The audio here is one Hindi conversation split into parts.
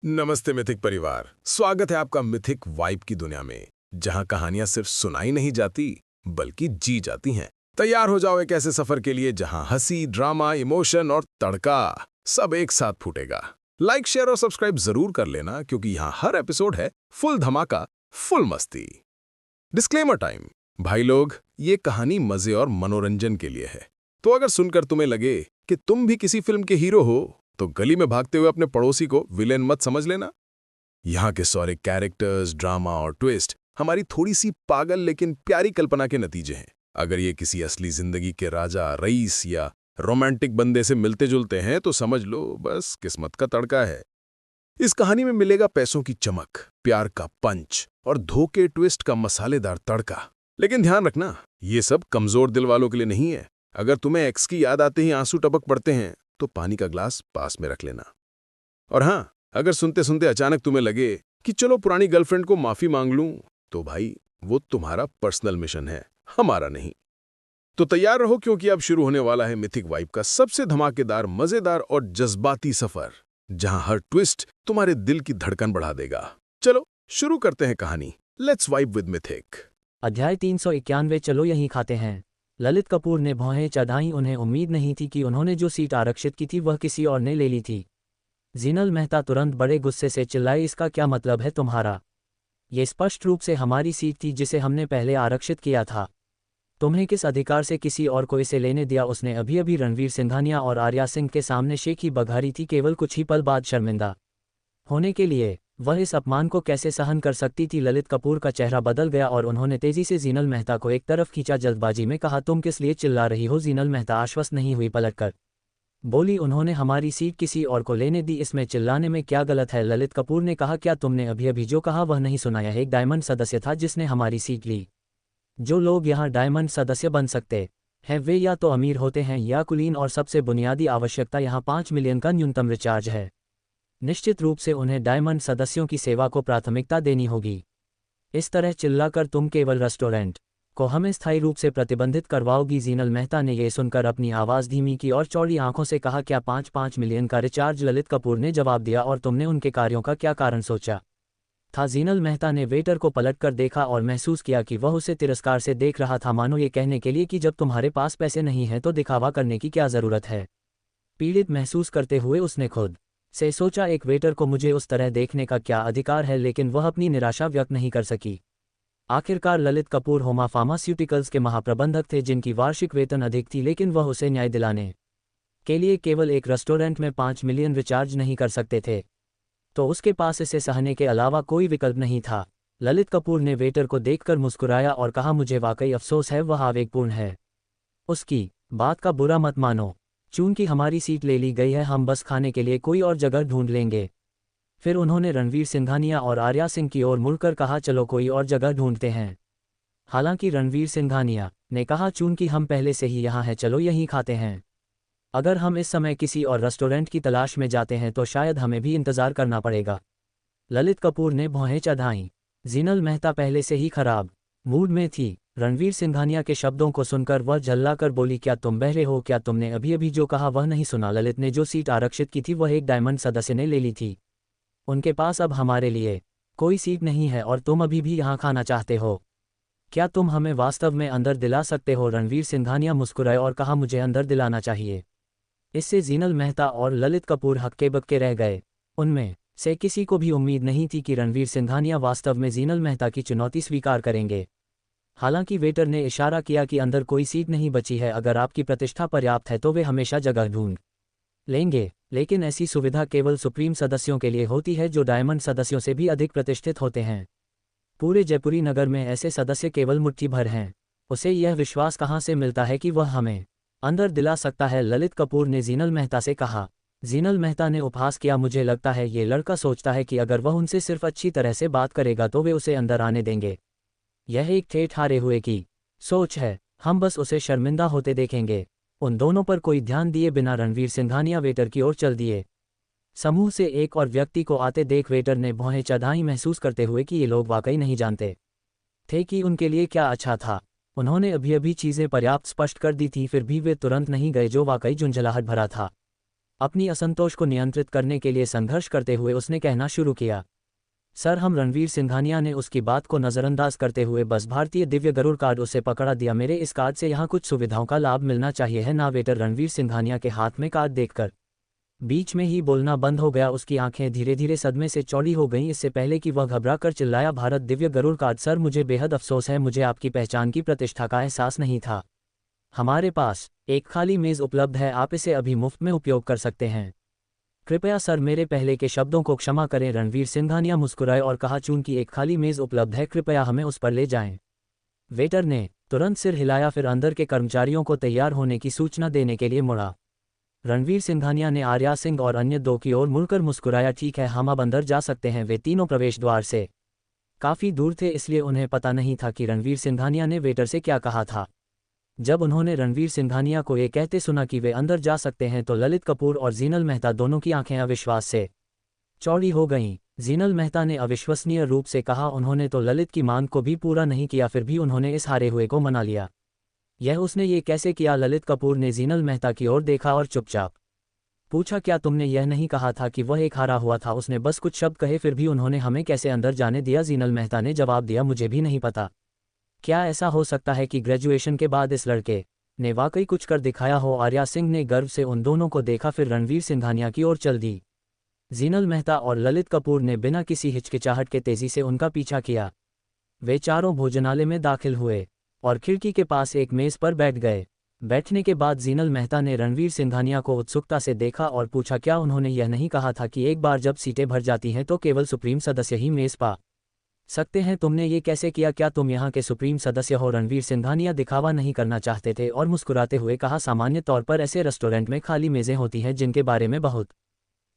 नमस्ते मिथिक परिवार। स्वागत है आपका मिथिक वाइब की दुनिया में, जहां कहानियां सिर्फ सुनाई नहीं जाती बल्कि जी जाती हैं। तैयार हो जाओ एक ऐसे सफर के लिए जहां हंसी, ड्रामा, इमोशन और तड़का सब एक साथ फूटेगा। लाइक, शेयर और सब्सक्राइब जरूर कर लेना, क्योंकि यहां हर एपिसोड है फुल धमाका, फुल मस्ती। Disclaimer time. भाई लोग, ये कहानी मजे और मनोरंजन के लिए है, तो अगर सुनकर तुम्हें लगे कि तुम भी किसी फिल्म के हीरो हो तो गली में भागते हुए अपने पड़ोसी को विलेन मत समझ लेना। यहाँ के सारे कैरेक्टर्स, ड्रामा और ट्विस्ट हमारी थोड़ी सी पागल लेकिन प्यारी कल्पना के नतीजे हैं। अगर ये किसी असली जिंदगी के राजा, रईस या रोमांटिक बंदे से मिलते जुलते हैं तो समझ लो बस किस्मत का तड़का है। इस कहानी में मिलेगा पैसों की चमक, प्यार का पंच और धोखे ट्विस्ट का मसालेदार तड़का। लेकिन ध्यान रखना, ये सब कमजोर दिल वालों के लिए नहीं है। अगर तुम्हें एक्स की याद आते ही आंसू टपक पड़ते हैं तो पानी का ग्लास पास में रख लेना। और हाँ, अगर सुनते सुनते अचानक तुम्हें लगे कि चलो पुरानी गर्लफ्रेंड को माफी मांग लूं, तो भाई वो तुम्हारा पर्सनल मिशन है, हमारा नहीं। तो तैयार रहो, क्योंकि अब शुरू होने वाला है मिथिक वाइब का सबसे धमाकेदार, मजेदार और जज्बाती सफर, जहां हर ट्विस्ट तुम्हारे दिल की धड़कन बढ़ा देगा। चलो शुरू करते हैं कहानी। Let's vibe with mythic. अध्याय 391। चलो यहीं खाते हैं। ललित कपूर ने भौहें चढ़ाई। उन्हें उम्मीद नहीं थी कि उन्होंने जो सीट आरक्षित की थी वह किसी और ने ले ली थी। जीनल मेहता तुरंत बड़े गुस्से से चिल्लाई, इसका क्या मतलब है तुम्हारा? ये स्पष्ट रूप से हमारी सीट थी जिसे हमने पहले आरक्षित किया था। तुम्हें किस अधिकार से किसी और को इसे लेने दिया? उसने अभी अभी रणवीर सिंघानिया और आर्या सिंह के सामने शेखी बघारी थी, केवल कुछ ही पल बाद शर्मिंदा होने के लिए। वह इस अपमान को कैसे सहन कर सकती थी? ललित कपूर का चेहरा बदल गया और उन्होंने तेजी से जीनल मेहता को एक तरफ खींचा। जल्दबाजी में कहा, तुम किस लिए चिल्ला रही हो? जीनल मेहता आश्वस्त नहीं हुई, पलटकर बोली, उन्होंने हमारी सीट किसी और को लेने दी, इसमें चिल्लाने में क्या गलत है? ललित कपूर ने कहा, क्या तुमने अभी अभी जो कहा वह नहीं सुना? यह एक डायमंड सदस्य था जिसने हमारी सीट ली। जो लोग यहाँ डायमंड सदस्य बन सकते हैं वे या तो अमीर होते हैं या कुलीन, और सबसे बुनियादी आवश्यकता यहाँ 5 मिलियन का न्यूनतम रिचार्ज है। निश्चित रूप से उन्हें डायमंड सदस्यों की सेवा को प्राथमिकता देनी होगी। इस तरह चिल्लाकर तुम केवल रेस्टोरेंट को हमें स्थायी रूप से प्रतिबंधित करवाओगी? जीनल मेहता ने यह सुनकर अपनी आवाज़ धीमी की और चौड़ी आंखों से कहा, क्या 5 मिलियन का रिचार्ज? ललित कपूर ने जवाब दिया, और तुमने उनके कार्यों का क्या कारण सोचा था? जीनल मेहता ने वेटर को पलटकर देखा और महसूस किया कि वह उसे तिरस्कार से देख रहा था, मानो ये कहने के लिए कि जब तुम्हारे पास पैसे नहीं हैं तो दिखावा करने की क्या ज़रूरत है। पीड़ित महसूस करते हुए उसने खुद से सोचा, एक वेटर को मुझे उस तरह देखने का क्या अधिकार है? लेकिन वह अपनी निराशा व्यक्त नहीं कर सकी। आखिरकार ललित कपूर होमा फार्मास्यूटिकल्स के महाप्रबंधक थे, जिनकी वार्षिक वेतन अधिक थी, लेकिन वह उसे न्याय दिलाने के लिए केवल एक रेस्टोरेंट में 5 मिलियन रिचार्ज नहीं कर सकते थे। तो उसके पास इसे सहने के अलावा कोई विकल्प नहीं था। ललित कपूर ने वेटर को देखकर मुस्कुराया और कहा, मुझे वाकई अफसोस है, वह आवेगपूर्ण है। उसकी बात का बुरा मत मानो। चूंकि हमारी सीट ले ली गई है, हम बस खाने के लिए कोई और जगह ढूंढ लेंगे। फिर उन्होंने रणवीर सिंघानिया और आर्या सिंह की ओर मुड़कर कहा, चलो कोई और जगह ढूंढते हैं। हालांकि रणवीर सिंघानिया ने कहा, चूंकि हम पहले से ही यहाँ हैं, चलो यहीं खाते हैं। अगर हम इस समय किसी और रेस्टोरेंट की तलाश में जाते हैं तो शायद हमें भी इंतजार करना पड़ेगा। ललित कपूर ने भौहें चढ़ाईं। जीनल मेहता पहले से ही खराब मूड में थी। रणवीर सिंघानिया के शब्दों को सुनकर वह झल्लाकर बोली, क्या तुम बहरे हो? क्या तुमने अभी अभी जो कहा वह नहीं सुना? ललित ने जो सीट आरक्षित की थी वह एक डायमंड सदस्य ने ले ली थी। उनके पास अब हमारे लिए कोई सीट नहीं है और तुम अभी भी यहाँ खाना चाहते हो? क्या तुम हमें वास्तव में अंदर दिला सकते हो? रणवीर सिंघानिया मुस्कुराए और कहा, मुझे अंदर दिलाना चाहिए। इससे जीनल मेहता और ललित कपूर हक्के बक्के रह गए। उनमें से किसी को भी उम्मीद नहीं थी कि रणवीर सिंघानिया वास्तव में जीनल मेहता की चुनौती स्वीकार करेंगे। हालांकि वेटर ने इशारा किया कि अंदर कोई सीट नहीं बची है, अगर आपकी प्रतिष्ठा पर्याप्त है तो वे हमेशा जगह ढूंढ लेंगे। लेकिन ऐसी सुविधा केवल सुप्रीम सदस्यों के लिए होती है, जो डायमंड सदस्यों से भी अधिक प्रतिष्ठित होते हैं। पूरे जयपुरी नगर में ऐसे सदस्य केवल मुट्ठी भर हैं। उसे यह विश्वास कहाँ से मिलता है कि वह हमें अंदर दिला सकता है? ललित कपूर ने जीनल मेहता से कहा। जीनल मेहता ने उपहास किया, मुझे लगता है ये लड़का सोचता है कि अगर वह उनसे सिर्फ अच्छी तरह से बात करेगा तो वे उसे अंदर आने देंगे। यह एक ठेठ हारे हुए की सोच है। हम बस उसे शर्मिंदा होते देखेंगे। उन दोनों पर कोई ध्यान दिए बिना रणवीर सिंघानिया वेटर की ओर चल दिए। समूह से एक और व्यक्ति को आते देख वेटर ने भौहें चढ़ाई, महसूस करते हुए कि ये लोग वाकई नहीं जानते थे कि उनके लिए क्या अच्छा था। उन्होंने अभी अभी चीज़ें पर्याप्त स्पष्ट कर दी थी, फिर भी वे तुरंत नहीं गए, जो वाकई झुंझलाहट भरा था। अपनी असंतोष को नियंत्रित करने के लिए संघर्ष करते हुए उसने कहना शुरू किया, सर हम रणवीर सिंघानिया ने उसकी बात को नज़रअंदाज करते हुए बस भारतीय दिव्य गरुड़ कार्ड उसे पकड़ा दिया। मेरे इस कार्ड से यहाँ कुछ सुविधाओं का लाभ मिलना चाहिए है ना वेटर। रणवीर सिंघानिया के हाथ में कार्ड देखकर बीच में ही बोलना बंद हो गया। उसकी आंखें धीरे धीरे सदमे से चौड़ी हो गईं। इससे पहले कि वह घबरा कर चिल्लाया, भारत दिव्य गरुड़ कार्ड। सर मुझे बेहद अफसोस है, मुझे आपकी पहचान की प्रतिष्ठा का एहसास नहीं था। हमारे पास एक खाली मेज़ उपलब्ध है, आप इसे अभी मुफ्त में उपयोग कर सकते हैं। कृपया सर मेरे पहले के शब्दों को क्षमा करें। रणवीर सिंघानिया मुस्कुराए और कहा, चूंकि एक खाली मेज़ उपलब्ध है कृपया हमें उस पर ले जाएं। वेटर ने तुरंत सिर हिलाया, फिर अंदर के कर्मचारियों को तैयार होने की सूचना देने के लिए मुड़ा। रणवीर सिंघानिया ने आर्या सिंह और अन्य दो की ओर मुड़कर मुस्कुराया, ठीक है हम अब अंदर जा सकते हैं। वे तीनों प्रवेश द्वार से काफ़ी दूर थे, इसलिए उन्हें पता नहीं था कि रणवीर सिंघानिया ने वेटर से क्या कहा था। जब उन्होंने रणवीर सिंघानिया को ये कहते सुना कि वे अंदर जा सकते हैं तो ललित कपूर और जीनल मेहता दोनों की आंखें अविश्वास से चौड़ी हो गईं। जीनल मेहता ने अविश्वसनीय रूप से कहा, उन्होंने तो ललित की मांग को भी पूरा नहीं किया, फिर भी उन्होंने इस हारे हुए को मना लिया। यह उसने ये कैसे किया? ललित कपूर ने जीनल मेहता की ओर देखा और चुपचाप पूछा, क्या तुमने यह नहीं कहा था कि वह एक हारा हुआ था? उसने बस कुछ शब्द कहे, फिर भी उन्होंने हमें कैसे अंदर जाने दिया? जीनल मेहता ने जवाब दिया, मुझे भी नहीं पता। क्या ऐसा हो सकता है कि ग्रेजुएशन के बाद इस लड़के ने वाकई कुछ कर दिखाया हो? आर्या सिंह ने गर्व से उन दोनों को देखा, फिर रणवीर सिंघानिया की ओर चल दी। जीनल मेहता और ललित कपूर ने बिना किसी हिचकिचाहट के तेजी से उनका पीछा किया। वे चारों भोजनालय में दाखिल हुए और खिड़की के पास एक मेज पर बैठ गए। बैठने के बाद जीनल मेहता ने रणवीर सिंघानिया को उत्सुकता से देखा और पूछा, क्या उन्होंने यह नहीं कहा था कि एक बार जब सीटें भर जाती हैं तो केवल सुप्रीम सदस्य ही मेज पा सकते हैं? तुमने ये कैसे किया? क्या तुम यहाँ के सुप्रीम सदस्य हो? रणवीर सिंघानिया दिखावा नहीं करना चाहते थे और मुस्कुराते हुए कहा, सामान्य तौर पर ऐसे रेस्टोरेंट में खाली मेज़ें होती हैं जिनके बारे में बहुत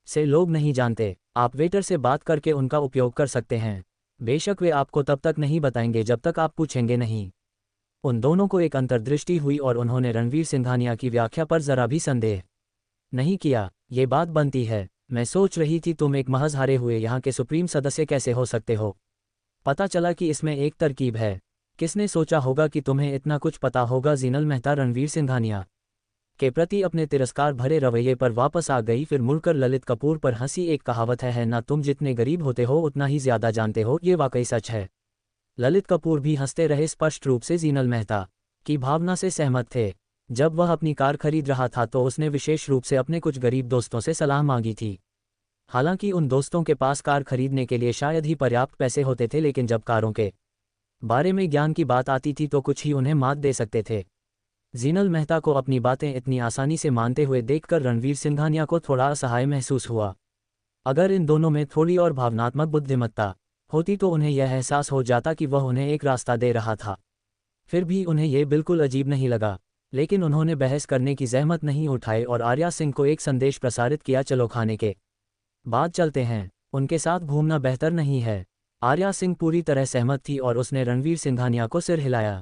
से लोग नहीं जानते। आप वेटर से बात करके उनका उपयोग कर सकते हैं। बेशक वे आपको तब तक नहीं बताएंगे जब तक आप पूछेंगे नहीं। उन दोनों को एक अंतर्दृष्टि हुई और उन्होंने रणवीर सिंघानिया की व्याख्या पर जरा भी संदेह नहीं किया। ये बात बनती है, मैं सोच रही थी तुम एक महज हारे हुए यहाँ के सुप्रीम सदस्य कैसे हो सकते हो? पता चला कि इसमें एक तरकीब है। किसने सोचा होगा कि तुम्हें इतना कुछ पता होगा? जीनल मेहता रणवीर सिंघानिया के प्रति अपने तिरस्कार भरे रवैये पर वापस आ गई, फिर मुड़कर ललित कपूर पर हंसी। एक कहावत है ना, तुम जितने गरीब होते हो उतना ही ज्यादा जानते हो। ये वाकई सच है। ललित कपूर भी हंसते रहे, स्पष्ट रूप से जीनल मेहता की भावना से सहमत थे। जब वह अपनी कार खरीद रहा था तो उसने विशेष रूप से अपने कुछ गरीब दोस्तों से सलाह मांगी थी। हालांकि उन दोस्तों के पास कार खरीदने के लिए शायद ही पर्याप्त पैसे होते थे, लेकिन जब कारों के बारे में ज्ञान की बात आती थी तो कुछ ही उन्हें मात दे सकते थे। जीनल मेहता को अपनी बातें इतनी आसानी से मानते हुए देखकर रणवीर सिंघानिया को थोड़ा असहाय महसूस हुआ। अगर इन दोनों में थोड़ी और भावनात्मक बुद्धिमत्ता होती तो उन्हें यह एहसास हो जाता कि वह उन्हें एक रास्ता दे रहा था। फिर भी उन्हें यह बिल्कुल अजीब नहीं लगा, लेकिन उन्होंने बहस करने की जहमत नहीं उठाई और आर्या सिंह को एक संदेश प्रसारित किया, चलो खाने के बाद चलते हैं, उनके साथ घूमना बेहतर नहीं है? आर्या सिंह पूरी तरह सहमत थी और उसने रणवीर सिंघानिया को सिर हिलाया।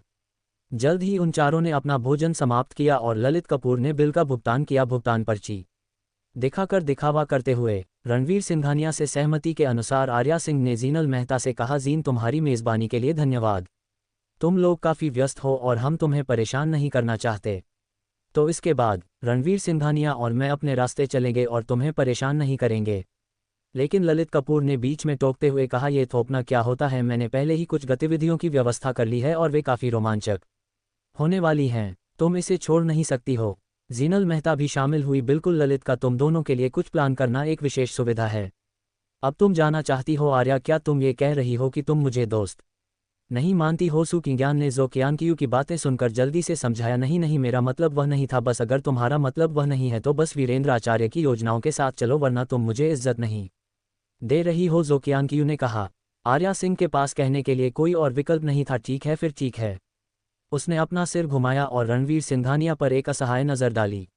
जल्द ही उन चारों ने अपना भोजन समाप्त किया और ललित कपूर ने बिल का भुगतान किया। भुगतान पर्ची दिखाकर दिखावा करते हुए रणवीर सिंघानिया से सहमति के अनुसार आर्या सिंह ने जीनल मेहता से कहा, जीन तुम्हारी मेज़बानी के लिए धन्यवाद। तुम लोग काफ़ी व्यस्त हो और हम तुम्हें परेशान नहीं करना चाहते। तो इसके बाद रणवीर सिंघानिया और मैं अपने रास्ते चलेंगे और तुम्हें परेशान नहीं करेंगे। लेकिन ललित कपूर ने बीच में टोकते हुए कहा, यह थोपना क्या होता है? मैंने पहले ही कुछ गतिविधियों की व्यवस्था कर ली है और वे काफ़ी रोमांचक होने वाली हैं। तुम इसे छोड़ नहीं सकती हो। जीनल मेहता भी शामिल हुई। बिल्कुल ललित का तुम दोनों के लिए कुछ प्लान करना एक विशेष सुविधा है। अब तुम जाना चाहती हो? आर्या, क्या तुम ये कह रही हो कि तुम मुझे दोस्त नहीं मानती हो? सू किंग्यान ने जो कियांकियू की बातें सुनकर जल्दी से समझाया, नहीं नहीं, मेरा मतलब वह नहीं था। बस अगर तुम्हारा मतलब वह नहीं है तो बस वीरेंद्र आचार्य की योजनाओं के साथ चलो, वरना तुम मुझे इज्जत नहीं दे रही हो। जो कियांकियू ने कहा। आर्या सिंह के पास कहने के लिए कोई और विकल्प नहीं था। ठीक है, फिर ठीक है। उसने अपना सिर घुमाया और रणवीर सिंघानिया पर एक असहाय नज़र डाली।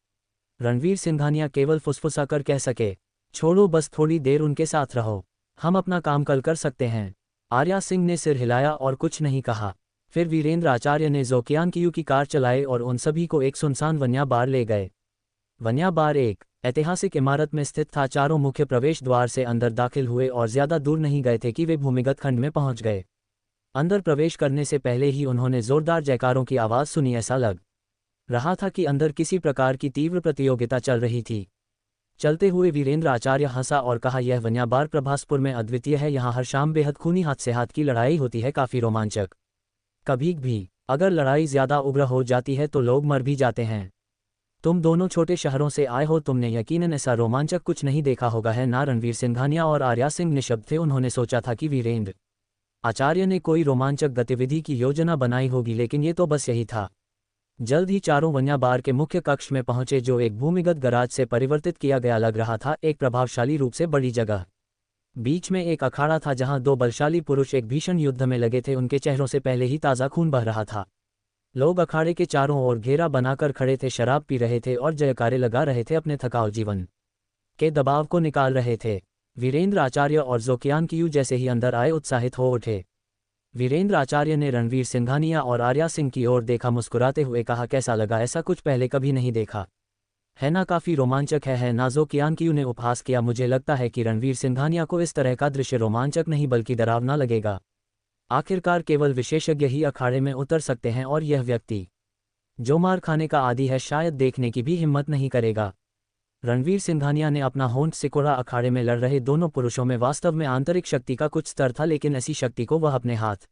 रणवीर सिंघानिया केवल फुसफुसाकर कह सके, छोड़ो, बस थोड़ी देर उनके साथ रहो, हम अपना काम कल कर सकते हैं। आर्या सिंह ने सिर हिलाया और कुछ नहीं कहा। फिर वीरेंद्र आचार्य ने जोकियांकियू की कार चलाई और उन सभी को एक सुनसान वन्या बार ले गए। वन्या बार एक ऐतिहासिक इमारत में स्थित था। चारों मुख्य प्रवेश द्वार से अंदर दाखिल हुए और ज्यादा दूर नहीं गए थे कि वे भूमिगत खंड में पहुंच गए। अंदर प्रवेश करने से पहले ही उन्होंने जोरदार जयकारों की आवाज़ सुनी। ऐसा लग रहा था कि अंदर किसी प्रकार की तीव्र प्रतियोगिता चल रही थी। चलते हुए वीरेंद्र आचार्य हंसा और कहा, यह वन्या बार प्रभासपुर में अद्वितीय है। यहाँ हर शाम बेहद खूनी हाथ से हाथ की लड़ाई होती है, काफ़ी रोमांचक। कभी भी अगर लड़ाई ज़्यादा उग्र हो जाती है तो लोग मर भी जाते हैं। तुम दोनों छोटे शहरों से आए हो, तुमने यकीनन ऐसा रोमांचक कुछ नहीं देखा होगा, है ना? रणवीर सिंघानिया और आर्या सिंह निशब्द थे। उन्होंने सोचा था कि वीरेंद्र आचार्य ने कोई रोमांचक गतिविधि की योजना बनाई होगी, लेकिन ये तो बस यही था। जल्द ही चारों वन्या बार के मुख्य कक्ष में पहुंचे, जो एक भूमिगत गराज से परिवर्तित किया गया लग रहा था, एक प्रभावशाली रूप से बड़ी जगह। बीच में एक अखाड़ा था जहां दो बलशाली पुरुष एक भीषण युद्ध में लगे थे। उनके चेहरों से पहले ही ताज़ा खून बह रहा था। लोग अखाड़े के चारों ओर घेरा बनाकर खड़े थे, शराब पी रहे थे और जयकारे लगा रहे थे, अपने थकाऊ जीवन के दबाव को निकाल रहे थे। वीरेंद्र आचार्य और ज़ोकियान कियू जैसे ही अंदर आए, उत्साहित हो उठे। वीरेंद्र आचार्य ने रणवीर सिंघानिया और आर्या सिंह की ओर देखा, मुस्कुराते हुए कहा, कैसा लगा? ऐसा कुछ पहले कभी नहीं देखा, है ना? काफ़ी रोमांचक है ना? ज़ोकियान कियू ने उपहास किया। मुझे लगता है कि रणवीर सिंघानिया को इस तरह का दृश्य रोमांचक नहीं बल्कि डरावना लगेगा। आखिरकार केवल विशेषज्ञ ही अखाड़े में उतर सकते हैं और यह व्यक्ति जो मार खाने का आदी है, शायद देखने की भी हिम्मत नहीं करेगा। रणवीर सिंघानिया ने अपना होंठ सिकोड़ा। अखाड़े में लड़ रहे दोनों पुरुषों में वास्तव में आंतरिक शक्ति का कुछ स्तर था, लेकिन ऐसी शक्ति को वह अपने हाथ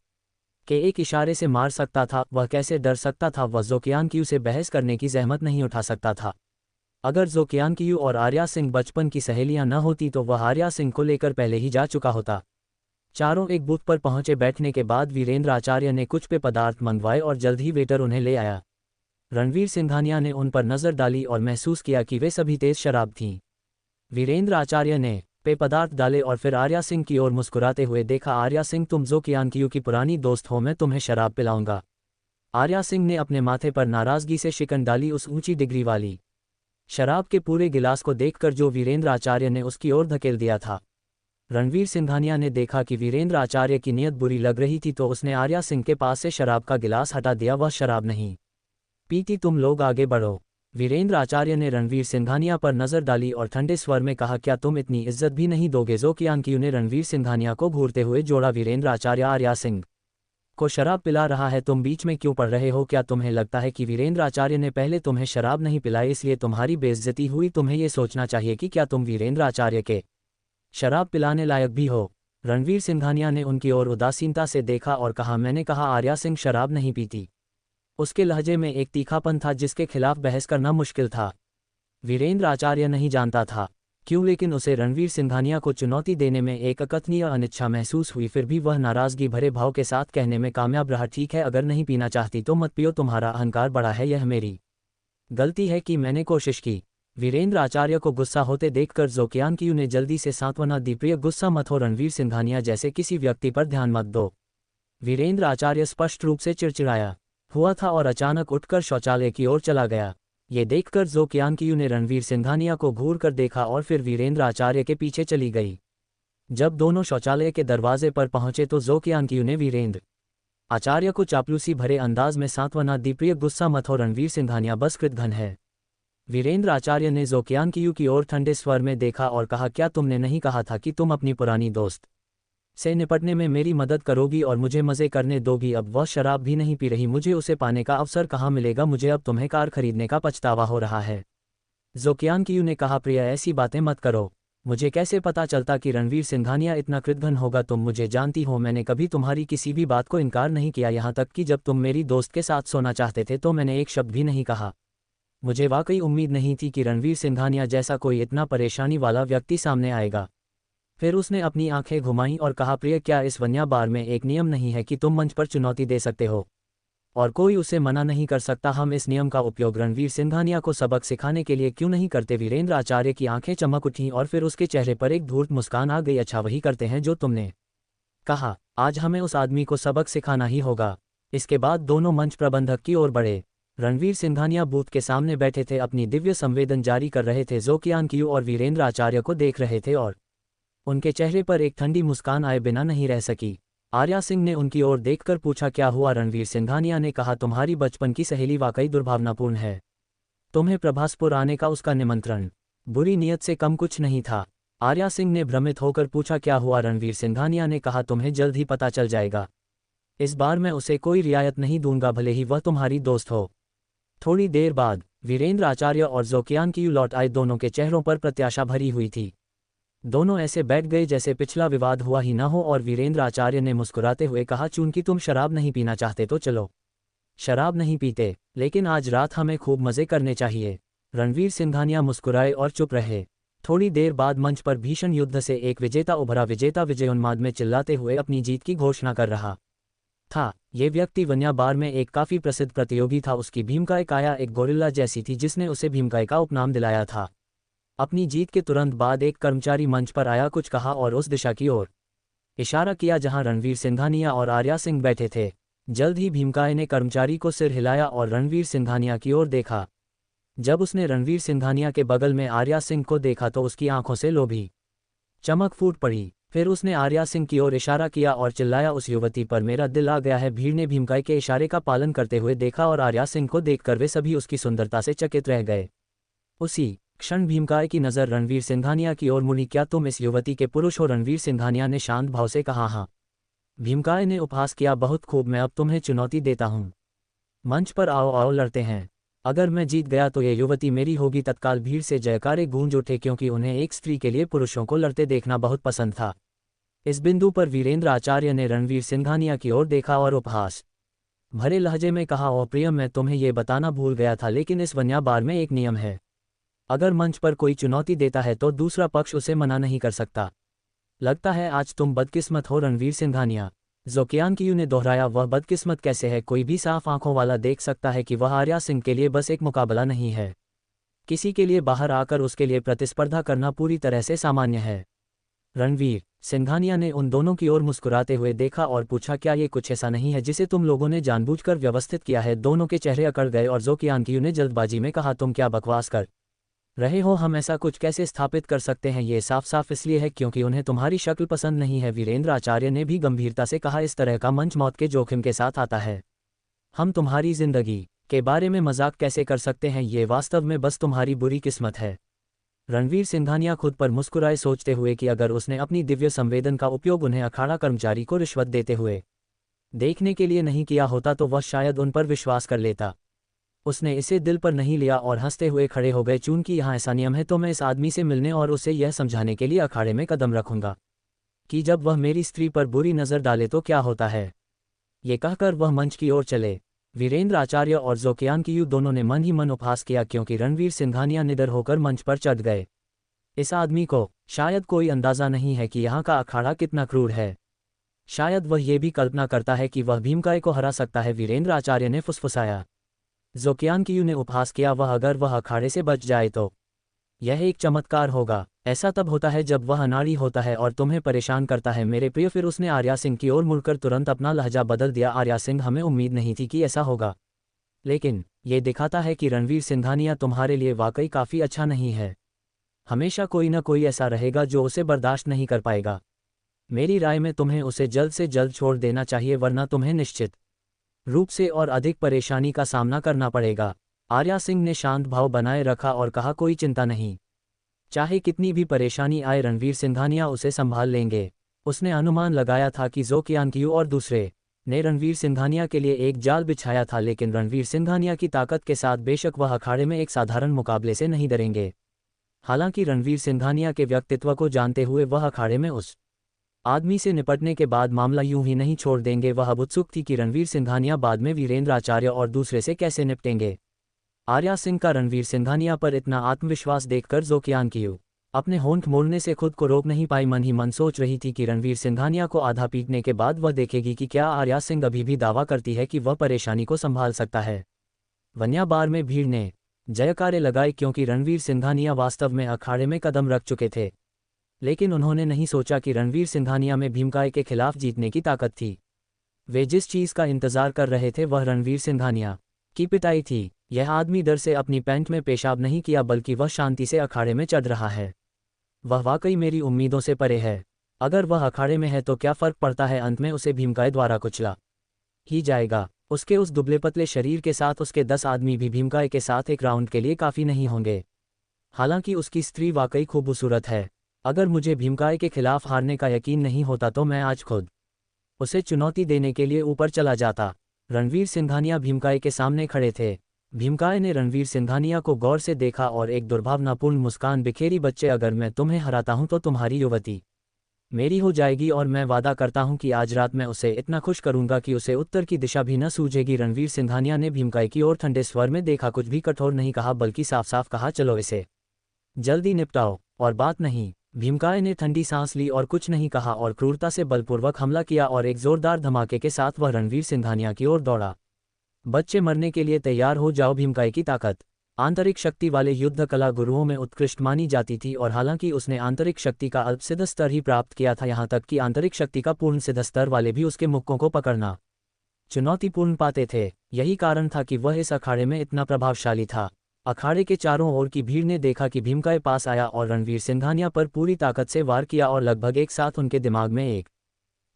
के एक इशारे से मार सकता था। वह कैसे डर सकता था? वह ज़ोकियान कियू से बहस करने की जहमत नहीं उठा सकता था। अगर ज़ोकियान कियू और आर्या सिंह बचपन की सहेलियां न होती तो वह आर्या सिंह को लेकर पहले ही जा चुका होता। चारों एक बूथ पर पहुंचे। बैठने के बाद वीरेंद्र आचार्य ने कुछ पेय पदार्थ मंगवाए और जल्द ही वेटर उन्हें ले आया। रणवीर सिंघानिया ने उन पर नज़र डाली और महसूस किया कि वे सभी तेज शराब थीं। वीरेंद्र आचार्य ने पेय पदार्थ डाले और फिर आर्या सिंह की ओर मुस्कुराते हुए देखा। आर्या सिंह, तुम ज़ोकियान कियू की पुरानी दोस्त हो, मैं तुम्हें शराब पिलाऊंगा। आर्या सिंह ने अपने माथे पर नाराज़गी से शिकन डाली। उस ऊंची डिग्री वाली शराब के पूरे गिलास को देखकर जो वीरेंद्र आचार्य ने उसकी ओर धकेल दिया था। रणवीर सिंघानिया ने देखा कि वीरेंद्र आचार्य की नीयत बुरी लग रही थी, तो उसने आर्या सिंह के पास से शराब का गिलास हटा दिया। वह शराब नहीं पीती, तुम लोग आगे बढ़ो। वीरेंद्र आचार्य ने रणवीर सिंघानिया पर नज़र डाली और ठंडे स्वर में कहा, क्या तुम इतनी इज्जत भी नहीं दोगे? ज़ोकियान कियू ने रणवीर सिंघानिया को घूरते हुए जोड़ा। वीरेंद्र आचार्य आर्या सिंह को शराब पिला रहा है, तुम बीच में क्यों पड़ रहे हो? क्या तुम्हें लगता है कि वीरेंद्र आचार्य ने पहले तुम्हें शराब नहीं पिलाई इसलिए तुम्हारी बेइज्जती हुई? तुम्हें ये सोचना चाहिए कि क्या तुम वीरेंद्र आचार्य के शराब पिलाने लायक भी हो। रणवीर सिंघानिया ने उनकी ओर उदासीनता से देखा और कहा, मैंने कहा आर्या सिंह शराब नहीं पीती। उसके लहजे में एक तीखापन था जिसके खिलाफ बहस करना मुश्किल था। वीरेंद्र आचार्य नहीं जानता था क्यों, लेकिन उसे रणवीर सिंघानिया को चुनौती देने में एक अकथनीय अनिच्छा महसूस हुई। फिर भी वह नाराज़गी भरे भाव के साथ कहने में कामयाब रहा, ठीक है, अगर नहीं पीना चाहती तो मत पियो, तुम्हारा अहंकार बड़ा है, यह मेरी गलती है कि मैंने कोशिश की। वीरेंद्र आचार्य को गुस्सा होते देखकर ज़ोकियान कियू ने जल्दी से सांत्वना दी, प्रिय, गुस्सा मत हो, रणवीर सिंघानिया जैसे किसी व्यक्ति पर ध्यान मत दो। वीरेंद्र आचार्य स्पष्ट रूप से चिड़चिड़ाया हुआ था और अचानक उठकर शौचालय की ओर चला गया। ये देखकर ज़ोकियान कियू ने रणवीर सिंघानिया को घूर कर देखा और फिर वीरेंद्र आचार्य के पीछे चली गई। जब दोनों शौचालय के दरवाजे पर पहुंचे तो ज़ोकियान कियू ने वीरेंद्र आचार्य को चापलूसी भरे अंदाज में सांत्वना दी, प्रिय, गुस्सा मत हो, रणवीर सिंघानिया बस कृतघ्न है। वीरेंद्र आचार्य ने ज़ोकियान कियू की ओर ठंडे स्वर में देखा और कहा, क्या तुमने नहीं कहा था कि तुम अपनी पुरानी दोस्त से निपटने में मेरी मदद करोगी और मुझे मज़े करने दोगी? अब वह शराब भी नहीं पी रही, मुझे उसे पाने का अवसर कहाँ मिलेगा? मुझे अब तुम्हें कार खरीदने का पछतावा हो रहा है। ज़ोकियान कियू ने कहा, प्रिय, ऐसी बातें मत करो। मुझे कैसे पता चलता कि रणवीर सिंघानिया इतना कृतघ्न होगा? तुम मुझे जानती हो, मैंने कभी तुम्हारी किसी भी बात को इनकार नहीं किया, यहाँ तक कि जब तुम मेरी दोस्त के साथ सोना चाहते थे तो मैंने एक शब्द भी नहीं कहा। मुझे वाकई उम्मीद नहीं थी कि रणवीर सिंघानिया जैसा कोई इतना परेशानी वाला व्यक्ति सामने आएगा। फिर उसने अपनी आंखें घुमाईं और कहा, प्रिय, क्या इस वन्या बार में एक नियम नहीं है कि तुम मंच पर चुनौती दे सकते हो और कोई उसे मना नहीं कर सकता? हम इस नियम का उपयोग रणवीर सिंघानिया को सबक सिखाने के लिए क्यों नहीं करते? वीरेंद्र आचार्य की आंखें चमक उठीं और फिर उसके चेहरे पर एक धूर्त मुस्कान आ गई। अच्छा, वही करते हैं जो तुमने कहा। आज हमें उस आदमी को सबक सिखाना ही होगा। इसके बाद दोनों मंच प्रबंधक की ओर बढ़े। रणवीर सिंघानिया बूथ के सामने बैठे थे, अपनी दिव्य संवेदन जारी कर रहे थे। ज़ोकियान कियू और वीरेंद्र आचार्य को देख रहे थे और उनके चेहरे पर एक ठंडी मुस्कान आए बिना नहीं रह सकी। आर्या सिंह ने उनकी ओर देखकर पूछा, क्या हुआ? रणवीर सिंघानिया ने कहा, तुम्हारी बचपन की सहेली वाकई दुर्भावनापूर्ण है। तुम्हें प्रभासपुर आने का उसका निमंत्रण बुरी नीयत से कम कुछ नहीं था। आर्या सिंह ने भ्रमित होकर पूछा, क्या हुआ? रणवीर सिंघानिया ने कहा, तुम्हें जल्द ही पता चल जाएगा। इस बार मैं उसे कोई रियायत नहीं दूंगा, भले ही वह तुम्हारी दोस्त हो। थोड़ी देर बाद वीरेंद्र आचार्य और ज़ोकियान की लौट आए, दोनों के चेहरों पर प्रत्याशा भरी हुई थी। दोनों ऐसे बैठ गए जैसे पिछला विवाद हुआ ही ना हो, और वीरेंद्र आचार्य ने मुस्कुराते हुए कहा, चूंकि तुम शराब नहीं पीना चाहते तो चलो। शराब नहीं पीते, लेकिन आज रात हमें खूब मज़े करने चाहिए। रणवीर सिंघानिया मुस्कुराए और चुप रहे। थोड़ी देर बाद मंच पर भीषण युद्ध से एक विजेता उभरा। विजेता विजयोन्माद में चिल्लाते हुए अपनी जीत की घोषणा कर रहा था। ये व्यक्ति वन्या बार में एक काफ़ी प्रसिद्ध प्रतियोगी था। उसकी भीमकाय काया एक गोरिल्ला जैसी थी, जिसने उसे भीमकाय का उपनाम दिलाया था। अपनी जीत के तुरंत बाद एक कर्मचारी मंच पर आया, कुछ कहा और उस दिशा की ओर इशारा किया जहां रणवीर सिंघानिया और आर्या सिंह बैठे थे। जल्द ही भीमकाय ने कर्मचारी को सिर हिलाया और रणवीर सिंघानिया की ओर देखा। जब उसने रणवीर सिंघानिया के बगल में आर्या सिंह को देखा तो उसकी आंखों से लोभी चमक फूट पड़ी। फिर उसने आर्या सिंह की ओर इशारा किया और चिल्लाया, उस युवती पर मेरा दिल आ गया है। भीड़ ने भीमकाय के इशारे का पालन करते हुए देखा और आर्या सिंह को देखकर वे सभी उसकी सुंदरता से चकित रह गए। उसी क्षण भीमकाय की नज़र रणवीर सिंघानिया की ओर मुड़ी। क्या तुम इस युवती के पुरुष हो? रणवीर सिंघानिया ने शांत भाव से कहा, हाँ। भीमकाय ने उपहास किया, बहुत खूब, मैं अब तुम्हें चुनौती देता हूँ। मंच पर आओ आओ, लड़ते हैं। अगर मैं जीत गया तो ये युवती मेरी होगी। तत्काल भीड़ से जयकारे गूंज उठे, क्योंकि उन्हें एक स्त्री के लिए पुरुषों को लड़ते देखना बहुत पसंद था। इस बिंदु पर वीरेंद्र आचार्य ने रणवीर सिंघानिया की ओर देखा और उपहास भरे लहजे में कहा, ओ प्रिय, मैं तुम्हें ये बताना भूल गया था, लेकिन इस वन्या बार में एक नियम है। अगर मंच पर कोई चुनौती देता है तो दूसरा पक्ष उसे मना नहीं कर सकता। लगता है आज तुम बदकिस्मत हो रणवीर सिंघानिया। ज़ोकियान कियू ने दोहराया, वह बदकिस्मत कैसे है? कोई भी साफ आंखों वाला देख सकता है कि वह आर्या सिंह के लिए बस एक मुकाबला नहीं है। किसी के लिए बाहर आकर उसके लिए प्रतिस्पर्धा करना पूरी तरह से सामान्य है। रणवीर सिंघानिया ने उन दोनों की ओर मुस्कुराते हुए देखा और पूछा, क्या ये कुछ ऐसा नहीं है जिसे तुम लोगों ने जानबूझकर व्यवस्थित किया है? दोनों के चेहरे अकड़ गए और ज़ोकियान कियू ने जल्दबाजी में कहा, तुम क्या बकवास कर रहे हो? हम ऐसा कुछ कैसे स्थापित कर सकते हैं? ये साफ साफ इसलिए है क्योंकि उन्हें तुम्हारी शक्ल पसंद नहीं है। वीरेंद्र आचार्य ने भी गंभीरता से कहा, इस तरह का मंच मौत के जोखिम के साथ आता है। हम तुम्हारी जिंदगी के बारे में मजाक कैसे कर सकते हैं? ये वास्तव में बस तुम्हारी बुरी किस्मत है। रणवीर सिंघानिया खुद पर मुस्कुराए, सोचते हुए कि अगर उसने अपनी दिव्य संवेदन का उपयोग उन्हें अखाड़ा कर्मचारी को रिश्वत देते हुए देखने के लिए नहीं किया होता तो वह शायद उन पर विश्वास कर लेता। उसने इसे दिल पर नहीं लिया और हंसते हुए खड़े हो गए। चूंकि यहाँ ऐसा नियम है तो मैं इस आदमी से मिलने और उसे यह समझाने के लिए अखाड़े में कदम रखूंगा कि जब वह मेरी स्त्री पर बुरी नज़र डाले तो क्या होता है। ये कहकर वह मंच की ओर चले। वीरेंद्र आचार्य और ज़ोकियान कियू दोनों ने मन ही मन उपहास किया, क्योंकि रणवीर सिंघानिया निडर होकर मंच पर चढ़ गए। इस आदमी को शायद कोई अंदाज़ा नहीं है कि यहाँ का अखाड़ा कितना क्रूर है। शायद वह ये भी कल्पना करता है कि वह भीमकाय को हरा सकता है। वीरेंद्र आचार्य ने फुसफुसाया। ज़ोकियान कियू ने उपहास किया, अगर वह अखाड़े से बच जाए तो यह एक चमत्कार होगा। ऐसा तब होता है जब वह अनाड़ी होता है और तुम्हें परेशान करता है मेरे प्रिय। फिर उसने आर्या सिंह की ओर मुड़कर तुरंत अपना लहजा बदल दिया। आर्या सिंह, हमें उम्मीद नहीं थी कि ऐसा होगा, लेकिन ये दिखाता है कि रणवीर सिंघानिया तुम्हारे लिए वाकई काफ़ी अच्छा नहीं है। हमेशा कोई न कोई ऐसा रहेगा जो उसे बर्दाश्त नहीं कर पाएगा। मेरी राय में तुम्हें उसे जल्द से जल्द छोड़ देना चाहिए, वरना तुम्हें निश्चित रूप से और अधिक परेशानी का सामना करना पड़ेगा। आर्या सिंह ने शांत भाव बनाए रखा और कहा, कोई चिंता नहीं, चाहे कितनी भी परेशानी आए रणवीर सिंघानिया उसे संभाल लेंगे। उसने अनुमान लगाया था कि ज़ोकियान कियू और दूसरे ने रणवीर सिंघानिया के लिए एक जाल बिछाया था, लेकिन रणवीर सिंघानिया की ताकत के साथ बेशक वह अखाड़े में एक साधारण मुकाबले से नहीं डरेंगे। हालांकि रणवीर सिंघानिया के व्यक्तित्व को जानते हुए वह अखाड़े में उस आदमी से निपटने के बाद मामला यूं ही नहीं छोड़ देंगे। वह अब उत्सुक थी कि रणवीर सिंघानिया बाद में वीरेंद्र आचार्य और दूसरे से कैसे निपटेंगे। आर्या सिंह का रणवीर सिंघानिया पर इतना आत्मविश्वास देखकर ज़ोकियान कियू अपने होंठ मोड़ने से खुद को रोक नहीं पाई। मन ही मन सोच रही थी कि रणवीर सिंघानिया को आधा पीटने के बाद वह देखेगी कि क्या आर्या सिंह अभी भी दावा करती है कि वह परेशानी को संभाल सकता है। वन्या बार में भीड़ ने जयकारे लगाए, क्योंकि रणवीर सिंघानिया वास्तव में अखाड़े में कदम रख चुके थे, लेकिन उन्होंने नहीं सोचा कि रणवीर सिंघानिया में भीमकाय के खिलाफ जीतने की ताकत थी। वे जिस चीज़ का इंतजार कर रहे थे वह रणवीर सिंघानिया की पिटाई थी। यह आदमी डर से अपनी पैंट में पेशाब नहीं किया, बल्कि वह शांति से अखाड़े में चढ़ रहा है। वह वाकई मेरी उम्मीदों से परे है। अगर वह अखाड़े में है तो क्या फ़र्क पड़ता है, अंत में उसे भीमकाय द्वारा कुचला ही जाएगा। उसके उस दुबले पतले शरीर के साथ उसके 10 आदमी भी भीमकाय के साथ एक राउंड के लिए काफ़ी नहीं होंगे। हालांकि उसकी स्त्री वाकई खूबसूरत है। अगर मुझे भीमकाय के खिलाफ हारने का यकीन नहीं होता तो मैं आज खुद उसे चुनौती देने के लिए ऊपर चला जाता। रणवीर सिंघानिया भीमकाय के सामने खड़े थे। भीमकाय ने रणवीर सिंघानिया को गौर से देखा और एक दुर्भावनापूर्ण मुस्कान बिखेरी। बच्चे, अगर मैं तुम्हें हराता हूं तो तुम्हारी युवती मेरी हो जाएगी और मैं वादा करता हूं कि आज रात मैं उसे इतना खुश करूंगा कि उसे उत्तर की दिशा भी न सूझेगी। रणवीर सिंघानिया ने भीमकाय की ओर ठंडे स्वर में देखा, कुछ भी कठोर नहीं कहा बल्कि साफ साफ कहा, चलो इसे जल्दी निपटाओ और बात नहीं। भीमकाय ने ठंडी सांस ली और कुछ नहीं कहा और क्रूरता से बलपूर्वक हमला किया और एक जोरदार धमाके के साथ वह रणवीर सिंघानिया की ओर दौड़ा। बच्चे, मरने के लिए तैयार हो जाओ। भीमकाय की ताकत आंतरिक शक्ति वाले युद्ध कला गुरुओं में उत्कृष्ट मानी जाती थी और हालांकि उसने आंतरिक शक्ति का अल्प सिद्ध स्तर ही प्राप्त किया था, यहाँ तक कि आंतरिक शक्ति का पूर्ण सिद्ध स्तर वाले भी उसके मुक्कों को पकड़ना चुनौतीपूर्ण पाते थे। यही कारण था कि वह इस अखाड़े में इतना प्रभावशाली था। अखाड़े के चारों ओर की भीड़ ने देखा कि भीमकाय पास आया और रणवीर सिंघानिया पर पूरी ताकत से वार किया और लगभग एक साथ उनके दिमाग में एक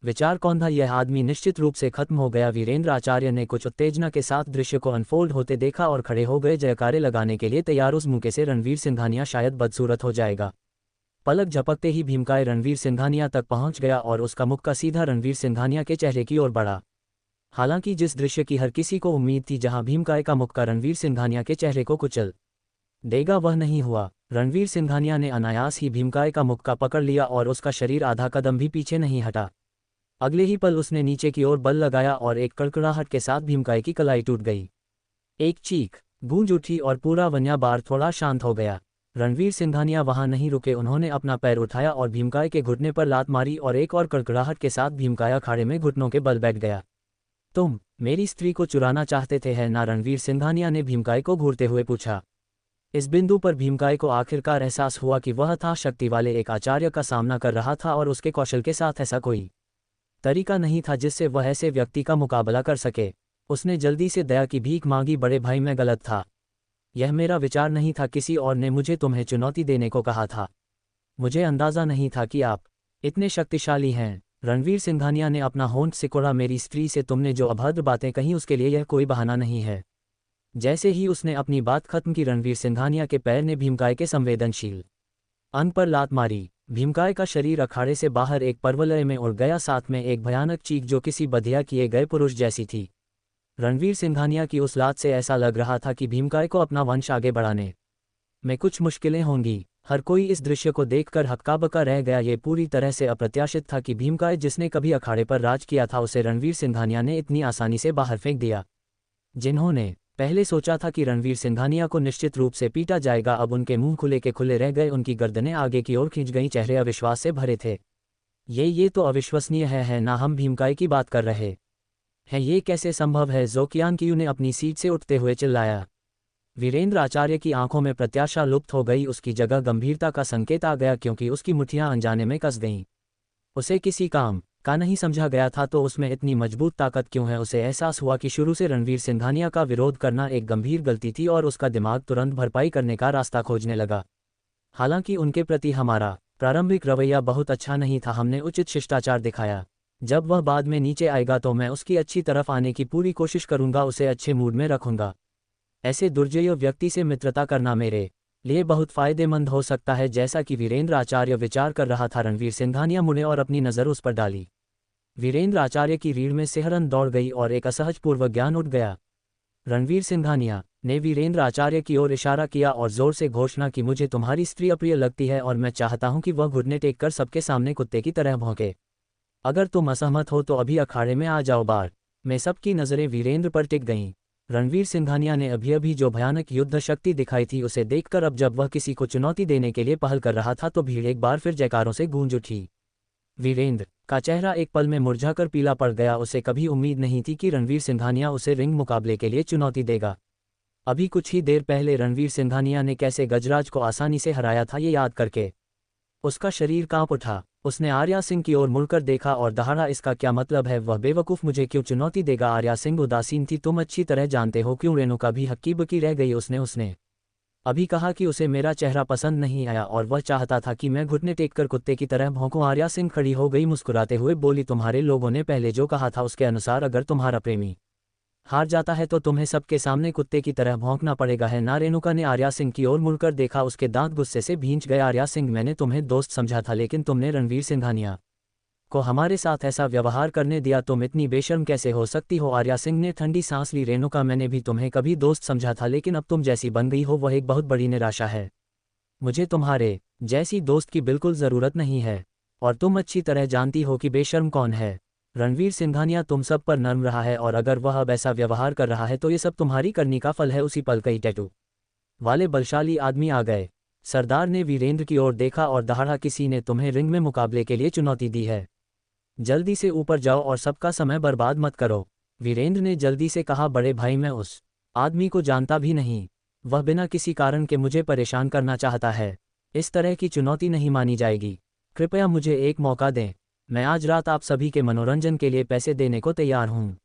विचार कौन था, यह आदमी निश्चित रूप से खत्म हो गया। वीरेंद्र आचार्य ने कुछ उत्तेजना के साथ दृश्य को अनफोल्ड होते देखा और खड़े हो गए, जयकारे लगाने के लिए तैयार। उस मौके से रणवीर सिंघानिया शायद बदसूरत हो जाएगा। पलक झपकते ही भीमकाय रणवीर सिंघानिया तक पहुंच गया और उसका मुक्का सीधा रणवीर सिंघानिया के चेहरे की ओर बढ़ा। हालांकि जिस दृश्य की हर किसी को उम्मीद थी, जहां भीमकाय का मुक्का रणवीर सिंघानिया के चेहरे को कुचल देगा, वह नहीं हुआ। रणवीर सिंघानिया ने अनायास ही भीमकाय का मुक्का पकड़ लिया और उसका शरीर आधा कदम भी पीछे नहीं हटा। अगले ही पल उसने नीचे की ओर बल लगाया और एक कड़कड़ाहट के साथ भीमकाय की कलाई टूट गई। एक चीख गूंज उठी और पूरा वन्या बार थोड़ा शांत हो गया। रणवीर सिंघानिया वहां नहीं रुके, उन्होंने अपना पैर उठाया और भीमकाय के घुटने पर लात मारी और एक और कड़कड़ाहट के साथ भीमकाय अखाड़े में घुटनों के बल बैठ गया। तुम मेरी स्त्री को चुराना चाहते थे, है ना? रणवीर सिंघानिया ने भीमकाय को घूरते हुए पूछा। इस बिंदु पर भीमकाय को आखिरकार एहसास हुआ कि वह था शक्ति वाले एक आचार्य का सामना कर रहा था और उसके कौशल के साथ ऐसा कोई तरीका नहीं था जिससे वह ऐसे व्यक्ति का मुकाबला कर सके। उसने जल्दी से दया की भीख मांगी, बड़े भाई मैं गलत था, यह मेरा विचार नहीं था, किसी और ने मुझे तुम्हें चुनौती देने को कहा था, मुझे अंदाजा नहीं था कि आप इतने शक्तिशाली हैं। रणवीर सिंघानिया ने अपना होंठ सिकोड़ा, मेरी स्त्री से तुमने जो अभद्र बातें कहीं उसके लिए यह कोई बहाना नहीं है। जैसे ही उसने अपनी बात खत्म की, रणवीर सिंघानिया के पैर ने भीमकाय के संवेदनशील अंग पर लात मारी। भीमकाय का शरीर अखाड़े से बाहर एक पर्वलय में उड़ गया, साथ में एक भयानक चीख जो किसी बधिया किए गए पुरुष जैसी थी। रणवीर सिंघानिया की उस लात से ऐसा लग रहा था कि भीमकाय को अपना वंश आगे बढ़ाने में कुछ मुश्किलें होंगी। हर कोई इस दृश्य को देखकर हक्का-बक्का रह गया। ये पूरी तरह से अप्रत्याशित था कि भीमकाय, जिसने कभी अखाड़े पर राज किया था, उसे रणवीर सिंघानिया ने इतनी आसानी से बाहर फेंक दिया। जिन्होंने पहले सोचा था कि रणवीर सिंघानिया को निश्चित रूप से पीटा जाएगा, अब उनके मुंह खुले के खुले रह गए, उनकी गर्दनें आगे की ओर खींच गईं, चेहरे अविश्वास से भरे थे। ये तो अविश्वसनीय है ना? हम भीमकाय की बात कर रहे हैं, ये कैसे संभव है? ज़ोकियान कियू ने अपनी सीट से उठते हुए चिल्लाया। वीरेंद्र आचार्य की आंखों में प्रत्याशा लुप्त हो गई, उसकी जगह गंभीरता का संकेत आ गया क्योंकि उसकी मुठ्ठियां अनजाने में कस गईं। उसे किसी काम का नहीं समझा गया था तो उसमें इतनी मजबूत ताकत क्यों है? उसे एहसास हुआ कि शुरू से रणवीर सिंघानिया का विरोध करना एक गंभीर गलती थी और उसका दिमाग तुरंत भरपाई करने का रास्ता खोजने लगा। हालांकि उनके प्रति हमारा प्रारंभिक रवैया बहुत अच्छा नहीं था, हमने उचित शिष्टाचार दिखाया। जब वह बाद में नीचे आएगा तो मैं उसकी अच्छी तरफ आने की पूरी कोशिश करूंगा, उसे अच्छे मूड में रखूंगा। ऐसे दुर्जय व्यक्ति से मित्रता करना मेरे लिए बहुत फायदेमंद हो सकता है, जैसा कि वीरेंद्र आचार्य विचार कर रहा था। रणवीर सिंघानिया मुड़े और अपनी नज़र उस पर डाली। वीरेंद्र आचार्य की रीढ़ में सिहरन दौड़ गई और एक असहज पूर्व ज्ञान उठ गया। रणवीर सिंघानिया ने वीरेंद्र आचार्य की ओर इशारा किया और जोर से घोषणा की, मुझे तुम्हारी स्त्री अप्रिय लगती है और मैं चाहता हूं कि वह घुटने टेक कर सबके सामने कुत्ते की तरह भौंके। अगर तुम असहमत हो तो अभी अखाड़े में आ जाओ। बार में सबकी नज़रें वीरेंद्र पर टिक गईं। रणवीर सिंघानिया ने अभी जो भयानक युद्ध शक्ति दिखाई थी, उसे देखकर अब जब वह किसी को चुनौती देने के लिए पहल कर रहा था तो भीड़ एक बार फिर जयकारों से गूंज उठी। वीरेंद्र का चेहरा एक पल में मुरझाकर पीला पड़ गया। उसे कभी उम्मीद नहीं थी कि रणवीर सिंघानिया उसे रिंग मुकाबले के लिए चुनौती देगा। अभी कुछ ही देर पहले रणवीर सिंघानिया ने कैसे गजराज को आसानी से हराया था, ये याद करके उसका शरीर कांप उठा। उसने आर्या सिंह की ओर मुड़कर देखा और दहाड़ा, इसका क्या मतलब है? वह बेवकूफ़ मुझे क्यों चुनौती देगा? आर्या सिंह उदासीन थी। तुम अच्छी तरह जानते हो क्यों? रेणुका भी हक्की बकी रह गई। उसने अभी कहा कि उसे मेरा चेहरा पसंद नहीं आया और वह चाहता था कि मैं घुटने टेककर कुत्ते की तरह भौंकूं। आर्या सिंह खड़ी हो गई, मुस्कुराते हुए बोली, तुम्हारे लोगों ने पहले जो कहा था उसके अनुसार अगर तुम्हारा प्रेमी हार जाता है तो तुम्हें सबके सामने कुत्ते की तरह भौंकना पड़ेगा, है ना? रेणुका ने आर्या सिंह की ओर मुड़कर देखा, उसके दांत गुस्से से भींच गए। आर्या सिंह, मैंने तुम्हें दोस्त समझा था लेकिन तुमने रणवीर सिंघानिया को हमारे साथ ऐसा व्यवहार करने दिया? तुम इतनी बेशर्म कैसे हो सकती हो? आर्या सिंह ने ठंडी सांस ली। रेणुका, मैंने भी तुम्हें कभी दोस्त समझा था, लेकिन अब तुम जैसी बन गई हो वह एक बहुत बड़ी निराशा है। मुझे तुम्हारे जैसी दोस्त की बिल्कुल ज़रूरत नहीं है, और तुम अच्छी तरह जानती हो कि बेशर्म कौन है। रणवीर सिंघानिया तुम सब पर नर्म रहा है, और अगर वह अब ऐसा व्यवहार कर रहा है तो ये सब तुम्हारी करनी का फल है। उसी पल कई टैटू वाले बलशाली आदमी आ गए। सरदार ने वीरेंद्र की ओर देखा और दहाड़ा, किसी ने तुम्हें रिंग में मुकाबले के लिए चुनौती दी है। जल्दी से ऊपर जाओ और सबका समय बर्बाद मत करो। वीरेंद्र ने जल्दी से कहा, बड़े भाई, मैं उस आदमी को जानता भी नहीं। वह बिना किसी कारण के मुझे परेशान करना चाहता है। इस तरह की चुनौती नहीं मानी जाएगी। कृपया मुझे एक मौका दें। मैं आज रात आप सभी के मनोरंजन के लिए पैसे देने को तैयार हूँ।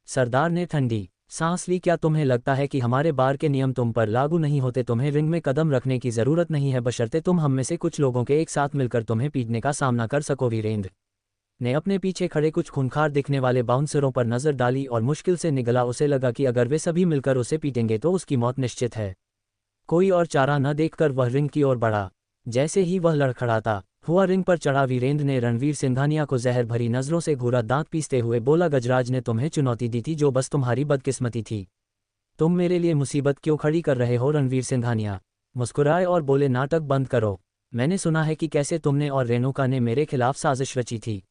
सरदार ने ठंडी सांस ली। क्या तुम्हें लगता है कि हमारे बार के नियम तुम पर लागू नहीं होते? तुम्हें रिंग में कदम रखने की ज़रूरत नहीं है, बशर्ते तुम हम में से कुछ लोगों के एक साथ मिलकर तुम्हें पीटने का सामना कर सको। वीरेंद्र ने अपने पीछे खड़े कुछ खूंखार दिखने वाले बाउंसरों पर नज़र डाली और मुश्किल से निगला। उसे लगा कि अगर वे सभी मिलकर उसे पीटेंगे तो उसकी मौत निश्चित है। कोई और चारा न देखकर वह रिंग की ओर बढ़ा। जैसे ही वह लड़खड़ाता हुआ रिंग पर चढ़ा, वीरेंद्र ने रणवीर सिंघानिया को जहर भरी नज़रों से घूरा। दांत पीसते हुए बोला, गजराज ने तुम्हें चुनौती दी थी, जो बस तुम्हारी बदकिस्मती थी। तुम मेरे लिए मुसीबत क्यों खड़ी कर रहे हो? रणवीर सिंघानिया मुस्कुराए और बोले, नाटक बंद करो। मैंने सुना है कि कैसे तुमने और रेणुका ने मेरे खिलाफ साजिश रची थी।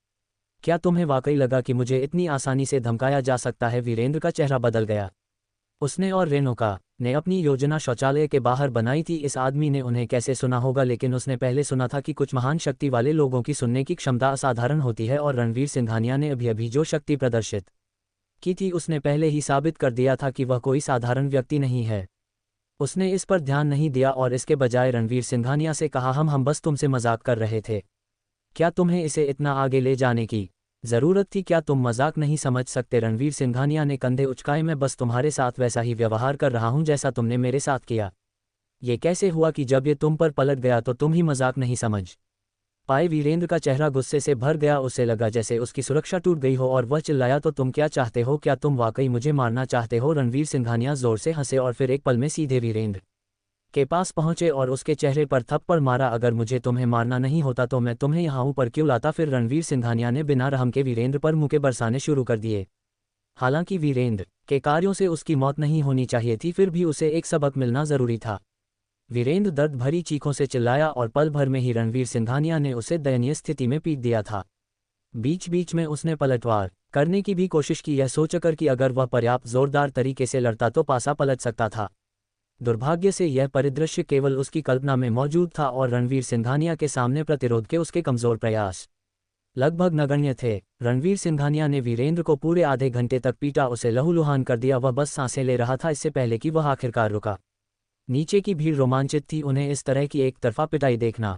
क्या तुम्हें वाकई लगा कि मुझे इतनी आसानी से धमकाया जा सकता है? वीरेंद्र का चेहरा बदल गया। उसने और रेणुका ने अपनी योजना शौचालय के बाहर बनाई थी। इस आदमी ने उन्हें कैसे सुना होगा, लेकिन उसने पहले सुना था कि कुछ महान शक्ति वाले लोगों की सुनने की क्षमता असाधारण होती है, और रणवीर सिंघानिया ने अभी अभी जो शक्ति प्रदर्शित की थी उसने पहले ही साबित कर दिया था कि वह कोई साधारण व्यक्ति नहीं है। उसने इस पर ध्यान नहीं दिया और इसके बजाय रणवीर सिंघानिया से कहा, हम बस तुमसे मजाक कर रहे थे। क्या तुम्हें इसे इतना आगे ले जाने की ज़रूरत थी? क्या तुम मजाक नहीं समझ सकते? रणवीर सिंघानिया ने कंधे उचकाए। मैं बस तुम्हारे साथ वैसा ही व्यवहार कर रहा हूं जैसा तुमने मेरे साथ किया। ये कैसे हुआ कि जब ये तुम पर पलट गया तो तुम ही मजाक नहीं समझ पाए? वीरेंद्र का चेहरा गुस्से से भर गया। उसे लगा जैसे उसकी सुरक्षा टूट गई हो और वह चिल्लाया, तो तुम क्या चाहते हो? क्या तुम वाकई मुझे मारना चाहते हो? रणवीर सिंघानिया जोर से हंसे और फिर एक पल में सीधे वीरेंद्र के पास पहुंचे और उसके चेहरे पर थप्पड़ मारा। अगर मुझे तुम्हें मारना नहीं होता तो मैं तुम्हें यहाँ ऊपर क्यों लाता? फिर रणवीर सिंघानिया ने बिना रहम के वीरेंद्र पर मुक्के बरसाने शुरू कर दिए। हालांकि वीरेंद्र के कार्यों से उसकी मौत नहीं होनी चाहिए थी, फिर भी उसे एक सबक मिलना जरूरी था। वीरेंद्र दर्द भरी चीखों से चिल्लाया और पल भर में ही रणवीर सिंघानिया ने उसे दयनीय स्थिति में पीट दिया था। बीच बीच में उसने पलटवार करने की भी कोशिश की, यह सोचकर कि अगर वह पर्याप्त जोरदार तरीके से लड़ता तो पासा पलट सकता था। दुर्भाग्य से यह परिदृश्य केवल उसकी कल्पना में मौजूद था और रणवीर सिंघानिया के सामने प्रतिरोध के उसके कमजोर प्रयास लगभग नगण्य थे। रणवीर सिंघानिया ने वीरेंद्र को पूरे आधे घंटे तक पीटा, उसे लहूलुहान कर दिया। वह बस सांसें ले रहा था इससे पहले कि वह आखिरकार रुका। नीचे की भीड़ रोमांचित थी, उन्हें इस तरह की एक तरफा पिटाई देखना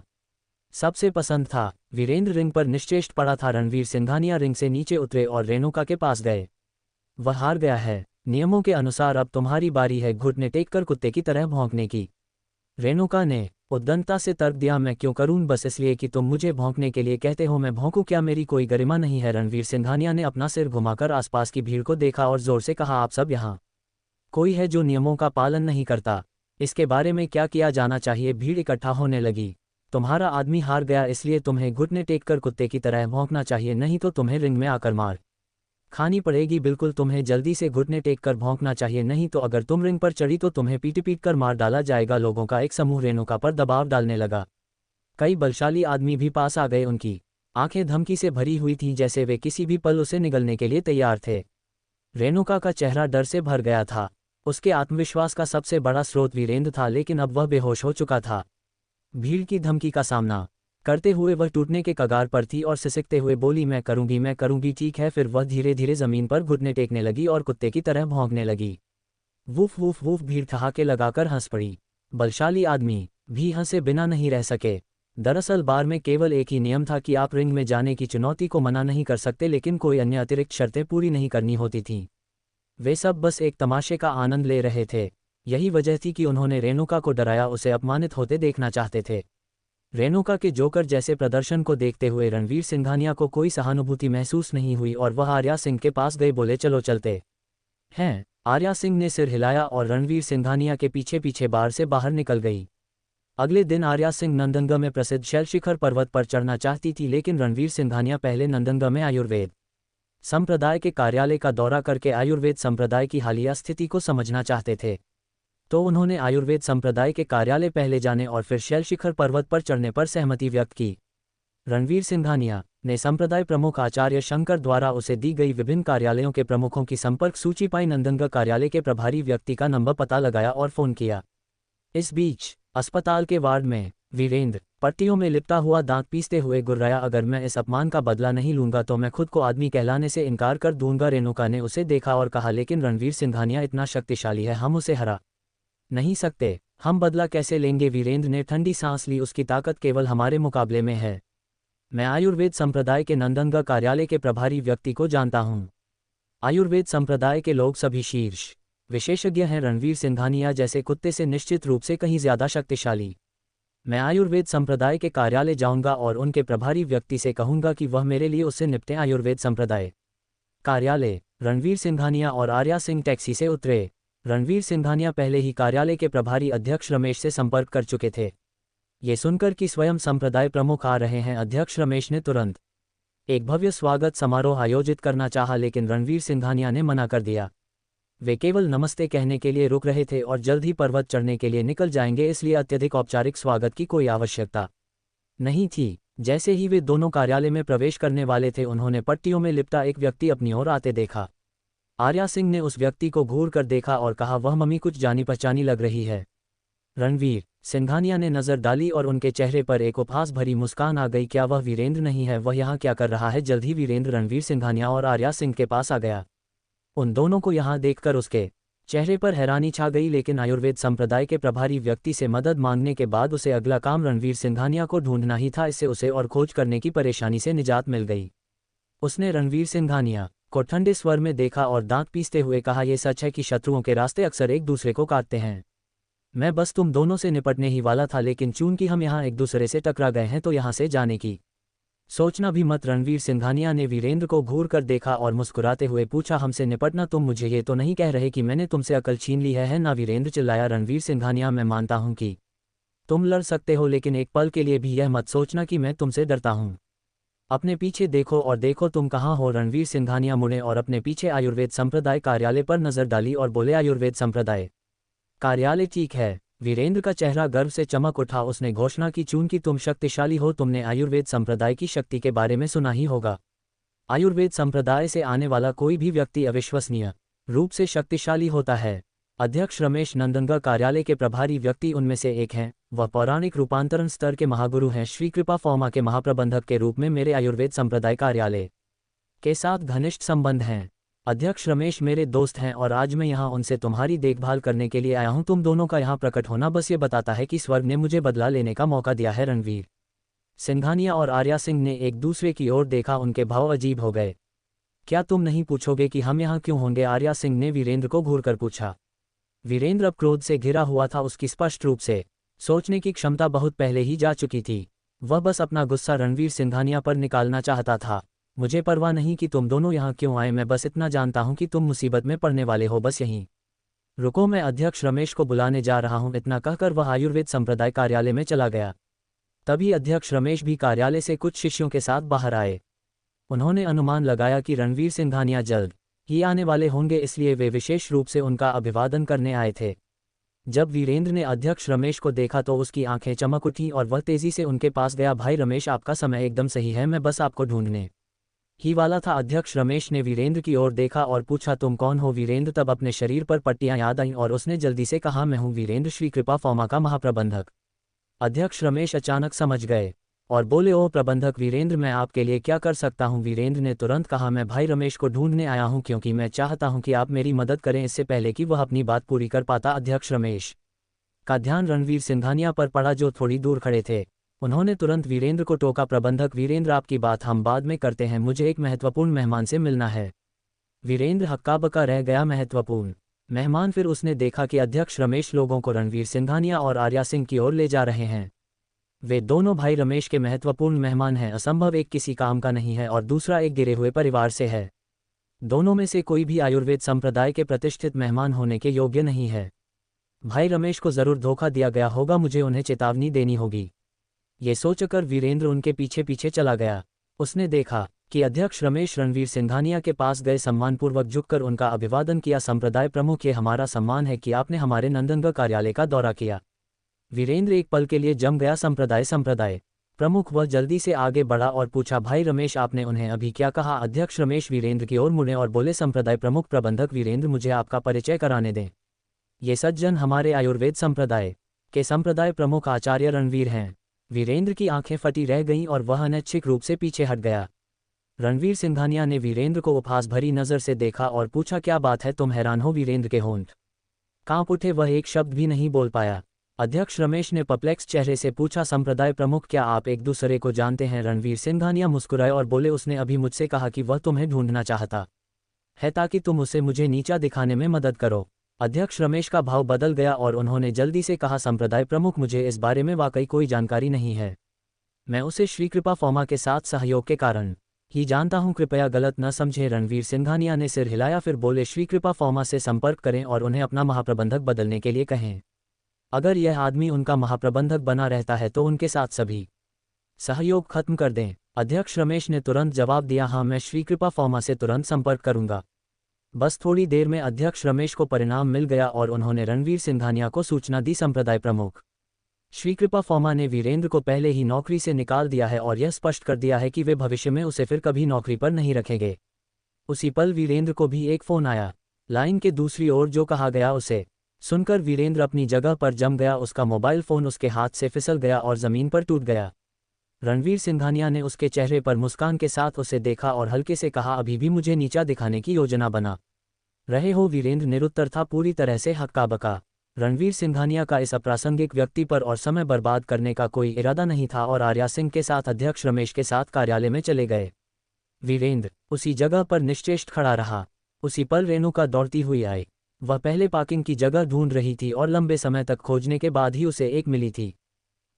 सबसे पसंद था। वीरेंद्र रिंग पर निश्चेष्ट पड़ा था। रणवीर सिंघानिया रिंग से नीचे उतरे और रेणुका के पास गए। वह हार गया है। नियमों के अनुसार अब तुम्हारी बारी है घुटने टेककर कुत्ते की तरह भौंकने की। रेणुका ने उद्दंडता से तर्क दिया, मैं क्यों करूं? बस इसलिए कि तुम मुझे भौंकने के लिए कहते हो। मैं भौंकूं? क्या मेरी कोई गरिमा नहीं है? रणवीर सिंघानिया ने अपना सिर घुमाकर आसपास की भीड़ को देखा और जोर से कहा, आप सब यहाँ कोई है जो नियमों का पालन नहीं करता? इसके बारे में क्या किया जाना चाहिए? भीड़ इकट्ठा होने लगी। तुम्हारा आदमी हार गया, इसलिए तुम्हें घुटने टेककर कुत्ते की तरह भौंकना चाहिए, नहीं तो तुम्हें रिंग में आकर मार खानी पड़ेगी। बिल्कुल, तुम्हें जल्दी से घुटने टेककर भौंकना चाहिए, नहीं तो अगर तुम रिंग पर चढ़ी तो तुम्हें पीट पीट कर मार डाला जाएगा। लोगों का एक समूह रेणुका पर दबाव डालने लगा। कई बलशाली आदमी भी पास आ गए। उनकी आंखें धमकी से भरी हुई थीं, जैसे वे किसी भी पल उसे निगलने के लिए तैयार थे। रेणुका का चेहरा डर से भर गया था। उसके आत्मविश्वास का सबसे बड़ा स्रोत वीरेंद्र था, लेकिन अब वह बेहोश हो चुका था। भीड़ की धमकी का सामना करते हुए वह टूटने के कगार पर थी और सिसकते हुए बोली, मैं करूंगी। ठीक है। फिर वह धीरे धीरे जमीन पर घुटने टेकने लगी और कुत्ते की तरह भौंकने लगी। Woof woof woof. भीड़ ठहाके लगाकर हंस पड़ी। बलशाली आदमी भी हंसे बिना नहीं रह सके। दरअसल बार में केवल एक ही नियम था कि आप रिंग में जाने की चुनौती को मना नहीं कर सकते, लेकिन कोई अन्य अतिरिक्त शर्तें पूरी नहीं करनी होती थीं। वे सब बस एक तमाशे का आनंद ले रहे थे। यही वजह थी कि उन्होंने रेणुका को डराया, उसे अपमानित होते देखना चाहते थे। रेणुका के जोकर जैसे प्रदर्शन को देखते हुए रणवीर सिंघानिया को कोई सहानुभूति महसूस नहीं हुई और वह आर्या सिंह के पास गए, बोले, चलो चलते हैं। आर्या सिंह ने सिर हिलाया और रणवीर सिंघानिया के पीछे पीछे बार से बाहर निकल गई। अगले दिन आर्या सिंह नंदनगा में प्रसिद्ध शैलशिखर पर्वत पर चढ़ना चाहती थी, लेकिन रणवीर सिंघानिया पहले नंदनगा में आयुर्वेद संप्रदाय के कार्यालय का दौरा करके आयुर्वेद संप्रदाय की हालिया स्थिति को समझना चाहते थे। तो उन्होंने आयुर्वेद संप्रदाय के कार्यालय पहले जाने और फिर शैलशिखर पर्वत पर चढ़ने पर सहमति व्यक्त की। रणवीर सिंघानिया ने संप्रदाय प्रमुख आचार्य शंकर द्वारा उसे दी गई विभिन्न कार्यालयों के प्रमुखों की संपर्क सूची पाई, नंदनगा कार्यालय के प्रभारी व्यक्ति का नंबर पता लगाया और फोन किया। इस बीच अस्पताल के वार्ड में वीरेंद्र पट्टियों में लिपटा हुआ दांत पीसते हुए गुर्राया, अगर मैं इस अपमान का बदला नहीं लूंगा तो मैं खुद को आदमी कहलाने से इनकार कर दूंगा। रेणुका ने उसे देखा और कहा, लेकिन रणवीर सिंघानिया इतना शक्तिशाली है, हम उसे हरा नहीं सकते। हम बदला कैसे लेंगे? वीरेंद्र ने ठंडी सांस ली, उसकी ताकत केवल हमारे मुकाबले में है। मैं आयुर्वेद संप्रदाय के नंदनगा कार्यालय के प्रभारी व्यक्ति को जानता हूँ। आयुर्वेद संप्रदाय के लोग सभी शीर्ष विशेषज्ञ हैं। रणवीर सिंघानिया जैसे कुत्ते से निश्चित रूप से कहीं ज्यादा शक्तिशाली। मैं आयुर्वेद संप्रदाय के कार्यालय जाऊंगा और उनके प्रभारी व्यक्ति से कहूंगा कि वह मेरे लिए उससे निपटे। आयुर्वेद संप्रदाय कार्यालय। रणवीर सिंघानिया और आर्या सिंह टैक्सी से उतरे। रणवीर सिंघानिया पहले ही कार्यालय के प्रभारी अध्यक्ष रमेश से संपर्क कर चुके थे। ये सुनकर कि स्वयं संप्रदाय प्रमुख आ रहे हैं, अध्यक्ष रमेश ने तुरंत एक भव्य स्वागत समारोह आयोजित करना चाहा, लेकिन रणवीर सिंघानिया ने मना कर दिया। वे केवल नमस्ते कहने के लिए रुक रहे थे और जल्द ही पर्वत चढ़ने के लिए निकल जाएंगे, इसलिए अत्यधिक औपचारिक स्वागत की कोई आवश्यकता नहीं थी। जैसे ही वे दोनों कार्यालय में प्रवेश करने वाले थे, उन्होंने पट्टियों में लिपटा एक व्यक्ति अपनी ओर आते देखा। आर्या सिंह ने उस व्यक्ति को घूर कर देखा और कहा, वह मम्मी कुछ जानी पहचानी लग रही है। रणवीर सिंघानिया ने नजर डाली और उनके चेहरे पर एक उपहास भरी मुस्कान आ गई। क्या वह वीरेंद्र नहीं है? वह यहाँ क्या कर रहा है? जल्द ही वीरेंद्र रणवीर सिंघानिया और आर्या सिंह के पास आ गया। उन दोनों को यहाँ देखकर उसके चेहरे पर हैरानी छा गई, लेकिन आयुर्वेद संप्रदाय के प्रभारी व्यक्ति से मदद मांगने के बाद उसे अगला काम रणवीर सिंघानिया को ढूंढना ही था। इससे उसे और खोज करने की परेशानी से निजात मिल गई। उसने रणवीर सिंघानिया को ठंडे स्वर में देखा और दांत पीसते हुए कहा, यह सच है कि शत्रुओं के रास्ते अक्सर एक दूसरे को काटते हैं। मैं बस तुम दोनों से निपटने ही वाला था, लेकिन चूंकि हम यहाँ एक दूसरे से टकरा गए हैं तो यहाँ से जाने की सोचना भी मत। रणवीर सिंघानिया ने वीरेंद्र को घूर कर देखा और मुस्कुराते हुए पूछा, हमसे निपटना? तुम मुझे ये तो नहीं कह रहे कि मैंने तुमसे अकल छीन ली है ना? वीरेंद्र चिल्लाया। रणवीर सिंघानिया, मैं मानता हूं कि तुम लड़ सकते हो, लेकिन एक पल के लिए भी यह मत सोचना कि मैं तुमसे डरता हूं। अपने पीछे देखो और देखो तुम कहाँ हो। रणवीर सिंघानिया मुड़े और अपने पीछे आयुर्वेद संप्रदाय कार्यालय पर नजर डाली और बोले, आयुर्वेद संप्रदाय कार्यालय? ठीक है। वीरेंद्र का चेहरा गर्व से चमक उठा। उसने घोषणा की, चूंकि तुम शक्तिशाली हो, तुमने आयुर्वेद संप्रदाय की शक्ति के बारे में सुना ही होगा। आयुर्वेद संप्रदाय से आने वाला कोई भी व्यक्ति अविश्वसनीय रूप से शक्तिशाली होता है। अध्यक्ष रमेश नंदनगा कार्यालय के प्रभारी व्यक्ति उनमें से एक हैं। वह पौराणिक रूपांतरण स्तर के महागुरु हैं। श्री कृपा फॉर्मा के महाप्रबंधक के रूप में मेरे आयुर्वेद संप्रदाय कार्यालय के साथ घनिष्ठ संबंध हैं। अध्यक्ष रमेश मेरे दोस्त हैं और आज मैं यहाँ उनसे तुम्हारी देखभाल करने के लिए आया हूँ। तुम दोनों का यहाँ प्रकट होना बस ये बताता है कि स्वर्ग ने मुझे बदला लेने का मौका दिया है। रणवीर सिंघानिया और आर्या सिंह ने एक दूसरे की ओर देखा। उनके भाव अजीब हो गए। क्या तुम नहीं पूछोगे कि हम यहाँ क्यों होंगे? आर्या सिंह ने वीरेंद्र को घूरकर पूछा। वीरेंद्र अब क्रोध से घिरा हुआ था। उसकी स्पष्ट रूप से सोचने की क्षमता बहुत पहले ही जा चुकी थी। वह बस अपना गुस्सा रणवीर सिंघानिया पर निकालना चाहता था। मुझे परवाह नहीं कि तुम दोनों यहाँ क्यों आए, मैं बस इतना जानता हूँ कि तुम मुसीबत में पड़ने वाले हो। बस यहीं रुको, मैं अध्यक्ष रमेश को बुलाने जा रहा हूँ। इतना कहकर वह आयुर्वेद संप्रदाय कार्यालय में चला गया। तभी अध्यक्ष रमेश भी कार्यालय से कुछ शिष्यों के साथ बाहर आए। उन्होंने अनुमान लगाया कि रणवीर सिंघानिया जल्द ही आने वाले होंगे, इसलिए वे विशेष रूप से उनका अभिवादन करने आए थे। जब वीरेंद्र ने अध्यक्ष रमेश को देखा तो उसकी आंखें चमक उठीं और वह तेजी से उनके पास गया। भाई रमेश, आपका समय एकदम सही है, मैं बस आपको ढूंढने ही वाला था। अध्यक्ष रमेश ने वीरेंद्र की ओर देखा और पूछा, तुम कौन हो? वीरेंद्र तब अपने शरीर पर पट्टियां याद आईं और उसने जल्दी से कहा, मैं हूं वीरेंद्र, श्री कृपा फॉर्मा का महाप्रबंधक। अध्यक्ष रमेश अचानक समझ गए और बोले, ओह प्रबंधक वीरेंद्र, मैं आपके लिए क्या कर सकता हूं? वीरेंद्र ने तुरंत कहा, मैं भाई रमेश को ढूंढने आया हूं क्योंकि मैं चाहता हूं कि आप मेरी मदद करें। इससे पहले कि वह अपनी बात पूरी कर पाता, अध्यक्ष रमेश का ध्यान रणवीर सिंघानिया पर पड़ा जो थोड़ी दूर खड़े थे। उन्होंने तुरंत वीरेंद्र को टोका, प्रबंधक वीरेंद्र, आपकी बात हम बाद में करते हैं, मुझे एक महत्वपूर्ण मेहमान से मिलना है। वीरेंद्र हक्का बक्का रह गया। महत्वपूर्ण मेहमान? फिर उसने देखा कि अध्यक्ष रमेश लोगों को रणवीर सिंघानिया और आर्या सिंह की ओर ले जा रहे हैं। वे दोनों भाई रमेश के महत्वपूर्ण मेहमान हैं। असंभव, एक किसी काम का नहीं है और दूसरा एक गिरे हुए परिवार से है। दोनों में से कोई भी आयुर्वेद संप्रदाय के प्रतिष्ठित मेहमान होने के योग्य नहीं है। भाई रमेश को जरूर धोखा दिया गया होगा, मुझे उन्हें चेतावनी देनी होगी। ये सोचकर वीरेंद्र उनके पीछे पीछे चला गया। उसने देखा कि अध्यक्ष रमेश रणवीर सिंघानिया के पास गए, सम्मानपूर्वक झुककर उनका अभिवादन किया। संप्रदाय प्रमुख, ये हमारा सम्मान है कि आपने हमारे नंदनगढ़ कार्यालय का दौरा किया। वीरेंद्र एक पल के लिए जम गया। संप्रदाय प्रमुख। वह जल्दी से आगे बढ़ा और पूछा, भाई रमेश आपने उन्हें अभी क्या कहा? अध्यक्ष रमेश वीरेंद्र की ओर मुड़े और बोले, संप्रदाय प्रमुख प्रबंधक वीरेंद्र, मुझे आपका परिचय कराने दें। ये सज्जन हमारे आयुर्वेद संप्रदाय के संप्रदाय प्रमुख आचार्य रणवीर हैं। वीरेंद्र की आंखें फटी रह गईं और वह अनैच्छिक रूप से पीछे हट गया। रणवीर सिंघानिया ने वीरेंद्र को उपहास भरी नज़र से देखा और पूछा, क्या बात है, तुम हैरान हो? वीरेंद्र के होंठ कांप उठे, वह एक शब्द भी नहीं बोल पाया। अध्यक्ष रमेश ने परप्लेक्स चेहरे से पूछा, संप्रदाय प्रमुख, क्या आप एक दूसरे को जानते हैं? रणवीर सिंघानिया मुस्कुराए और बोले, उसने अभी मुझसे कहा कि वह तुम्हें ढूंढना चाहता है ताकि तुम उसे मुझे नीचा दिखाने में मदद करो। अध्यक्ष रमेश का भाव बदल गया और उन्होंने जल्दी से कहा, संप्रदाय प्रमुख, मुझे इस बारे में वाकई कोई जानकारी नहीं है। मैं उसे श्रीकृपा फॉर्मा के साथ सहयोग के कारण ही जानता हूं, कृपया गलत न समझे। रणवीर सिंघानिया ने सिर हिलाया, फिर बोले, श्रीकृपा फॉर्मा से संपर्क करें और उन्हें अपना महाप्रबंधक बदलने के लिए कहें। अगर यह आदमी उनका महाप्रबंधक बना रहता है तो उनके साथ सभी सहयोग खत्म कर दें। अध्यक्ष रमेश ने तुरंत जवाब दिया, हाँ, मैं श्रीकृपा फॉर्मा से तुरंत संपर्क करूंगा। बस थोड़ी देर में अध्यक्ष रमेश को परिणाम मिल गया और उन्होंने रणवीर सिंघानिया को सूचना दी। संप्रदाय प्रमुख श्रीकृपा फॉर्मा ने वीरेंद्र को पहले ही नौकरी से निकाल दिया है और यह स्पष्ट कर दिया है कि वे भविष्य में उसे फिर कभी नौकरी पर नहीं रखेंगे। उसी पल वीरेंद्र को भी एक फोन आया। लाइन के दूसरी ओर जो कहा गया उसे सुनकर वीरेंद्र अपनी जगह पर जम गया। उसका मोबाइल फोन उसके हाथ से फिसल गया और जमीन पर टूट गया। रणवीर सिंघानिया ने उसके चेहरे पर मुस्कान के साथ उसे देखा और हल्के से कहा, अभी भी मुझे नीचा दिखाने की योजना बना रहे हो? वीरेंद्र निरुत्तर था, पूरी तरह से हक्का बका। रणवीर सिंघानिया का इस अप्रासंगिक व्यक्ति पर और समय बर्बाद करने का कोई इरादा नहीं था और आर्या सिंह के साथ अध्यक्ष रमेश के साथ कार्यालय में चले गए। वीरेंद्र उसी जगह पर निश्चेष्ट खड़ा रहा। उसी पल रेणुका दौड़ती हुई आई। वह पहले पार्किंग की जगह ढूंढ रही थी और लंबे समय तक खोजने के बाद ही उसे एक मिली थी।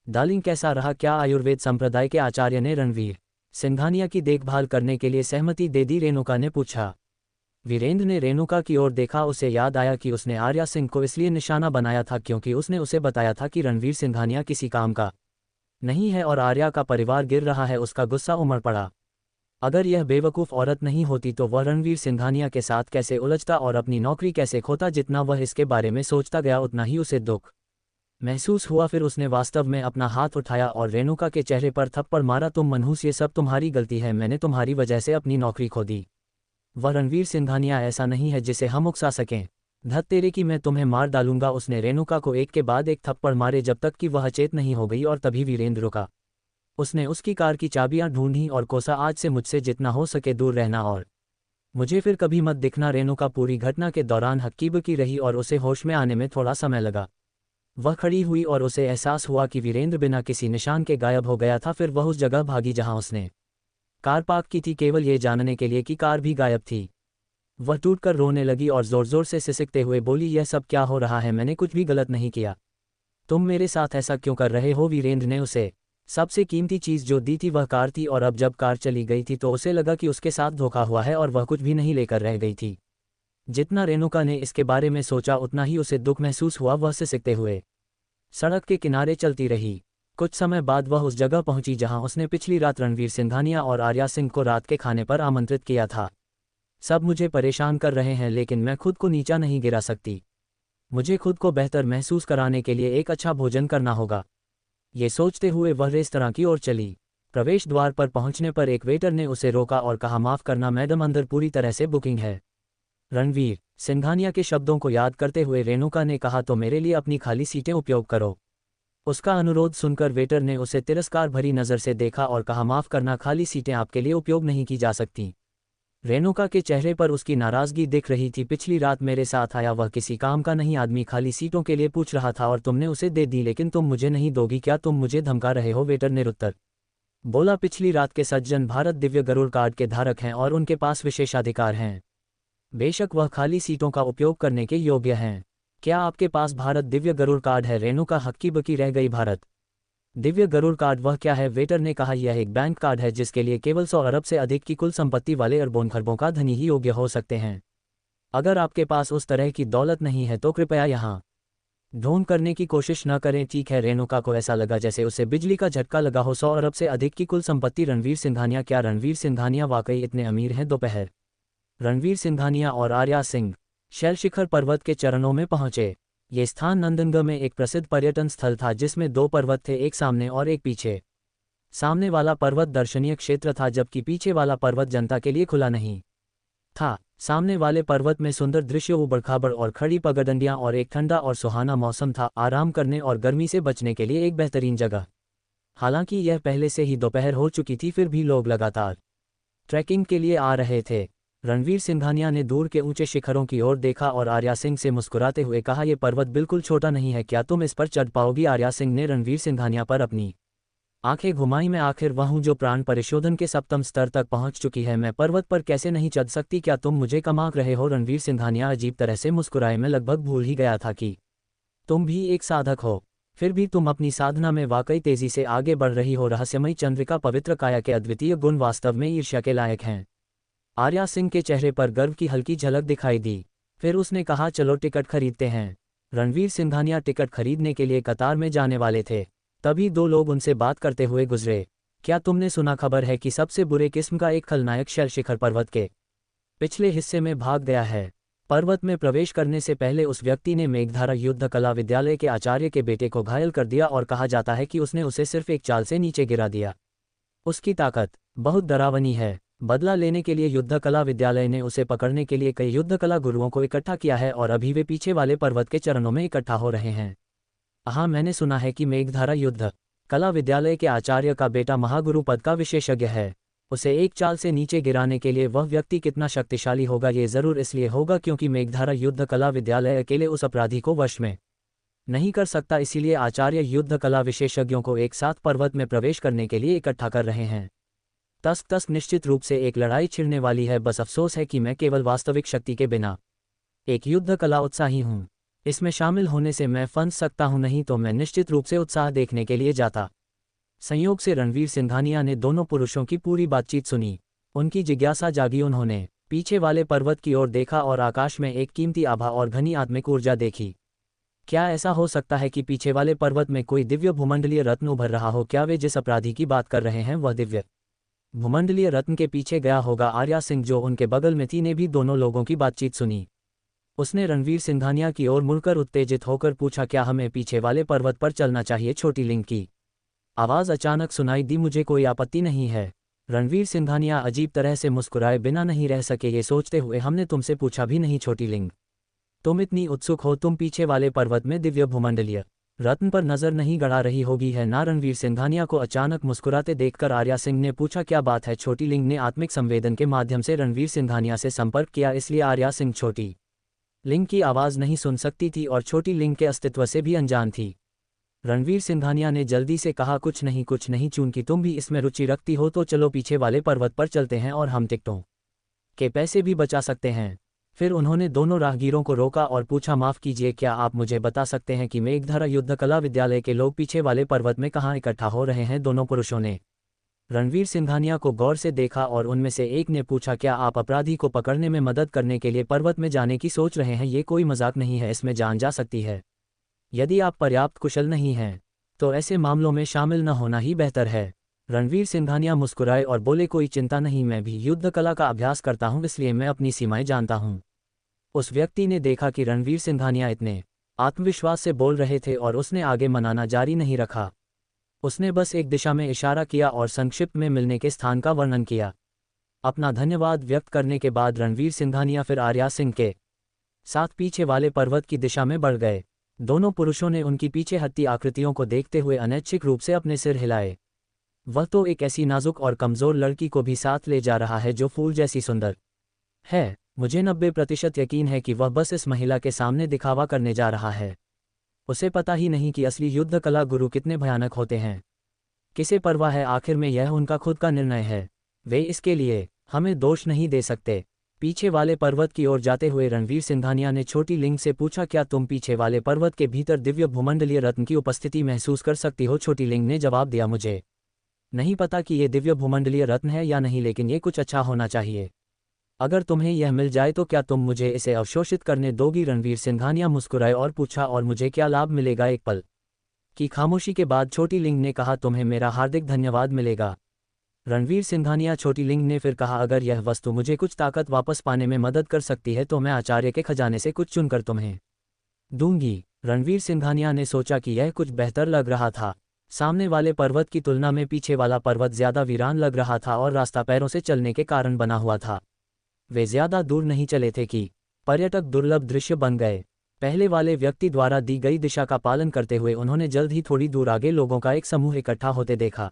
डार्लिंग, कैसा रहा? क्या आयुर्वेद संप्रदाय के आचार्य ने रणवीर सिंघानिया की देखभाल करने के लिए सहमति दे दी? रेणुका ने पूछा। वीरेंद्र ने रेणुका की ओर देखा। उसे याद आया कि उसने आर्या सिंह को इसलिए निशाना बनाया था क्योंकि उसने उसे बताया था कि रणवीर सिंघानिया किसी काम का नहीं है और आर्या का परिवार गिर रहा है। उसका गुस्सा उमड़ पड़ा। अगर यह बेवकूफ़ औरत नहीं होती तो वह रणवीर सिंघानिया के साथ कैसे उलझता और अपनी नौकरी कैसे खोता? जितना वह इसके बारे में सोचता गया उतना ही उसे दुख महसूस हुआ। फिर उसने वास्तव में अपना हाथ उठाया और रेणुका के चेहरे पर थप्पड़ मारा। तुम मनहूस, ये सब तुम्हारी गलती है। मैंने तुम्हारी वजह से अपनी नौकरी खो दी। वह रणवीर सिंघानिया ऐसा नहीं है जिसे हम उकसा सकें। धत तेरे की, मैं तुम्हें मार डालूंगा। उसने रेणुका को एक के बाद एक थप्पड़ मारे जब तक कि वह अचेत नहीं हो गई और तभी वीरेंद्र रुका। उसने उसकी कार की चाबियां ढूंढी और कोसा, आज से मुझसे जितना हो सके दूर रहना और मुझे फिर कभी मत दिखना। रेणुका पूरी घटना के दौरान हक्की-बक्की रही और उसे होश में आने में थोड़ा समय लगा। वह खड़ी हुई और उसे एहसास हुआ कि वीरेंद्र बिना किसी निशान के गायब हो गया था। फिर वह उस जगह भागी जहां उसने कार पार्क की थी, केवल ये जानने के लिए कि कार भी गायब थी। वह टूटकर रोने लगी और जोर जोर से सिसकते हुए बोली, यह सब क्या हो रहा है? मैंने कुछ भी गलत नहीं किया। तुम मेरे साथ ऐसा क्यों कर रहे हो? वीरेंद्र ने उसे सबसे कीमती चीज़ जो दी थी वह कार थी और अब जब कार चली गई थी तो उसे लगा कि उसके साथ धोखा हुआ है और वह कुछ भी नहीं लेकर रह गई थी। जितना रेणुका ने इसके बारे में सोचा उतना ही उसे दुख महसूस हुआ। वह सिसकते हुए सड़क के किनारे चलती रही। कुछ समय बाद वह उस जगह पहुंची जहां उसने पिछली रात रणवीर सिंघानिया और आर्या सिंह को रात के खाने पर आमंत्रित किया था। सब मुझे परेशान कर रहे हैं लेकिन मैं खुद को नीचा नहीं गिरा सकती। मुझे खुद को बेहतर महसूस कराने के लिए एक अच्छा भोजन करना होगा। ये सोचते हुए वह रेस्तरां की ओर चली। प्रवेश द्वार पर पहुंचने पर एक वेटर ने उसे रोका और कहा, माफ़ करना मैडम, अंदर पूरी तरह से बुकिंग है। रणवीर सिंघानिया के शब्दों को याद करते हुए रेणुका ने कहा, तो मेरे लिए अपनी खाली सीटें उपयोग करो। उसका अनुरोध सुनकर वेटर ने उसे तिरस्कार भरी नज़र से देखा और कहा, माफ़ करना, खाली सीटें आपके लिए उपयोग नहीं की जा सकती। रेणुका के चेहरे पर उसकी नाराज़गी दिख रही थी। पिछली रात मेरे साथ आया वह किसी काम का नहीं आदमी खाली सीटों के लिए पूछ रहा था और तुमने उसे दे दी, लेकिन तुम मुझे नहीं दोगी। क्या तुम मुझे धमका रहे हो? वेटर ने उत्तर बोला, पिछली रात के सज्जन भारत दिव्य गरुड़ कार्ड के धारक हैं और उनके पास विशेषाधिकार हैं। बेशक वह खाली सीटों का उपयोग करने के योग्य हैं। क्या आपके पास भारत दिव्य गरुड़ कार्ड है? रेणुका हक्की बकी रह गई। भारत दिव्य गरुड़ कार्ड वह क्या है? वेटर ने कहा, यह एक बैंक कार्ड है जिसके लिए केवल 100 अरब से अधिक की कुल संपत्ति वाले अरबों खरबों का धनी ही योग्य हो सकते हैं। अगर आपके पास उस तरह की दौलत नहीं है तो कृपया यहाँ ढोंग करने की कोशिश न करें। ठीक है। रेणुका को ऐसा लगा जैसे उसे बिजली का झटका लगा हो। 100 अरब से अधिक की कुल संपत्ति रणवीर सिंघानिया। क्या रणवीर सिंघानिया वाकई इतने अमीर हैं? दोपहर रणवीर सिंघानिया और आर्या सिंह शैलशिखर पर्वत के चरणों में पहुंचे। ये स्थान नंदनगढ़ में एक प्रसिद्ध पर्यटन स्थल था जिसमें 2 पर्वत थे, एक सामने और एक पीछे। सामने वाला पर्वत दर्शनीय क्षेत्र था जबकि पीछे वाला पर्वत जनता के लिए खुला नहीं था। सामने वाले पर्वत में सुंदर दृश्य, उबड़-खाबड़ और खड़ी पगडंडियां और एक ठंडा और सुहाना मौसम था। आराम करने और गर्मी से बचने के लिए एक बेहतरीन जगह। हालांकि यह पहले से ही दोपहर हो चुकी थी, फिर भी लोग लगातार ट्रैकिंग के लिए आ रहे थे। रणवीर सिंघानिया ने दूर के ऊंचे शिखरों की ओर देखा और आर्या सिंह से मुस्कुराते हुए कहा, यह पर्वत बिल्कुल छोटा नहीं है, क्या तुम इस पर चढ़ पाओगी? आर्या सिंह ने रणवीर सिंघानिया पर अपनी आंखें घुमाई। मैं आखिर वह हूं जो प्राण परिशोधन के 7वें स्तर तक पहुंच चुकी है। मैं पर्वत पर कैसे नहीं चढ़ सकती? क्या तुम मुझे कमाक रहे हो? रणवीर सिंघानिया अजीब तरह से मुस्कुराए। मैं लगभग भूल ही गया था कि तुम भी एक साधक हो। फिर भी तुम अपनी साधना में वाकई तेजी से आगे बढ़ रही हो। रहस्यमयी चंद्रिका, पवित्र काया के अद्वितीय गुण वास्तव में ईर्ष्या के लायक हैं। आर्या सिंह के चेहरे पर गर्व की हल्की झलक दिखाई दी। फिर उसने कहा, चलो टिकट खरीदते हैं। रणवीर सिंघानिया टिकट खरीदने के लिए कतार में जाने वाले थे, तभी 2 लोग उनसे बात करते हुए गुजरे। क्या तुमने सुना? खबर है कि सबसे बुरे किस्म का एक खलनायक शैलशिखर पर्वत के पिछले हिस्से में भाग गया है। पर्वत में प्रवेश करने से पहले उस व्यक्ति ने मेघधारा युद्ध कला विद्यालय के आचार्य के बेटे को घायल कर दिया और कहा जाता है कि उसने उसे सिर्फ एक चाल से नीचे गिरा दिया। उसकी ताकत बहुत डरावनी है। बदला लेने के लिए युद्ध कला विद्यालय ने उसे पकड़ने के लिए कई युद्ध कला गुरुओं को इकट्ठा किया है और अभी वे पीछे वाले पर्वत के चरणों में इकट्ठा हो रहे हैं। हाँ, मैंने सुना है कि मेघधारा युद्ध कला विद्यालय के आचार्य का बेटा महागुरु पद का विशेषज्ञ है। उसे एक चाल से नीचे गिराने के लिए वह व्यक्ति कितना शक्तिशाली होगा? ये जरूर इसलिए होगा क्योंकि मेघधारा युद्ध कला विद्यालय अकेले उस अपराधी को वश में नहीं कर सकता। इसीलिए आचार्य युद्ध कला विशेषज्ञों को एक साथ पर्वत में प्रवेश करने के लिए इकट्ठा कर रहे हैं। तस निश्चित रूप से एक लड़ाई छिड़ने वाली है। बस अफसोस है कि मैं केवल वास्तविक शक्ति के बिना एक युद्ध कला उत्साही हूँ। इसमें शामिल होने से मैं फंस सकता हूं, नहीं तो मैं निश्चित रूप से उत्साह देखने के लिए जाता। संयोग से रणवीर सिंघानिया ने दोनों पुरुषों की पूरी बातचीत सुनी। उनकी जिज्ञासा जागी। उन्होंने पीछे वाले पर्वत की ओर देखा और आकाश में एक कीमती आभा और घनी आत्मिक ऊर्जा देखी। क्या ऐसा हो सकता है कि पीछे वाले पर्वत में कोई दिव्य भूमंडलीय रत्न उभर रहा हो? क्या वे जिस अपराधी की बात कर रहे हैं वह दिव्य भूमंडलीय रत्न के पीछे गया होगा? आर्या सिंह, जो उनके बगल में थी, ने भी दोनों लोगों की बातचीत सुनी। उसने रणवीर सिंघानिया की ओर मुड़कर उत्तेजित होकर पूछा, क्या हमें पीछे वाले पर्वत पर चलना चाहिए? छोटी लिंग की आवाज़ अचानक सुनाई दी। मुझे कोई आपत्ति नहीं है। रणवीर सिंघानिया अजीब तरह से मुस्कुराए बिना नहीं रह सके, ये सोचते हुए, हमने तुमसे पूछा भी नहीं। छोटी लिंग, तुम इतनी उत्सुक हो, तुम पीछे वाले पर्वत में दिव्य भूमंडलीय रत्न पर नजर नहीं गड़ा रही होगी, है ना? रणवीर सिंघानिया को अचानक मुस्कुराते देखकर आर्या सिंह ने पूछा, क्या बात है? छोटी लिंग ने आत्मिक संवेदन के माध्यम से रणवीर सिंघानिया से संपर्क किया, इसलिए आर्या सिंह छोटी लिंग की आवाज़ नहीं सुन सकती थी और छोटी लिंग के अस्तित्व से भी अनजान थी। रणवीर सिंघानिया ने जल्दी से कहा, कुछ नहीं, चूंकि तुम भी इसमें रुचि रखती हो तो चलो पीछे वाले पर्वत पर चलते हैं और हम टिकटों के पैसे भी बचा सकते हैं। फिर उन्होंने दोनों राहगीरों को रोका और पूछा, माफ़ कीजिए, क्या आप मुझे बता सकते हैं कि मेघधारा युद्ध कला विद्यालय के लोग पीछे वाले पर्वत में कहाँ इकट्ठा हो रहे हैं? दोनों पुरुषों ने रणवीर सिंघानिया को गौर से देखा और उनमें से एक ने पूछा, क्या आप अपराधी को पकड़ने में मदद करने के लिए पर्वत में जाने की सोच रहे हैं? ये कोई मजाक नहीं है, इसमें जान जा सकती है। यदि आप पर्याप्त कुशल नहीं हैं तो ऐसे मामलों में शामिल न होना ही बेहतर है। रणवीर सिंघानिया मुस्कुराए और बोले, कोई चिंता नहीं, मैं भी युद्ध कला का अभ्यास करता हूं, इसलिए मैं अपनी सीमाएं जानता हूं। उस व्यक्ति ने देखा कि रणवीर सिंघानिया इतने आत्मविश्वास से बोल रहे थे और उसने आगे मनाना जारी नहीं रखा। उसने बस एक दिशा में इशारा किया और संक्षिप्त में मिलने के स्थान का वर्णन किया। अपना धन्यवाद व्यक्त करने के बाद रणवीर सिंघानिया फिर आर्या सिंह के साथ पीछे वाले पर्वत की दिशा में बढ़ गए। दोनों पुरुषों ने उनकी पीछे हत्ती आकृतियों को देखते हुए अनैच्छिक रूप से अपने सिर हिलाए। वह तो एक ऐसी नाजुक और कमज़ोर लड़की को भी साथ ले जा रहा है जो फूल जैसी सुंदर है। मुझे 90% यकीन है कि वह बस इस महिला के सामने दिखावा करने जा रहा है। उसे पता ही नहीं कि असली युद्ध कला गुरु कितने भयानक होते हैं। किसे परवाह है? आखिर में यह उनका खुद का निर्णय है, वे इसके लिए हमें दोष नहीं दे सकते। पीछे वाले पर्वत की ओर जाते हुए रणवीर सिंघानिया ने छोटी लिंग से पूछा, क्या तुम पीछे वाले पर्वत के भीतर दिव्य भूमंडलीय रत्न की उपस्थिति महसूस कर सकती हो? छोटी लिंग ने जवाब दिया, मुझे नहीं पता कि ये दिव्य भूमंडलीय रत्न है या नहीं, लेकिन ये कुछ अच्छा होना चाहिए। अगर तुम्हें यह मिल जाए तो क्या तुम मुझे इसे अवशोषित करने दोगी? रणवीर सिंघानिया मुस्कुराए और पूछा, और मुझे क्या लाभ मिलेगा? एक पल की खामोशी के बाद छोटी लिंग ने कहा, तुम्हें मेरा हार्दिक धन्यवाद मिलेगा। रणवीर सिंघानिया छोटी लिंग ने फिर कहा, अगर यह वस्तु मुझे कुछ ताकत वापस पाने में मदद कर सकती है तो मैं आचार्य के खजाने से कुछ चुनकर तुम्हें दूंगी। रणवीर सिंघानिया ने सोचा कि यह कुछ बेहतर लग रहा था। सामने वाले पर्वत की तुलना में पीछे वाला पर्वत ज्यादा वीरान लग रहा था और रास्ता पैरों से चलने के कारण बना हुआ था। वे ज्यादा दूर नहीं चले थे कि पर्यटक दुर्लभ दृश्य बन गए। पहले वाले व्यक्ति द्वारा दी गई दिशा का पालन करते हुए उन्होंने जल्द ही थोड़ी दूर आगे लोगों का एक समूह इकट्ठा होते देखा।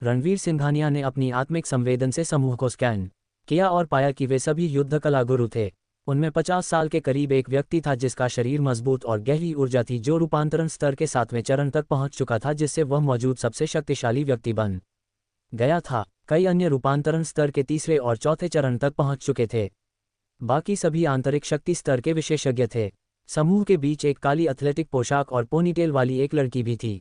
रणवीर सिंघानिया ने अपनी आत्मिक संवेदन से समूह को स्कैन किया और पाया कि वे सभी युद्ध कला गुरु थे। उनमें 50 साल के करीब एक व्यक्ति था जिसका शरीर मजबूत और गहरी ऊर्जा थी, जो रूपांतरण स्तर के 7वें चरण तक पहुंच चुका था, जिससे वह मौजूद सबसे शक्तिशाली व्यक्ति बन गया था। कई अन्य रूपांतरण स्तर के 3रे और 4थे चरण तक पहुंच चुके थे। बाकी सभी आंतरिक शक्ति स्तर के विशेषज्ञ थे। समूह के बीच एक काली एथलेटिक पोशाक और पोनीटेल वाली एक लड़की भी थी।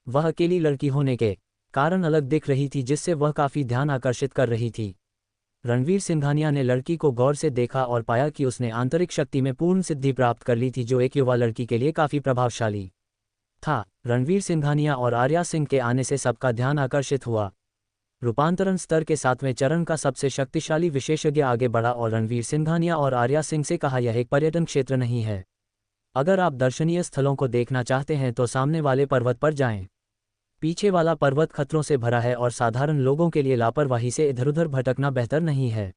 वह अकेली लड़की होने के कारण अलग दिख रही थी, जिससे वह काफी ध्यान आकर्षित कर रही थी। रणवीर सिंघानिया ने लड़की को गौर से देखा और पाया कि उसने आंतरिक शक्ति में पूर्ण सिद्धि प्राप्त कर ली थी, जो एक युवा लड़की के लिए काफी प्रभावशाली था। रणवीर सिंघानिया और आर्या सिंह के आने से सबका ध्यान आकर्षित हुआ। रूपांतरण स्तर के 7वें चरण का सबसे शक्तिशाली विशेषज्ञ आगे बढ़ा और रणवीर सिंघानिया और आर्या सिंह से कहा, यह एक पर्यटन क्षेत्र नहीं है। अगर आप दर्शनीय स्थलों को देखना चाहते हैं तो सामने वाले पर्वत पर जाएं। पीछे वाला पर्वत खतरों से भरा है और साधारण लोगों के लिए लापरवाही से इधर-उधर भटकना बेहतर नहीं है।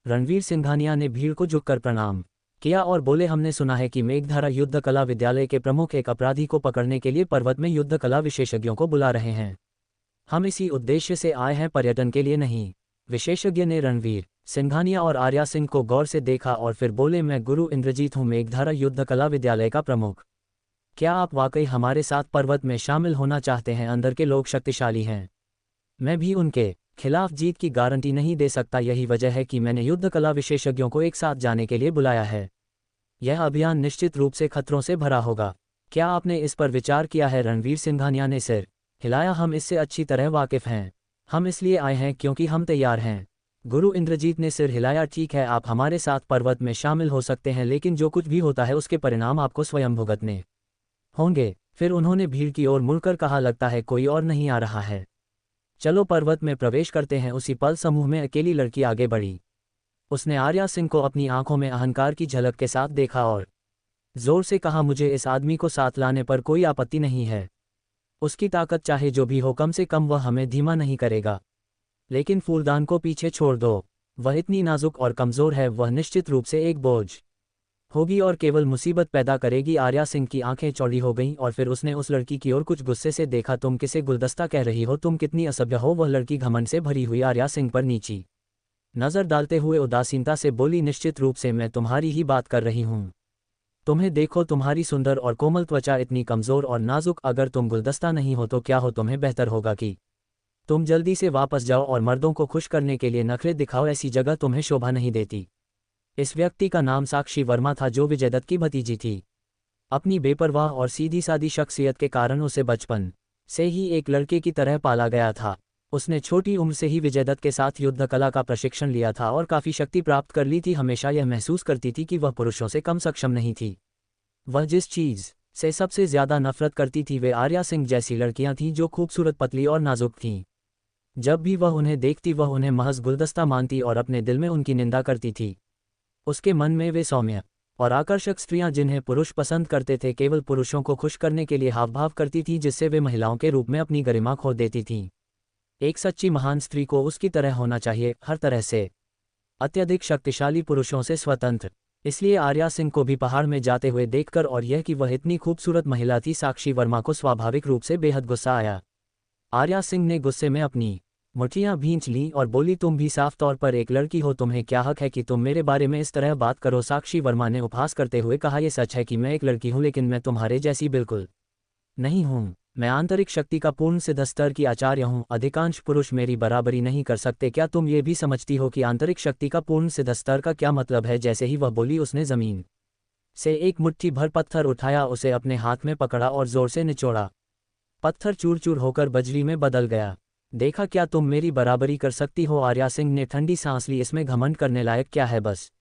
रणवीर सिंघानिया ने भीड़ को झुककर प्रणाम किया और बोले, हमने सुना है कि मेघधारा युद्ध कला विद्यालय के प्रमुख एक अपराधी को पकड़ने के लिए पर्वत में युद्ध कला विशेषज्ञों को बुला रहे हैं। हम इसी उद्देश्य से आए हैं, पर्यटन के लिए नहीं। विशेषज्ञ ने रणवीर सिंघानिया और आर्या सिंह को गौर से देखा और फिर बोले, मैं गुरु इंद्रजीत हूँ, मेघधारा युद्ध कला विद्यालय का प्रमुख। क्या आप वाकई हमारे साथ पर्वत में शामिल होना चाहते हैं? अंदर के लोग शक्तिशाली हैं। मैं भी उनके खिलाफ जीत की गारंटी नहीं दे सकता। यही वजह है कि मैंने युद्ध कला विशेषज्ञों को एक साथ जाने के लिए बुलाया है। यह अभियान निश्चित रूप से खतरों से भरा होगा। क्या आपने इस पर विचार किया है? रणवीर सिंघानिया ने सिर हिलाया। हम इससे अच्छी तरह वाकिफ हैं। हम इसलिए आए हैं क्योंकि हम तैयार हैं। गुरु इंद्रजीत ने सिर हिलाया। ठीक है, आप हमारे साथ पर्वत में शामिल हो सकते हैं, लेकिन जो कुछ भी होता है उसके परिणाम आपको स्वयं भुगतने होंगे। फिर उन्होंने भीड़ की ओर मुड़कर कहा, लगता है कोई और नहीं आ रहा है। चलो पर्वत में प्रवेश करते हैं। उसी पल समूह में अकेली लड़की आगे बढ़ी। उसने आर्या सिंह को अपनी आंखों में अहंकार की झलक के साथ देखा और जोर से कहा, मुझे इस आदमी को साथ लाने पर कोई आपत्ति नहीं है। उसकी ताकत चाहे जो भी हो, कम से कम वह हमें धीमा नहीं करेगा। लेकिन फूलदान को पीछे छोड़ दो। वह इतनी नाजुक और कमजोर है, वह निश्चित रूप से एक बोझ होगी और केवल मुसीबत पैदा करेगी। आर्या सिंह की आंखें चौड़ी हो गईं और फिर उसने उस लड़की की ओर कुछ गुस्से से देखा। तुम किसे गुलदस्ता कह रही हो? तुम कितनी असभ्य हो? वह लड़की घमंड से भरी हुई आर्या सिंह पर नीची नजर डालते हुए उदासीनता से बोली, निश्चित रूप से मैं तुम्हारी ही बात कर रही हूँ। तुम्हें देखो, तुम्हारी सुंदर और कोमल त्वचा इतनी कमजोर और नाजुक। अगर तुम गुलदस्ता नहीं हो तो क्या हो? तुम्हें बेहतर होगा कि तुम जल्दी से वापस जाओ और मर्दों को खुश करने के लिए नखरे दिखाओ। ऐसी जगह तुम्हें शोभा नहीं देती। इस व्यक्ति का नाम साक्षी वर्मा था, जो विजयदत्त की भतीजी थी। अपनी बेपरवाह और सीधी सादी शख्सियत के कारण उसे बचपन से ही एक लड़के की तरह पाला गया था। उसने छोटी उम्र से ही विजयदत्त के साथ युद्ध कला का प्रशिक्षण लिया था और काफ़ी शक्ति प्राप्त कर ली थी। हमेशा यह महसूस करती थी कि वह पुरुषों से कम सक्षम नहीं थी। वह जिस चीज़ से सबसे ज़्यादा नफरत करती थी वे आर्या सिंह जैसी लड़कियां थीं, जो खूबसूरत, पतली और नाजुक थीं। जब भी वह उन्हें देखती वह उन्हें महज गुलदस्ता मानती और अपने दिल में उनकी निंदा करती थी। उसके मन में वे सौम्य और आकर्षक स्त्रियां जिन्हें पुरुष पसंद करते थे केवल पुरुषों को खुश करने के लिए हाव भाव करती थीं, जिससे वे महिलाओं के रूप में अपनी गरिमा खो देती थीं। एक सच्ची महान स्त्री को उसकी तरह होना चाहिए, हर तरह से अत्यधिक शक्तिशाली पुरुषों से स्वतंत्र। इसलिए आर्या सिंह को भी पहाड़ में जाते हुए देखकर और यह कि वह इतनी खूबसूरत महिला थी, साक्षी वर्मा को स्वाभाविक रूप से बेहद गुस्सा आया। आर्या सिंह ने गुस्से में अपनी मुठ्ठियां भींच लीं और बोली, तुम भी साफ तौर पर एक लड़की हो। तुम्हें क्या हक है कि तुम मेरे बारे में इस तरह बात करो? साक्षी वर्मा ने उपहास करते हुए कहा, यह सच है कि मैं एक लड़की हूं, लेकिन मैं तुम्हारे जैसी बिल्कुल नहीं हूं। मैं आंतरिक शक्ति का पूर्ण सिद्ध स्तर की आचार्य हूं। अधिकांश पुरुष मेरी बराबरी नहीं कर सकते। क्या तुम ये भी समझती हो कि आंतरिक शक्ति का पूर्ण सिद्ध स्तर का क्या मतलब है? जैसे ही वह बोली उसने जमीन से एक मुट्ठी भर पत्थर उठाया, उसे अपने हाथ में पकड़ा और जोर से निचोड़ा। पत्थर चूर चूर होकर बजरी में बदल गया। देखा क्या तुम मेरी बराबरी कर सकती हो? आर्या सिंह ने ठंडी सांस ली। इसमें घमंड करने लायक क्या है? बस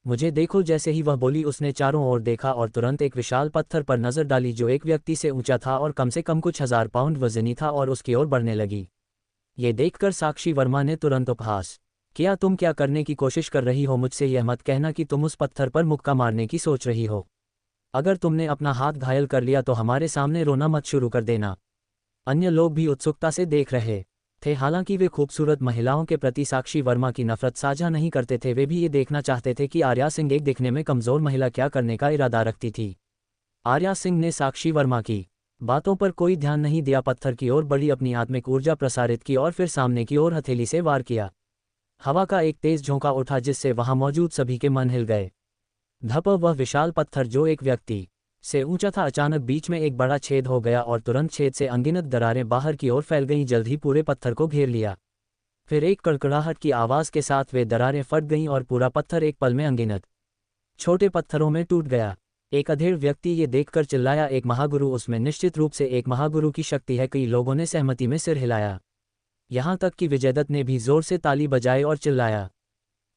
मुझे देखो। जैसे ही वह बोली उसने चारों ओर देखा और तुरंत एक विशाल पत्थर पर नजर डाली जो एक व्यक्ति से ऊंचा था और कम से कम कुछ 1000 पाउंड वजनी था और उसकी ओर बढ़ने लगी। ये देखकर साक्षी वर्मा ने तुरंत उपहास किया। तुम क्या करने की कोशिश कर रही हो? मुझसे यह मत कहना कि तुम उस पत्थर पर मुक्का मारने की सोच रही हो। अगर तुमने अपना हाथ घायल कर लिया तो हमारे सामने रोना मत शुरू कर देना। अन्य लोग भी उत्सुकता से देख रहे थे। हालांकि वे खूबसूरत महिलाओं के प्रति साक्षी वर्मा की नफरत साझा नहीं करते थे, वे भी ये देखना चाहते थे कि आर्या सिंह एक दिखने में कमजोर महिला क्या करने का इरादा रखती थी। आर्या सिंह ने साक्षी वर्मा की बातों पर कोई ध्यान नहीं दिया, पत्थर की ओर बढ़ी, अपनी आत्मिक ऊर्जा प्रसारित की और फिर सामने की ओर हथेली से वार किया। हवा का एक तेज झोंका उठा जिससे वहां मौजूद सभी के मन हिल गए। धप, वह विशाल पत्थर जो एक व्यक्ति से ऊंचा था अचानक बीच में एक बड़ा छेद हो गया और तुरंत छेद से अनगिनत दरारें बाहर की ओर फैल गईं। जल्द ही पूरे पत्थर को घेर लिया। फिर एक कड़कड़ाहट की आवाज के साथ वे दरारें फट गईं और पूरा पत्थर एक पल में अनगिनत छोटे पत्थरों में टूट गया। एक अधेड़ व्यक्ति ये देखकर चिल्लाया, एक महागुरु! उसमें निश्चित रूप से एक महागुरु की शक्ति है। कई लोगों ने सहमति में सिर हिलाया। यहां तक कि विजयदत्त ने भी जोर से ताली बजाई और चिल्लाया,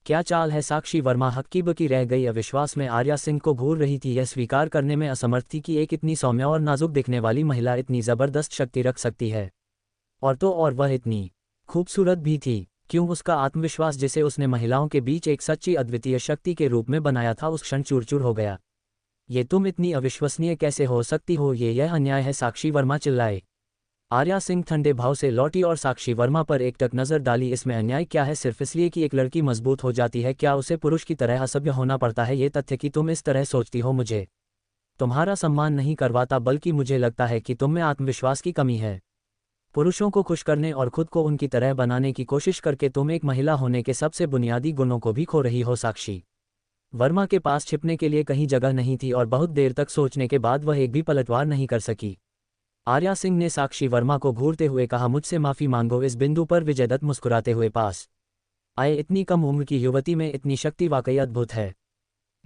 क्या चाल है! साक्षी वर्मा हक्की बकी रह गई। अविश्वास में आर्या सिंह को घूर रही थी। यह स्वीकार करने में असमर्थ थी कि एक इतनी सौम्य और नाजुक दिखने वाली महिला इतनी जबरदस्त शक्ति रख सकती है। और तो और वह इतनी खूबसूरत भी थी। क्यों उसका आत्मविश्वास जिसे उसने महिलाओं के बीच एक सच्ची अद्वितीय शक्ति के रूप में बनाया था उस क्षण चूर-चूर हो गया। ये तुम इतनी अविश्वसनीय कैसे हो सकती हो? यह अन्याय है! साक्षी वर्मा चिल्लाए। आर्या सिंह ठंडे भाव से लौटी और साक्षी वर्मा पर एकटक नजर डाली। इसमें अन्याय क्या है? सिर्फ इसलिए कि एक लड़की मजबूत हो जाती है, क्या उसे पुरुष की तरह असभ्य होना पड़ता है? ये तथ्य कि तुम इस तरह सोचती हो मुझे तुम्हारा सम्मान नहीं करवाता, बल्कि मुझे लगता है कि तुम में आत्मविश्वास की कमी है। पुरुषों को खुश करने और खुद को उनकी तरह बनाने की कोशिश करके तुम एक महिला होने के सबसे बुनियादी गुणों को भी खो रही हो। साक्षी वर्मा के पास छिपने के लिए कहीं जगह नहीं थी और बहुत देर तक सोचने के बाद वह एक भी पलटवार नहीं कर सकी। आर्या सिंह ने साक्षी वर्मा को घूरते हुए कहा, मुझसे माफी मांगो। इस बिंदु पर विजयदत्त मुस्कुराते हुए पास आए। इतनी कम उम्र की युवती में इतनी शक्ति वाकई अद्भुत है।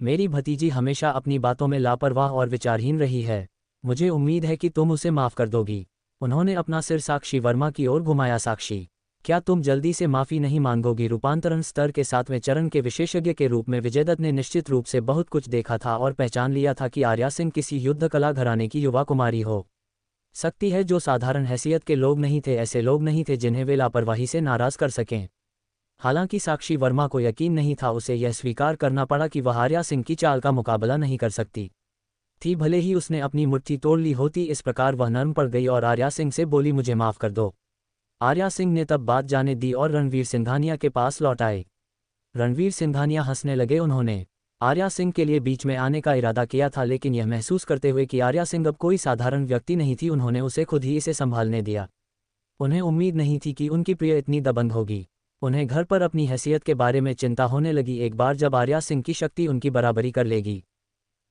मेरी भतीजी हमेशा अपनी बातों में लापरवाह और विचारहीन रही है। मुझे उम्मीद है कि तुम उसे माफ कर दोगी। उन्होंने अपना सिर साक्षी वर्मा की ओर घुमाया। साक्षी, क्या तुम जल्दी से माफी नहीं मांगोगी? रूपांतरण स्तर के 7वें चरण के विशेषज्ञ के रूप में विजयदत्त ने निश्चित रूप से बहुत कुछ देखा था और पहचान लिया था कि आर्या सिंह किसी युद्ध कला घराने की युवा कुमारी हो सकती है जो साधारण हैसियत के लोग नहीं थे। ऐसे लोग नहीं थे जिन्हें वे लापरवाही से नाराज कर सकें। हालांकि साक्षी वर्मा को यकीन नहीं था, उसे यह स्वीकार करना पड़ा कि वह आर्या सिंह की चाल का मुकाबला नहीं कर सकती थी। भले ही उसने अपनी मुट्ठी तोड़ ली होती, इस प्रकार वह नर्म पड़ गई और आर्या सिंह से बोली, मुझे माफ कर दो। आर्या सिंह ने तब बात जाने दी और रणवीर सिंघानिया के पास लौट आए। रणवीर सिंघानिया हंसने लगे। उन्होंने आर्या सिंह के लिए बीच में आने का इरादा किया था, लेकिन यह महसूस करते हुए कि आर्या सिंह अब कोई साधारण व्यक्ति नहीं थी, उन्होंने उसे खुद ही इसे संभालने दिया। उन्हें उम्मीद नहीं थी कि उनकी प्रिय इतनी दबंग होगी। उन्हें घर पर अपनी हैसियत के बारे में चिंता होने लगी, एक बार जब आर्या सिंह की शक्ति उनकी बराबरी कर लेगी।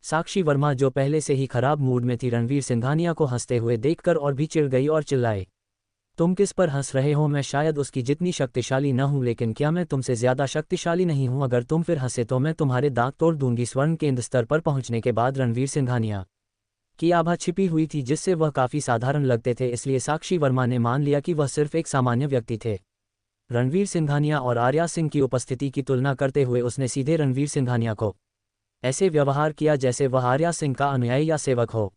साक्षी वर्मा जो पहले से ही खराब मूड में थी, रणवीर सिंघानिया को हंसते हुए देखकर और भी चिढ़ गई और चिल्लाए, तुम किस पर हंस रहे हो? मैं शायद उसकी जितनी शक्तिशाली न हूं, लेकिन क्या मैं तुमसे ज्यादा शक्तिशाली नहीं हूं? अगर तुम फिर हंसे तो मैं तुम्हारे दांत तोड़ दूंगी। स्वर्ण केंद्र स्तर पर पहुंचने के बाद रणवीर सिंघानिया की आभा छिपी हुई थी जिससे वह काफी साधारण लगते थे, इसलिए साक्षी वर्मा ने मान लिया कि वह सिर्फ एक सामान्य व्यक्ति थे। रणवीर सिंघानिया और आर्या सिंह की उपस्थिति की तुलना करते हुए उसने सीधे रणवीर सिंघानिया को ऐसे व्यवहार किया जैसे वह आर्या सिंह का अनुयायी या सेवक हो।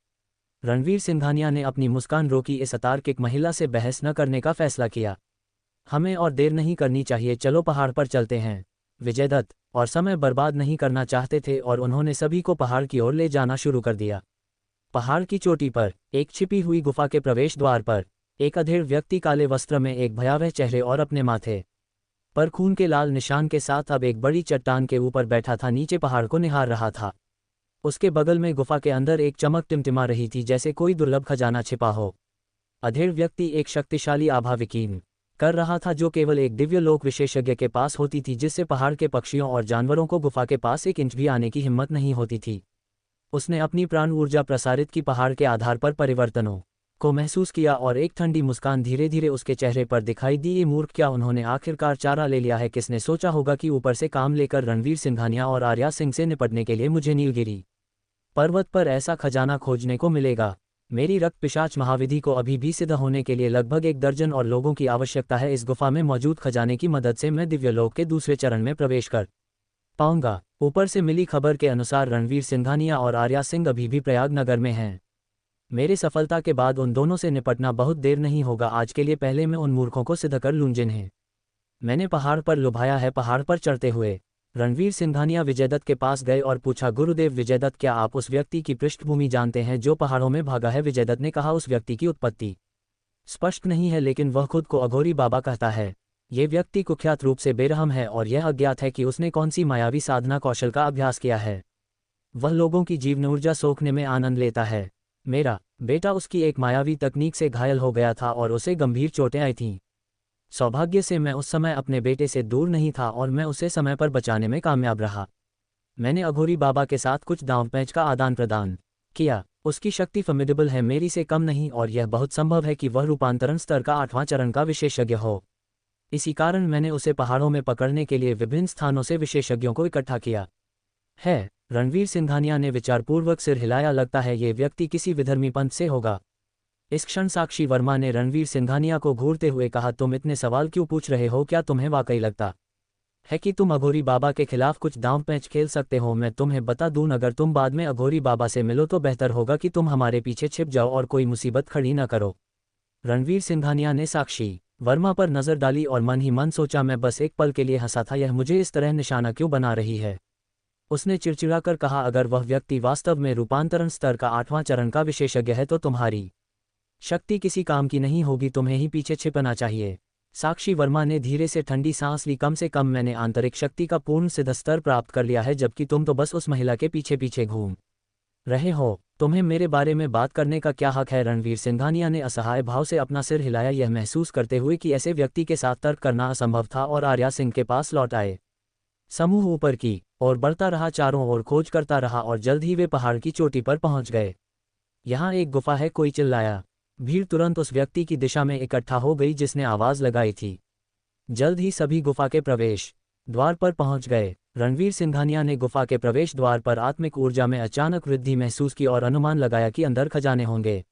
रणवीर सिंघानिया ने अपनी मुस्कान रोकी। इस अतार्किक महिला से बहस न करने का फैसला किया। हमें और देर नहीं करनी चाहिए, चलो पहाड़ पर चलते हैं। विजयदत्त और समय बर्बाद नहीं करना चाहते थे और उन्होंने सभी को पहाड़ की ओर ले जाना शुरू कर दिया। पहाड़ की चोटी पर एक छिपी हुई गुफा के प्रवेश द्वार पर एक अधेड़ व्यक्ति काले वस्त्र में, एक भयावह चेहरे और अपने माथे पर खून के लाल निशान के साथ अब एक बड़ी चट्टान के ऊपर बैठा था, नीचे पहाड़ को निहार रहा था। उसके बगल में गुफा के अंदर एक चमक टिमटिमा रही थी जैसे कोई दुर्लभ खजाना छिपा हो। अधेड़ व्यक्ति एक शक्तिशाली आभा विकीर्ण कर रहा था जो केवल एक दिव्य लोक विशेषज्ञ के पास होती थी, जिससे पहाड़ के पक्षियों और जानवरों को गुफा के पास 1 इंच भी आने की हिम्मत नहीं होती थी। उसने अपनी प्राण ऊर्जा प्रसारित की, पहाड़ के आधार पर परिवर्तनों को महसूस किया और एक ठंडी मुस्कान धीरे धीरे उसके चेहरे पर दिखाई दी। ये मूर्ख, क्या उन्होंने आखिरकार चारा ले लिया है? किसने सोचा होगा कि ऊपर से काम लेकर रणवीर सिंघानिया और आर्या सिंह से निपटने के लिए मुझे नीलगिरी पर्वत पर ऐसा खजाना खोजने को मिलेगा? मेरी रक्त पिशाच महाविधि को अभी भी सिद्ध होने के लिए लगभग 1 दर्जन और लोगों की आवश्यकता है। इस गुफा में मौजूद खजाने की मदद से मैं दिव्यलोक के दूसरे चरण में प्रवेश कर पाऊंगा। ऊपर से मिली खबर के अनुसार रणवीर सिंघानिया और आर्या सिंह अभी भी प्रयाग नगर में हैं। मेरी सफलता के बाद उन दोनों से निपटना बहुत देर नहीं होगा। आज के लिए पहले मैं उन मूर्खों को सिद्ध कर लूं जिन्हें मैंने पहाड़ पर लुभाया है। पहाड़ पर चढ़ते हुए रणवीर सिंघानिया विजयदत्त के पास गए और पूछा, गुरुदेव विजयदत्त, क्या आप उस व्यक्ति की पृष्ठभूमि जानते हैं जो पहाड़ों में भागा है? विजयदत्त ने कहा, उस व्यक्ति की उत्पत्ति स्पष्ट नहीं है, लेकिन वह खुद को अघोरी बाबा कहता है। ये व्यक्ति कुख्यात रूप से बेरहम है और यह अज्ञात है कि उसने कौन सी मायावी साधना कौशल का अभ्यास किया है। वह लोगों की जीवन ऊर्जा सोखने में आनंद लेता है। मेरा बेटा उसकी एक मायावी तकनीक से घायल हो गया था और उसे गंभीर चोटें आई थीं। सौभाग्य से मैं उस समय अपने बेटे से दूर नहीं था और मैं उसे समय पर बचाने में कामयाब रहा। मैंने अघोरी बाबा के साथ कुछ दांव पैंच का आदान प्रदान किया। उसकी शक्ति फॉर्मिडेबल है, मेरी से कम नहीं, और यह बहुत संभव है कि वह रूपांतरण स्तर का 8वां चरण का विशेषज्ञ हो। इसी कारण मैंने उसे पहाड़ों में पकड़ने के लिए विभिन्न स्थानों से विशेषज्ञों को इकट्ठा किया है। रणवीर सिंघानिया ने विचारपूर्वक सिर हिलाया। लगता है ये व्यक्ति किसी विधर्मी पंथ से होगा। इस क्षण साक्षी वर्मा ने रणवीर सिंघानिया को घूरते हुए कहा, तुम इतने सवाल क्यों पूछ रहे हो? क्या तुम्हें वाकई लगता है कि तुम अघोरी बाबा के खिलाफ कुछ दांव पैंच खेल सकते हो? मैं तुम्हें बता दूं, अगर तुम बाद में अघोरी बाबा से मिलो तो बेहतर होगा कि तुम हमारे पीछे छिप जाओ और कोई मुसीबत खड़ी न करो। रणवीर सिंघानिया ने साक्षी वर्मा पर नजर डाली और मन ही मन सोचा, मैं बस एक पल के लिए हंसा था, यह मुझे इस तरह निशाना क्यों बना रही है? उसने चिड़चिड़ाकर कहा, अगर वह व्यक्ति वास्तव में रूपांतरण स्तर का 8वां चरण का विशेषज्ञ है तो तुम्हारी शक्ति किसी काम की नहीं होगी, तुम्हें ही पीछे छिपना चाहिए। साक्षी वर्मा ने धीरे से ठंडी सांस ली। कम से कम मैंने आंतरिक शक्ति का पूर्ण सिद्ध स्तर प्राप्त कर लिया है, जबकि तुम तो बस उस महिला के पीछे पीछे घूम रहे हो। तुम्हें मेरे बारे में बात करने का क्या हक है? रणवीर सिंघानिया ने असहाय भाव से अपना सिर हिलाया, यह महसूस करते हुए कि ऐसे व्यक्ति के साथ तर्क करना असंभव था, और आर्या सिंह के पास लौट आए। समूह ऊपर की ओर बढ़ता रहा, चारों ओर खोज करता रहा और जल्द ही वे पहाड़ की चोटी पर पहुंच गए। यहाँ एक गुफा है, कोई चिल्लाया। भीड़ तुरंत उस व्यक्ति की दिशा में इकट्ठा हो गई जिसने आवाज लगाई थी। जल्द ही सभी गुफा के प्रवेश द्वार पर पहुंच गए। रणवीर सिंघानिया ने गुफा के प्रवेश द्वार पर आत्मिक ऊर्जा में अचानक वृद्धि महसूस की और अनुमान लगाया कि अंदर खजाने होंगे।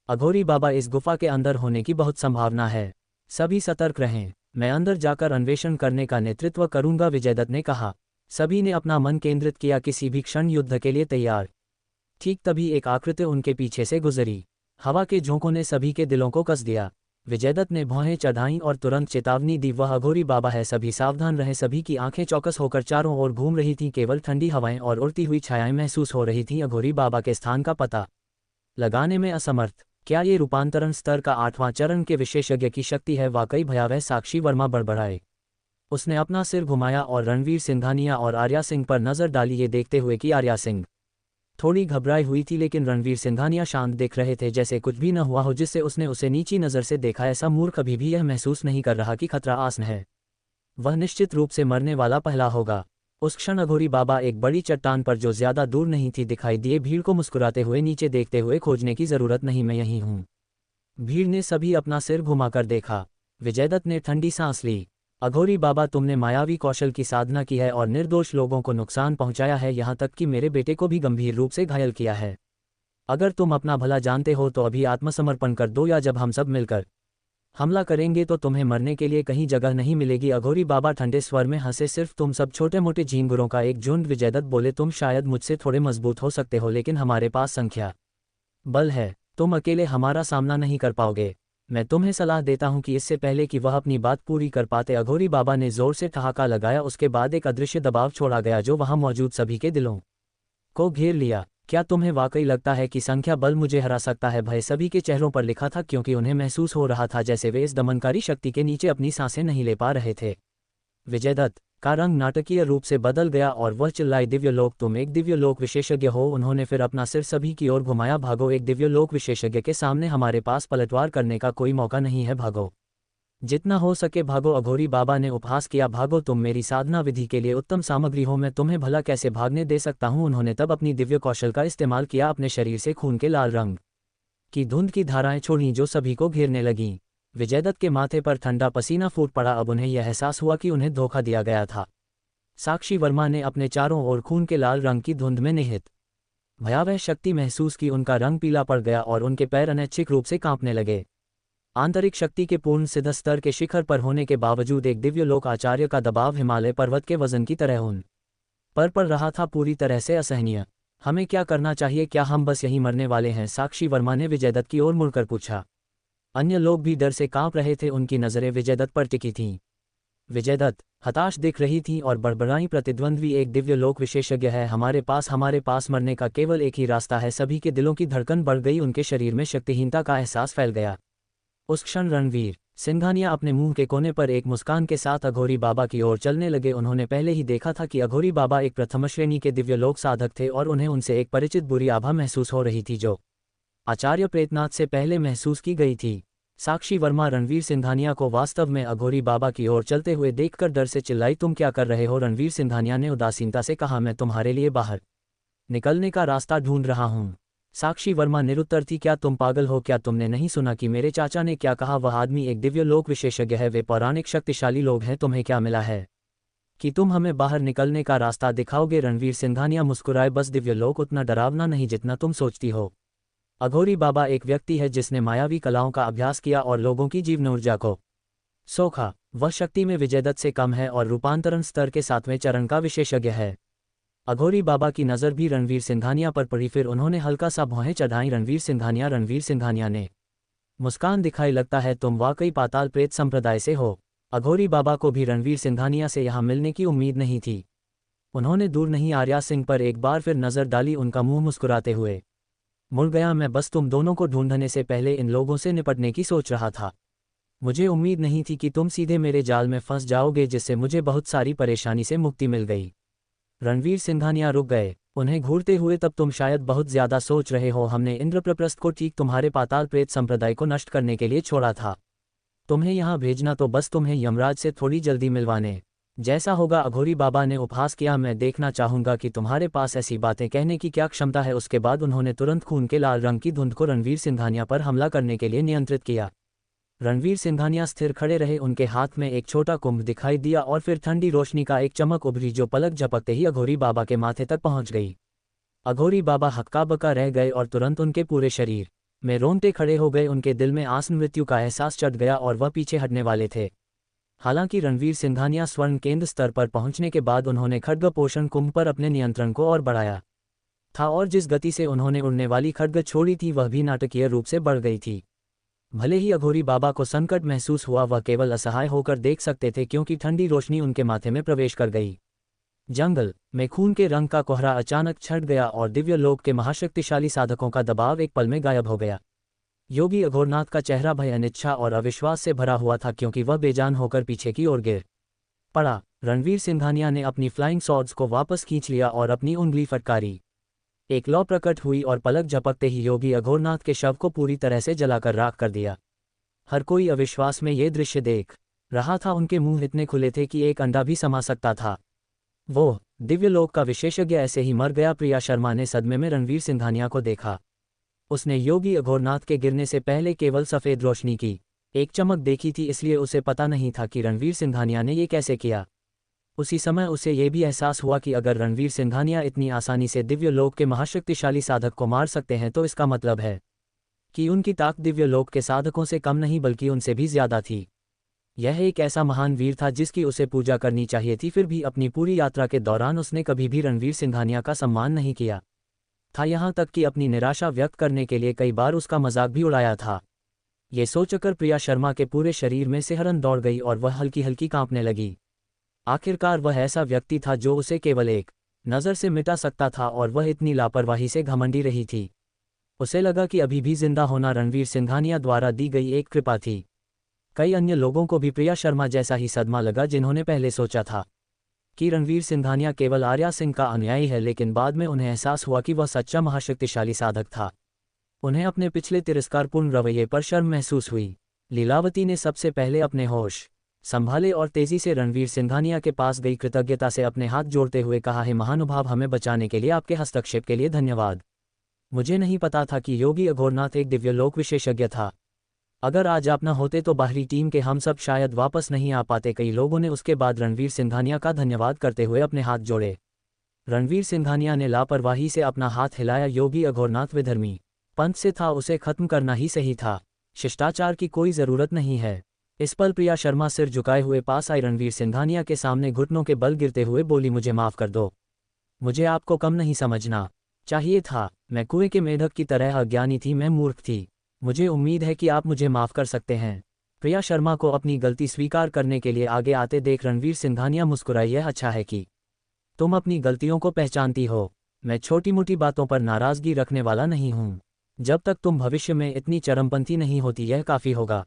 अघोरी बाबा इस गुफा के अंदर होने की बहुत संभावना है, सभी सतर्क रहें। मैं अंदर जाकर अन्वेषण करने का नेतृत्व करूंगा, विजयदत्त ने कहा। सभी ने अपना मन केंद्रित किया, किसी भी क्षण युद्ध के लिए तैयार। ठीक तभी एक आकृति उनके पीछे से गुजरी। हवा के झोंकों ने सभी के दिलों को कस दिया। विजयदत्त ने भौहें चढ़ाईं और तुरंत चेतावनी दी, वह अघोरी बाबा है, सभी सावधान रहें। सभी की आंखें चौकस होकर चारों ओर घूम रही थीं, केवल ठंडी हवाएं और उड़ती हुई छायाएं महसूस हो रही थीं। अघोरी बाबा के स्थान का पता लगाने में असमर्थ। क्या ये रूपांतरण स्तर का 8वां चरण के विशेषज्ञ की शक्ति है? वाकई भयावह, साक्षी वर्मा बड़बड़ाए। उसने अपना सिर घुमाया और रणवीर सिंघानिया और आर्या सिंह पर नजर डाली, ये देखते हुए कि आर्या सिंह थोड़ी घबराई हुई थी, लेकिन रणवीर सिंघानिया शांत दिख रहे थे, जैसे कुछ भी न हुआ हो। जिससे उसने उसे नीची नज़र से देखा। ऐसा मूर्ख कभी भी यह महसूस नहीं कर रहा कि खतरा आसन है। वह निश्चित रूप से मरने वाला पहला होगा। उस क्षण अघोरी बाबा एक बड़ी चट्टान पर, जो ज्यादा दूर नहीं थी, दिखाई दिए। भीड़ को मुस्कुराते हुए नीचे देखते हुए, खोजने की जरूरत नहीं, मैं यहीं हूँ। भीड़ ने सभी अपना सिर घुमाकर देखा। विजयदत्त ने ठंडी सांस ली। अघोरी बाबा, तुमने मायावी कौशल की साधना की है और निर्दोष लोगों को नुकसान पहुंचाया है, यहाँ तक कि मेरे बेटे को भी गंभीर रूप से घायल किया है। अगर तुम अपना भला जानते हो तो अभी आत्मसमर्पण कर दो, या जब हम सब मिलकर हमला करेंगे तो तुम्हें मरने के लिए कहीं जगह नहीं मिलेगी। अघोरी बाबा ठंडे स्वर में हंसे, सिर्फ तुम सब छोटे मोटे झींगुरों का एक झुंड। विजयदत्त बोले, तुम शायद मुझसे थोड़े मजबूत हो सकते हो, लेकिन हमारे पास संख्या बल है, तुम अकेले हमारा सामना नहीं कर पाओगे। मैं तुम्हें सलाह देता हूं कि इससे पहले कि वह अपनी बात पूरी कर पाते, अघोरी बाबा ने जोर से ठहाका लगाया। उसके बाद एक अदृश्य दबाव छोड़ा गया जो वहां मौजूद सभी के दिलों को घेर लिया। क्या तुम्हें वाकई लगता है कि संख्या बल मुझे हरा सकता है? भय सभी के चेहरों पर लिखा था, क्योंकि उन्हें महसूस हो रहा था जैसे वे इस दमनकारी शक्ति के नीचे अपनी सांसें नहीं ले पा रहे थे। विजयदत्त का रंग नाटकीय रूप से बदल गया और वह चिल्लाई, दिव्यलोक, तुम एक दिव्यलोक विशेषज्ञ हो। उन्होंने फिर अपना सिर सभी की ओर घुमाया। भागो, एक दिव्यलोक विशेषज्ञ के सामने हमारे पास पलटवार करने का कोई मौका नहीं है, भागो, जितना हो सके भागो। अघोरी बाबा ने उपहास किया, भागो, तुम मेरी साधना विधि के लिए उत्तम सामग्री हो, मैं तुम्हें भला कैसे भागने दे सकता हूं। उन्होंने तब अपनी दिव्य कौशल का इस्तेमाल किया, अपने शरीर से खून के लाल रंग की धुंध की धाराएं छोड़ीं जो सभी को घेरने लगीं। विजयदत्त के माथे पर ठंडा पसीना फूट पड़ा। अब उन्हें यह एहसास हुआ कि उन्हें धोखा दिया गया था। साक्षी वर्मा ने अपने चारों ओर खून के लाल रंग की धुंध में निहित भयावह शक्ति महसूस की, उनका रंग पीला पड़ गया और उनके पैर अनैच्छिक रूप से कांपने लगे। आंतरिक शक्ति के पूर्ण सिद्ध स्तर के शिखर पर होने के बावजूद एक दिव्यलोक आचार्य का दबाव हिमालय पर्वत के वजन की तरह उन पर पड़ रहा था, पूरी तरह से असहनीय। हमें क्या करना चाहिए? क्या हम बस यहीं मरने वाले हैं? साक्षी वर्मा ने विजयदत्त की ओर मुड़कर पूछा। अन्य लोग भी डर से कांप रहे थे, उनकी नज़रें विजयदत्त पर टिकी थीं। विजयदत्त हताश दिख रही थीं और बड़बड़ाई, प्रतिद्वंद्वी एक दिव्यलोक विशेषज्ञ है, हमारे पास मरने का केवल एक ही रास्ता है। सभी के दिलों की धड़कन बढ़ गई, उनके शरीर में शक्तिहीनता का एहसास फैल गया। उस क्षण रणवीर सिंघानिया अपने मुंह के कोने पर एक मुस्कान के साथ अघोरी बाबा की ओर चलने लगे। उन्होंने पहले ही देखा था कि अघोरी बाबा एक प्रथम श्रेणी के दिव्यलोक साधक थे और उन्हें उनसे एक परिचित बुरी आभा महसूस हो रही थी जो आचार्य प्रेतनाथ से पहले महसूस की गई थी। साक्षी वर्मा रणवीर सिंघानिया को वास्तव में अघोरी बाबा की ओर चलते हुए देखकर डर से चिल्लाई, तुम क्या कर रहे हो? रणवीर सिंघानिया ने उदासीनता से कहा, मैं तुम्हारे लिए बाहर निकलने का रास्ता ढूंढ रहा हूं। साक्षी वर्मा निरुत्तर थी। क्या तुम पागल हो? क्या तुमने नहीं सुना कि मेरे चाचा ने क्या कहा? वह आदमी एक दिव्यलोक विशेषज्ञ है, वे पौराणिक शक्तिशाली लोग हैं। तुम्हें क्या मिला है कि तुम हमें बाहर निकलने का रास्ता दिखाओगे? रणवीर सिंघानिया मुस्कुराए, बस दिव्यलोक उतना डरावना नहीं जितना तुम सोचती हो। अघोरी बाबा एक व्यक्ति है जिसने मायावी कलाओं का अभ्यास किया और लोगों की जीवन ऊर्जा को सोखा। वह शक्ति में विजयदत्त से कम है और रूपांतरण स्तर के 7वें चरण का विशेषज्ञ है। अघोरी बाबा की नज़र भी रणवीर सिंघानिया पर पड़ी, फिर उन्होंने हल्का सा भौहें चढ़ाई। रणवीर सिंघानिया ने मुस्कान दिखाई, लगता है तुम वाकई पाताल प्रेत संप्रदाय से हो। अघोरी बाबा को भी रणवीर सिंघानिया से यहाँ मिलने की उम्मीद नहीं थी। उन्होंने दूर नहीं आर्या सिंह पर एक बार फिर नज़र डाली, उनका मुंह मुस्कुराते हुए मुड़ गया। मैं बस तुम दोनों को ढूंढने से पहले इन लोगों से निपटने की सोच रहा था। मुझे उम्मीद नहीं थी कि तुम सीधे मेरे जाल में फंस जाओगे, जिससे मुझे बहुत सारी परेशानी से मुक्ति मिल गई। रणवीर सिंघानिया रुक गए, उन्हें घूरते हुए, तब तुम शायद बहुत ज्यादा सोच रहे हो। हमने इंद्रप्रस्थ को ठीक तुम्हारे पाताल प्रेत संप्रदाय को नष्ट करने के लिए छोड़ा था। तुम्हें यहाँ भेजना तो बस तुम्हें यमराज से थोड़ी जल्दी मिलवाने जैसा होगा। अघोरी बाबा ने उपहास किया, मैं देखना चाहूंगा कि तुम्हारे पास ऐसी बातें कहने की क्या क्षमता है। उसके बाद उन्होंने तुरंत खून के लाल रंग की धुंध को रणवीर सिंघानिया पर हमला करने के लिए नियंत्रित किया। रणवीर सिंघानिया स्थिर खड़े रहे, उनके हाथ में एक छोटा कुंभ दिखाई दिया और फिर ठंडी रोशनी का एक चमक उभरी जो पलक झपकते ही अघोरी बाबा के माथे तक पहुंच गई। अघोरी बाबा हक्का बक्का रह गए और तुरंत उनके पूरे शरीर में रोंगटे खड़े हो गए। उनके दिल में आसन मृत्यु का एहसास चढ़ गया और वह पीछे हटने वाले थे। हालांकि रणवीर सिंघानिया स्वर्ण केंद्र स्तर पर पहुंचने के बाद उन्होंने खड्ग पोषण कुंभ पर अपने नियंत्रण को और बढ़ाया था, और जिस गति से उन्होंने उड़ने वाली खड्ग छोड़ी थी वह भी नाटकीय रूप से बढ़ गई थी। भले ही अघोरी बाबा को संकट महसूस हुआ, वह केवल असहाय होकर देख सकते थे क्योंकि ठंडी रोशनी उनके माथे में प्रवेश कर गई। जंगल में खून के रंग का कोहरा अचानक छट गया और दिव्यलोक के महाशक्तिशाली साधकों का दबाव एक पल में गायब हो गया। योगी अघोरनाथ का चेहरा भय, अनिच्छा और अविश्वास से भरा हुआ था क्योंकि वह बेजान होकर पीछे की ओर गिर पड़ा। रणवीर सिंघानिया ने अपनी फ्लाइंग स्वॉर्ड्स को वापस खींच लिया और अपनी उंगली फटकारी। एक लौ प्रकट हुई और पलक झपकते ही योगी अघोरनाथ के शव को पूरी तरह से जलाकर राख कर दिया। हर कोई अविश्वास में ये दृश्य देख रहा था। उनके मुंह इतने खुले थे कि एक अंडा भी समा सकता था। वो दिव्यलोक का विशेषज्ञ ऐसे ही मर गया। प्रिया शर्मा ने सदमे में रणवीर सिंघानिया को देखा। उसने योगी अघोरनाथ के गिरने से पहले केवल सफ़ेद रोशनी की एक चमक देखी थी, इसलिए उसे पता नहीं था कि रणवीर सिंघानिया ने ये कैसे किया। उसी समय उसे ये भी एहसास हुआ कि अगर रणवीर सिंघानिया इतनी आसानी से दिव्यलोक के महाशक्तिशाली साधक को मार सकते हैं तो इसका मतलब है कि उनकी ताकत दिव्यलोक के साधकों से कम नहीं बल्कि उनसे भी ज्यादा थी। यह एक ऐसा महान वीर था जिसकी उसे पूजा करनी चाहिए थी। फिर भी अपनी पूरी यात्रा के दौरान उसने कभी भी रणवीर सिंघानिया का सम्मान नहीं किया था, यहाँ तक कि अपनी निराशा व्यक्त करने के लिए कई बार उसका मजाक भी उड़ाया था। ये सोचकर प्रिया शर्मा के पूरे शरीर में सिहरन दौड़ गई और वह हल्की हल्की कांपने लगी। आखिरकार वह ऐसा व्यक्ति था जो उसे केवल एक नज़र से मिटा सकता था और वह इतनी लापरवाही से घमंडी रही थी। उसे लगा कि अभी भी जिंदा होना रणवीर सिंघानिया द्वारा दी गई एक कृपा थी। कई अन्य लोगों को भी प्रिया शर्मा जैसा ही सदमा लगा जिन्होंने पहले सोचा था कि रणवीर सिंघानिया केवल आर्या सिंह का अनुयायी है, लेकिन बाद में उन्हें एहसास हुआ कि वह सच्चा महाशक्तिशाली साधक था। उन्हें अपने पिछले तिरस्कारपूर्ण रवैये पर शर्म महसूस हुई। लीलावती ने सबसे पहले अपने होश संभाले और तेजी से रणवीर सिंघानिया के पास गई। कृतज्ञता से अपने हाथ जोड़ते हुए कहा, हे महानुभाव, हमें बचाने के लिए आपके हस्तक्षेप के लिए धन्यवाद। मुझे नहीं पता था कि योगी अघोरनाथ एक दिव्यलोक विशेषज्ञ था। अगर आज आप न होते तो बाहरी टीम के हम सब शायद वापस नहीं आ पाते। कई लोगों ने उसके बाद रणवीर सिंघानिया का धन्यवाद करते हुए अपने हाथ जोड़े। रणवीर सिंघानिया ने लापरवाही से अपना हाथ हिलाया। योगी अघोरनाथ विधर्मी पंथ से था, उसे खत्म करना ही सही था। शिष्टाचार की कोई जरूरत नहीं है। इस पल प्रिया शर्मा सिर झुकाए हुए पास आई। रणवीर सिंघानिया के सामने घुटनों के बल गिरते हुए बोली, मुझे माफ कर दो। मुझे आपको कम नहीं समझना चाहिए था। मैं कुएं के मेढक की तरह अज्ञानी थी, मैं मूर्ख थी। मुझे उम्मीद है कि आप मुझे माफ कर सकते हैं। प्रिया शर्मा को अपनी गलती स्वीकार करने के लिए आगे आते देख रणवीर सिंघानिया मुस्कुराई। यह अच्छा है कि तुम अपनी गलतियों को पहचानती हो। मैं छोटी मोटी बातों पर नाराजगी रखने वाला नहीं हूं। जब तक तुम भविष्य में इतनी चरमपंथी नहीं होती, यह काफी होगा।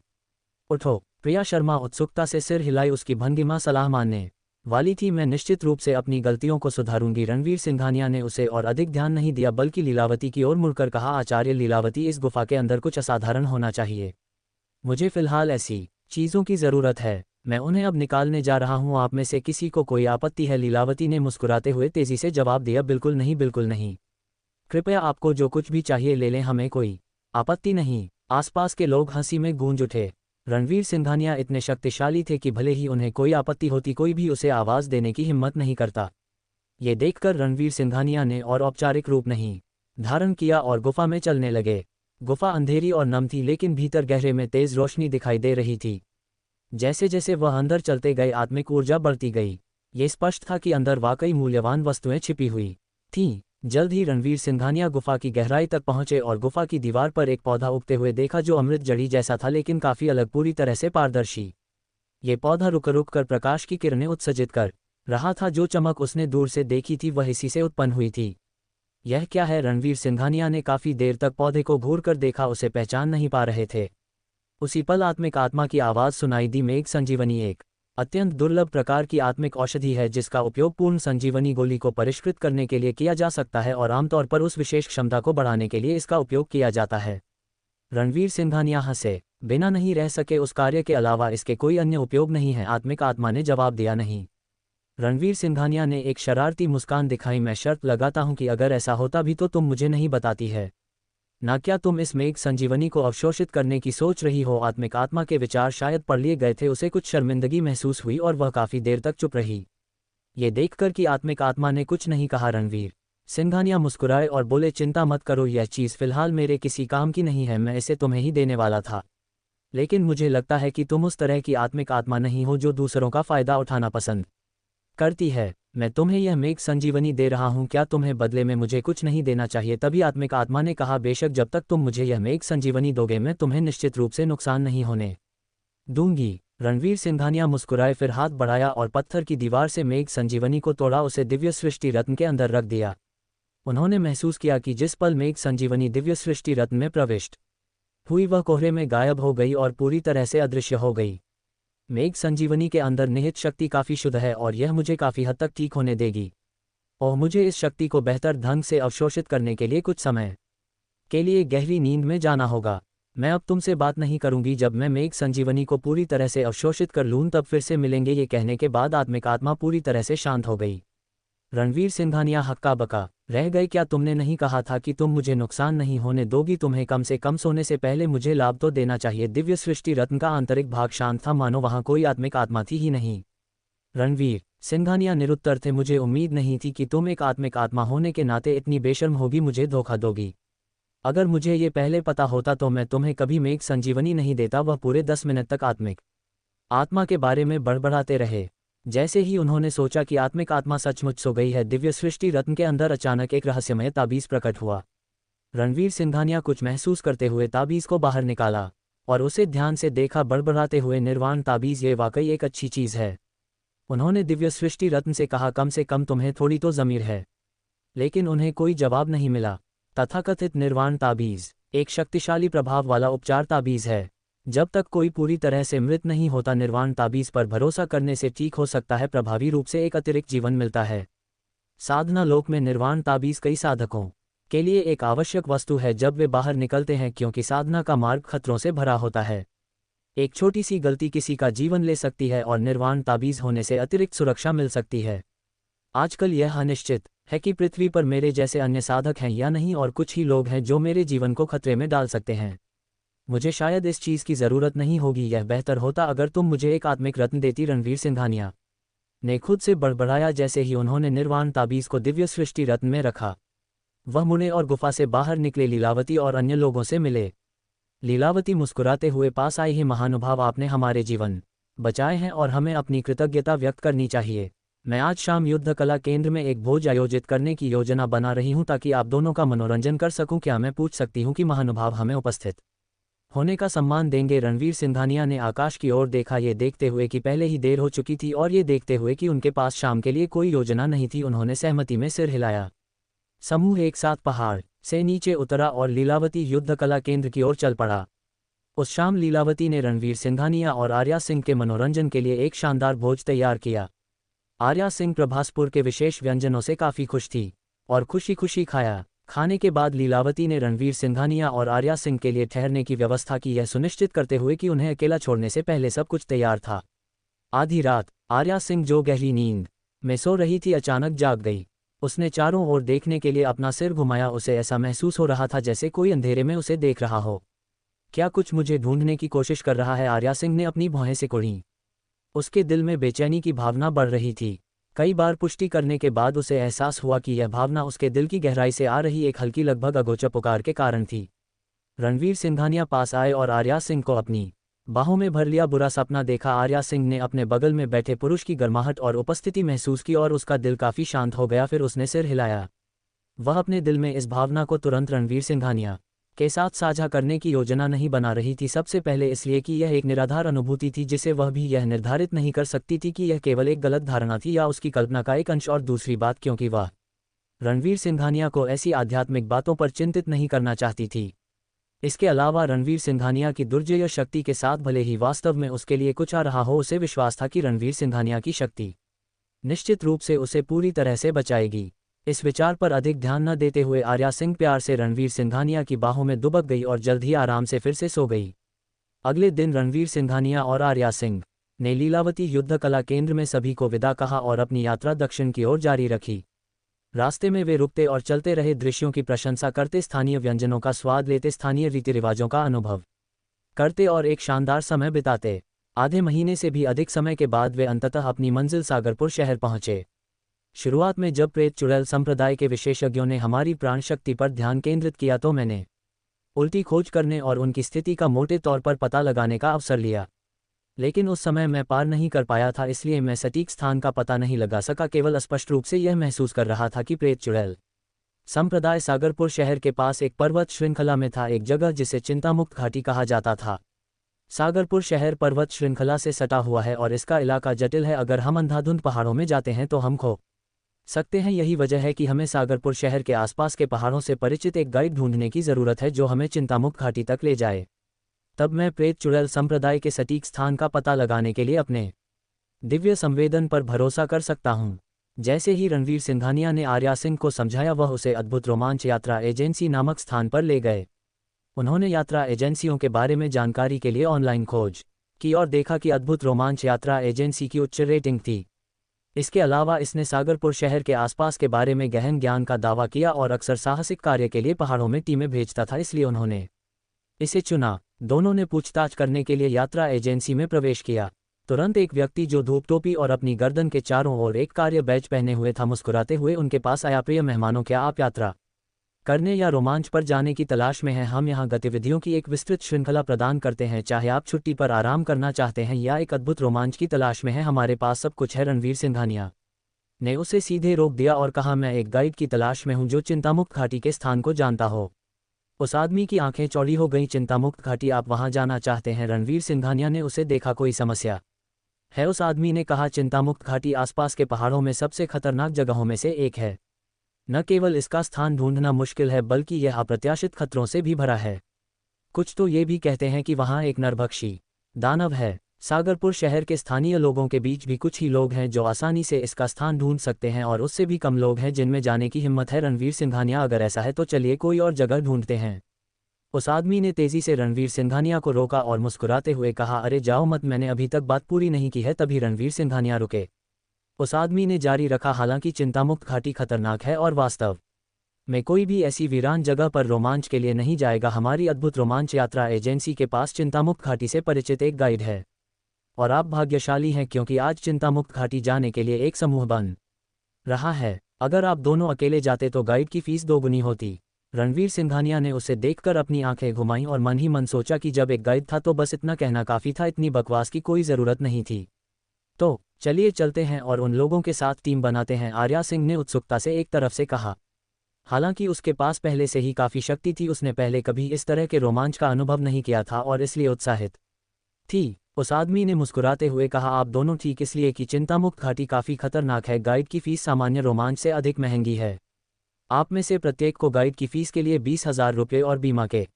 उठो। प्रिया शर्मा उत्सुकता से सिर हिलाई। उसकी भंगिमा सलाह मानने वाली थी। मैं निश्चित रूप से अपनी गलतियों को सुधारूंगी। रणवीर सिंघानिया ने उसे और अधिक ध्यान नहीं दिया, बल्कि लीलावती की ओर मुड़कर कहा, आचार्य लीलावती, इस गुफा के अंदर कुछ असाधारण होना चाहिए। मुझे फिलहाल ऐसी चीज़ों की ज़रूरत है। मैं उन्हें अब निकालने जा रहा हूँ। आप में से किसी को कोई आपत्ति है? लीलावती ने मुस्कुराते हुए तेजी से जवाब दिया, बिल्कुल नहीं, बिल्कुल नहीं। कृपया आपको जो कुछ भी चाहिए ले लें, हमें कोई आपत्ति नहीं। आसपास के लोग हंसी में गूंज उठे। रणवीर सिंघानिया इतने शक्तिशाली थे कि भले ही उन्हें कोई आपत्ति होती, कोई भी उसे आवाज़ देने की हिम्मत नहीं करता। ये देखकर रणवीर सिंघानिया ने और औपचारिक रूप नहीं धारण किया और गुफा में चलने लगे। गुफा अंधेरी और नम थी, लेकिन भीतर गहरे में तेज रोशनी दिखाई दे रही थी। जैसे जैसे वह अंदर चलते गए, आत्मिक ऊर्जा बढ़ती गई। ये स्पष्ट था कि अंदर वाकई मूल्यवान वस्तुएं छिपी हुई थीं। जल्द ही रणवीर सिंघानिया गुफा की गहराई तक पहुंचे और गुफा की दीवार पर एक पौधा उगते हुए देखा, जो अमृत जड़ी जैसा था, लेकिन काफी अलग, पूरी तरह से पारदर्शी। ये पौधा रुक रुक कर प्रकाश की किरणें उत्सर्जित कर रहा था। जो चमक उसने दूर से देखी थी, वह इसी से उत्पन्न हुई थी। यह क्या है? रणवीर सिंघानिया ने काफी देर तक पौधे को घूर कर देखा, उसे पहचान नहीं पा रहे थे। उसी पल आत्मिक आत्मा की आवाज सुनाई दी, मेघ संजीवनी एक अत्यंत दुर्लभ प्रकार की आत्मिक औषधि है, जिसका उपयोग पूर्ण संजीवनी गोली को परिष्कृत करने के लिए किया जा सकता है और आमतौर पर उस विशेष क्षमता को बढ़ाने के लिए इसका उपयोग किया जाता है। रणवीर सिंघानिया हंसे बिना नहीं रह सके। उस कार्य के अलावा इसके कोई अन्य उपयोग नहीं है। आत्मिक आत्मा ने जवाब दिया, नहीं। रणवीर सिंघानिया ने एक शरारती मुस्कान दिखाई। मैं शर्त लगाता हूं कि अगर ऐसा होता भी तो तुम मुझे नहीं बताती है ना। क्या तुम इस मेघ संजीवनी को अवशोषित करने की सोच रही हो? आत्मिक आत्मा के विचार शायद पढ़ लिए गए थे। उसे कुछ शर्मिंदगी महसूस हुई और वह काफी देर तक चुप रही। ये देखकर कि आत्मिक आत्मा ने कुछ नहीं कहा, रणवीर सिंघानिया मुस्कुराए और बोले, चिंता मत करो, यह चीज़ फिलहाल मेरे किसी काम की नहीं है। मैं इसे तुम्हें ही देने वाला था, लेकिन मुझे लगता है कि तुम उस तरह की आत्मिक आत्मा नहीं हो जो दूसरों का फायदा उठाना पसंद करती है। मैं तुम्हें यह मेघ संजीवनी दे रहा हूं। क्या तुम्हें बदले में मुझे कुछ नहीं देना चाहिए? तभी आत्मिक आत्मा ने कहा, बेशक, जब तक तुम मुझे यह मेघ संजीवनी दोगे, मैं तुम्हें निश्चित रूप से नुकसान नहीं होने दूंगी। रणवीर सिंघानिया मुस्कुराए, फिर हाथ बढ़ाया और पत्थर की दीवार से मेघ संजीवनी को तोड़ा, उसे दिव्य सृष्टि रत्न के अंदर रख दिया। उन्होंने महसूस किया कि जिस पल मेघ संजीवनी दिव्य सृष्टि रत्न में प्रविष्ट हुई, वह कोहरे में गायब हो गई और पूरी तरह से अदृश्य हो गई। मेघ संजीवनी के अंदर निहित शक्ति काफ़ी शुद्ध है और यह मुझे काफ़ी हद तक ठीक होने देगी। और मुझे इस शक्ति को बेहतर ढंग से अवशोषित करने के लिए कुछ समय के लिए गहरी नींद में जाना होगा। मैं अब तुमसे बात नहीं करूंगी। जब मैं मेघ संजीवनी को पूरी तरह से अवशोषित कर लूँ, तब फिर से मिलेंगे। ये कहने के बाद आत्मिक आत्मा पूरी तरह से शांत हो गई। रणवीर सिंघानिया हक्का बका रह गए। क्या तुमने नहीं कहा था कि तुम मुझे नुकसान नहीं होने दोगी? तुम्हें कम से कम सोने से पहले मुझे लाभ तो देना चाहिए। दिव्य सृष्टि रत्न का आंतरिक भाग शांत था, मानो वहां कोई आत्मिक आत्मा थी ही नहीं। रणवीर सिंघानिया निरुत्तर थे। मुझे उम्मीद नहीं थी कि तुम एक आत्मिक आत्मा होने के नाते इतनी बेशर्म होगी, मुझे धोखा दोगी। अगर मुझे ये पहले पता होता तो मैं तुम्हें कभी मेघ संजीवनी नहीं देता। वह पूरे 10 मिनट तक आत्मिक आत्मा के बारे में बड़बड़ाते रहे। जैसे ही उन्होंने सोचा कि आत्मिक आत्मा सचमुच सो गई है, दिव्य सृष्टि रत्न के अंदर अचानक एक रहस्यमय ताबीज प्रकट हुआ। रणवीर सिंघानिया कुछ महसूस करते हुए ताबीज को बाहर निकाला और उसे ध्यान से देखा, बड़बड़ाते हुए, निर्वाण ताबीज, ये वाकई एक अच्छी चीज़ है। उन्होंने दिव्य सृष्टि रत्न से कहा, कम से कम तुम्हें थोड़ी तो ज़मीर है। लेकिन उन्हें कोई जवाब नहीं मिला। तथाकथित निर्वाण ताबीज एक शक्तिशाली प्रभाव वाला उपचार ताबीज है। जब तक कोई पूरी तरह से मृत नहीं होता, निर्वाण ताबीज पर भरोसा करने से ठीक हो सकता है। प्रभावी रूप से एक अतिरिक्त जीवन मिलता है। साधना लोक में निर्वाण ताबीज कई साधकों के लिए एक आवश्यक वस्तु है जब वे बाहर निकलते हैं, क्योंकि साधना का मार्ग खतरों से भरा होता है। एक छोटी सी गलती किसी का जीवन ले सकती है और निर्वाण ताबीज होने से अतिरिक्त सुरक्षा मिल सकती है। आजकल यह अनिश्चित है कि पृथ्वी पर मेरे जैसे अन्य साधक हैं या नहीं, और कुछ ही लोग हैं जो मेरे जीवन को खतरे में डाल सकते हैं। मुझे शायद इस चीज़ की ज़रूरत नहीं होगी। यह बेहतर होता अगर तुम मुझे एक आत्मिक रत्न देती। रणवीर सिंघानिया ने खुद से बड़बड़ाया जैसे ही उन्होंने निर्वाण ताबीज को दिव्य सृष्टि रत्न में रखा। वह मुड़े और गुफा से बाहर निकले लीलावती और अन्य लोगों से मिले। लीलावती मुस्कुराते हुए पास आई, ही महानुभाव, आपने हमारे जीवन बचाए हैं और हमें अपनी कृतज्ञता व्यक्त करनी चाहिए। मैं आज शाम युद्ध कला केंद्र में एक भोज आयोजित करने की योजना बना रही हूं ताकि आप दोनों का मनोरंजन कर सकूं। क्या मैं पूछ सकती हूं कि महानुभाव हमें उपस्थित होने का सम्मान देंगे? रणवीर सिंघानिया ने आकाश की ओर देखा, ये देखते हुए कि पहले ही देर हो चुकी थी और ये देखते हुए कि उनके पास शाम के लिए कोई योजना नहीं थी। उन्होंने सहमति में सिर हिलाया। समूह एक साथ पहाड़ से नीचे उतरा और लीलावती युद्ध कला केंद्र की ओर चल पड़ा। उस शाम लीलावती ने रणवीर सिंघानिया और आर्या सिंह के मनोरंजन के लिए एक शानदार भोज तैयार किया। आर्या सिंह प्रभासपुर के विशेष व्यंजनों से काफ़ी खुश थी और खुशी खुशी खाया। खाने के बाद लीलावती ने रणवीर सिंघानिया और आर्या सिंह के लिए ठहरने की व्यवस्था की, यह सुनिश्चित करते हुए कि उन्हें अकेला छोड़ने से पहले सब कुछ तैयार था। आधी रात आर्या सिंह, जो गहरी नींद में सो रही थी, अचानक जाग गई। उसने चारों ओर देखने के लिए अपना सिर घुमाया। उसे ऐसा महसूस हो रहा था जैसे कोई अंधेरे में उसे देख रहा हो। क्या कुछ मुझे ढूंढने की कोशिश कर रहा है? आर्या सिंह ने अपनी भौहें सिकुड़ी। उसके दिल में बेचैनी की भावना बढ़ रही थी। कई बार पुष्टि करने के बाद उसे एहसास हुआ कि यह भावना उसके दिल की गहराई से आ रही एक हल्की, लगभग अगोचर पुकार के कारण थी। रणवीर सिंघानिया पास आए और आर्या सिंह को अपनी बाहों में भर लिया। बुरा सपना देखा। आर्या सिंह ने अपने बगल में बैठे पुरुष की गर्माहट और उपस्थिति महसूस की और उसका दिल काफ़ी शांत हो गया। फिर उसने सिर हिलाया। वह अपने दिल में इस भावना को तुरंत रणवीर सिंघानिया के साथ साझा करने की योजना नहीं बना रही थी। सबसे पहले इसलिए कि यह एक निराधार अनुभूति थी जिसे वह भी यह निर्धारित नहीं कर सकती थी कि यह केवल एक गलत धारणा थी या उसकी कल्पना का एक अंश। और दूसरी बात, क्योंकि वह रणवीर सिंघानिया को ऐसी आध्यात्मिक बातों पर चिंतित नहीं करना चाहती थी। इसके अलावा रणवीर सिंघानिया की दुर्जय शक्ति के साथ भले ही वास्तव में उसके लिए कुछ आ रहा हो, उसे विश्वास था कि रणवीर सिंघानिया की शक्ति निश्चित रूप से उसे पूरी तरह से बचाएगी। इस विचार पर अधिक ध्यान न देते हुए आर्या सिंह प्यार से रणवीर सिंघानिया की बाहों में दुबक गई और जल्द ही आराम से फिर से सो गई। अगले दिन रणवीर सिंघानिया और आर्या सिंह ने लीलावती युद्ध कला केंद्र में सभी को विदा कहा और अपनी यात्रा दक्षिण की ओर जारी रखी। रास्ते में वे रुकते और चलते रहे, दृश्यों की प्रशंसा करते, स्थानीय व्यंजनों का स्वाद लेते, स्थानीय रीति रिवाजों का अनुभव करते और एक शानदार समय बिताते। आधे महीने से भी अधिक समय के बाद वे अंततः अपनी मंजिल सागरपुर शहर पहुंचे। शुरुआत में जब प्रेत चुड़ैल संप्रदाय के विशेषज्ञों ने हमारी प्राण शक्ति पर ध्यान केंद्रित किया तो मैंने उल्टी खोज करने और उनकी स्थिति का मोटे तौर पर पता लगाने का अवसर लिया। लेकिन उस समय मैं पार नहीं कर पाया था, इसलिए मैं सटीक स्थान का पता नहीं लगा सका। केवल स्पष्ट रूप से यह महसूस कर रहा था कि प्रेत चुड़ैल संप्रदाय सागरपुर शहर के पास एक पर्वत श्रृंखला में था, एक जगह जिसे चिंतामुक्त घाटी कहा जाता था। सागरपुर शहर पर्वत श्रृंखला से सटा हुआ है और इसका इलाका जटिल है। अगर हम अंधाधुंध पहाड़ों में जाते हैं तो हम खो सकते हैं। यही वजह है कि हमें सागरपुर शहर के आसपास के पहाड़ों से परिचित एक गाइड ढूंढने की ज़रूरत है जो हमें चिंतामुक्त घाटी तक ले जाए। तब मैं प्रेत चुड़ैल संप्रदाय के सटीक स्थान का पता लगाने के लिए अपने दिव्य संवेदन पर भरोसा कर सकता हूँ। जैसे ही रणवीर सिंघानिया ने आर्या सिंह को समझाया, वह उसे अद्भुत रोमांच यात्रा एजेंसी नामक स्थान पर ले गए। उन्होंने यात्रा एजेंसियों के बारे में जानकारी के लिए ऑनलाइन खोज की और देखा कि अद्भुत रोमांच यात्रा एजेंसी की उच्च रेटिंग थी। इसके अलावा इसने सागरपुर शहर के आसपास के बारे में गहन ज्ञान का दावा किया और अक्सर साहसिक कार्य के लिए पहाड़ों में टीमें भेजता था, इसलिए उन्होंने इसे चुना। दोनों ने पूछताछ करने के लिए यात्रा एजेंसी में प्रवेश किया। तुरंत एक व्यक्ति जो धूप टोपी और अपनी गर्दन के चारों ओर एक कार्य बैज पहने हुए था, मुस्कुराते हुए उनके पास आया। प्रिय मेहमानों, क्या आप यात्रा करने या रोमांच पर जाने की तलाश में हैं? हम यहाँ गतिविधियों की एक विस्तृत श्रृंखला प्रदान करते हैं। चाहे आप छुट्टी पर आराम करना चाहते हैं या एक अद्भुत रोमांच की तलाश में हैं, हमारे पास सब कुछ है। रणवीर सिंघानिया ने उसे सीधे रोक दिया और कहा, मैं एक गाइड की तलाश में हूँ जो चिंतामुक्त घाटी के स्थान को जानता हो। उस आदमी की आंखें चौड़ी हो गईं। चिंतामुक्त घाटी, आप वहां जाना चाहते हैं? रणवीर सिंघानिया ने उसे देखा। कोई समस्या है? उस आदमी ने कहा, चिंतामुक्त घाटी आसपास के पहाड़ों में सबसे खतरनाक जगहों में से एक है। न केवल इसका स्थान ढूंढना मुश्किल है, बल्कि यह अप्रत्याशित खतरों से भी भरा है। कुछ तो ये भी कहते हैं कि वहाँ एक नरभक्षी दानव है। सागरपुर शहर के स्थानीय लोगों के बीच भी कुछ ही लोग हैं जो आसानी से इसका स्थान ढूंढ सकते हैं और उससे भी कम लोग हैं जिनमें जाने की हिम्मत है। रणवीर सिंघानिया, अगर ऐसा है तो चलिए कोई और जगह ढूंढते हैं। उस आदमी ने तेजी से रणवीर सिंघानिया को रोका और मुस्कुराते हुए कहा, अरे जाओ मत, मैंने अभी तक बात पूरी नहीं की है। तभी रणवीर सिंघानिया रुके। उस आदमी ने जारी रखा, हालांकि चिंतामुक्त घाटी खतरनाक है और वास्तव में कोई भी ऐसी वीरान जगह पर रोमांच के लिए नहीं जाएगा। हमारी अद्भुत रोमांच यात्रा एजेंसी के पास चिंतामुक्त घाटी से परिचित एक गाइड है। और आप भाग्यशाली हैं क्योंकि आज चिंतामुक्त घाटी जाने के लिए एक समूह बन रहा है। अगर आप दोनों अकेले जाते तो गाइड की फीस दोगुनी होती। रणवीर सिंघानिया ने उसे देखकर अपनी आंखें घुमाईं और मन ही मन सोचा कि जब एक गाइड था तो बस इतना कहना काफ़ी था, इतनी बकवास की कोई ज़रूरत नहीं थी। तो चलिए चलते हैं और उन लोगों के साथ टीम बनाते हैं, आर्या सिंह ने उत्सुकता से एक तरफ से कहा। हालांकि उसके पास पहले से ही काफ़ी शक्ति थी, उसने पहले कभी इस तरह के रोमांच का अनुभव नहीं किया था और इसलिए उत्साहित थी। उस आदमी ने मुस्कुराते हुए कहा, आप दोनों ठीक इसलिए कि चिंतामुक्त घाटी काफ़ी खतरनाक है। गाइड की फीस सामान्य रोमांच से अधिक महंगी है। आप में से प्रत्येक को गाइड की फीस के लिए 20,000 रुपये और बीमा के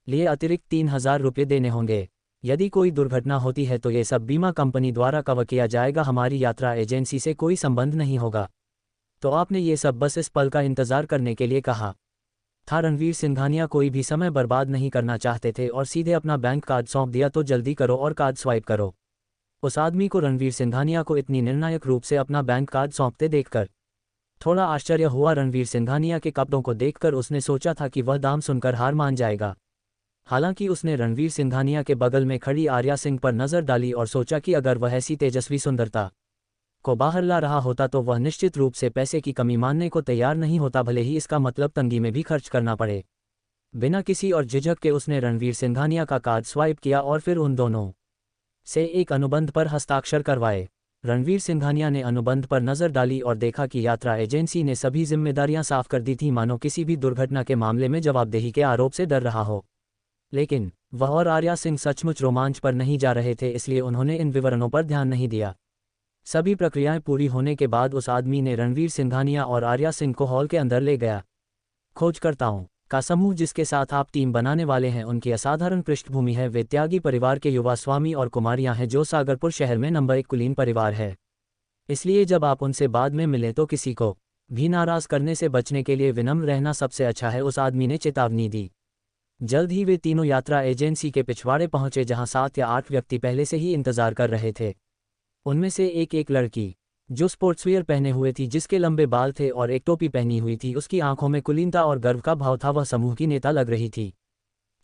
लिए अतिरिक्त 3,000 रुपये देने होंगे। यदि कोई दुर्घटना होती है तो ये सब बीमा कंपनी द्वारा कवर किया जाएगा, हमारी यात्रा एजेंसी से कोई संबंध नहीं होगा। तो आपने ये सब बस इस पल का इंतज़ार करने के लिए कहा था। रणवीर सिंघानिया कोई भी समय बर्बाद नहीं करना चाहते थे और सीधे अपना बैंक कार्ड सौंप दिया। तो जल्दी करो और कार्ड स्वाइप करो। उस आदमी को रणवीर सिंघानिया को इतनी निर्णायक रूप से अपना बैंक कार्ड सौंपते देखकर थोड़ा आश्चर्य हुआ। रणवीर सिंघानिया के कपड़ों को देखकर उसने सोचा था कि वह दाम सुनकर हार मान जाएगा। हालांकि उसने रणवीर सिंघानिया के बगल में खड़ी आर्या सिंह पर नज़र डाली और सोचा कि अगर वह ऐसी तेजस्वी सुंदरता को बाहर ला रहा होता तो वह निश्चित रूप से पैसे की कमी मानने को तैयार नहीं होता, भले ही इसका मतलब तंगी में भी खर्च करना पड़े। बिना किसी और झिझक के उसने रणवीर सिंघानिया का कार्ड स्वाइप किया और फिर उन दोनों से एक अनुबंध पर हस्ताक्षर करवाए। रणवीर सिंघानिया ने अनुबंध पर नज़र डाली और देखा कि यात्रा एजेंसी ने सभी जिम्मेदारियां साफ कर दी थी, मानो किसी भी दुर्घटना के मामले में जवाबदेही के आरोप से डर रहा हो। लेकिन वह और आर्या सिंह सचमुच रोमांच पर नहीं जा रहे थे, इसलिए उन्होंने इन विवरणों पर ध्यान नहीं दिया। सभी प्रक्रियाएं पूरी होने के बाद उस आदमी ने रणवीर सिंघानिया और आर्या सिंह को हॉल के अंदर ले गया। खोजकर्ताओं का समूह जिसके साथ आप टीम बनाने वाले हैं उनकी असाधारण पृष्ठभूमि है। वे त्यागी परिवार के युवा स्वामी और कुमारियां हैं जो सागरपुर शहर में नंबर 1 कुलीन परिवार है। इसलिए जब आप उनसे बाद में मिलें तो किसी को भी नाराज करने से बचने के लिए विनम्र रहना सबसे अच्छा है, उस आदमी ने चेतावनी दी। जल्द ही वे तीनों यात्रा एजेंसी के पिछवाड़े पहुंचे जहां 7 या 8 व्यक्ति पहले से ही इंतजार कर रहे थे। उनमें से एक लड़की जो स्पोर्ट्सवियर पहने हुए थी, जिसके लंबे बाल थे और एक टोपी पहनी हुई थी, उसकी आंखों में कुलीनता और गर्व का भाव था। वह समूह की नेता लग रही थी।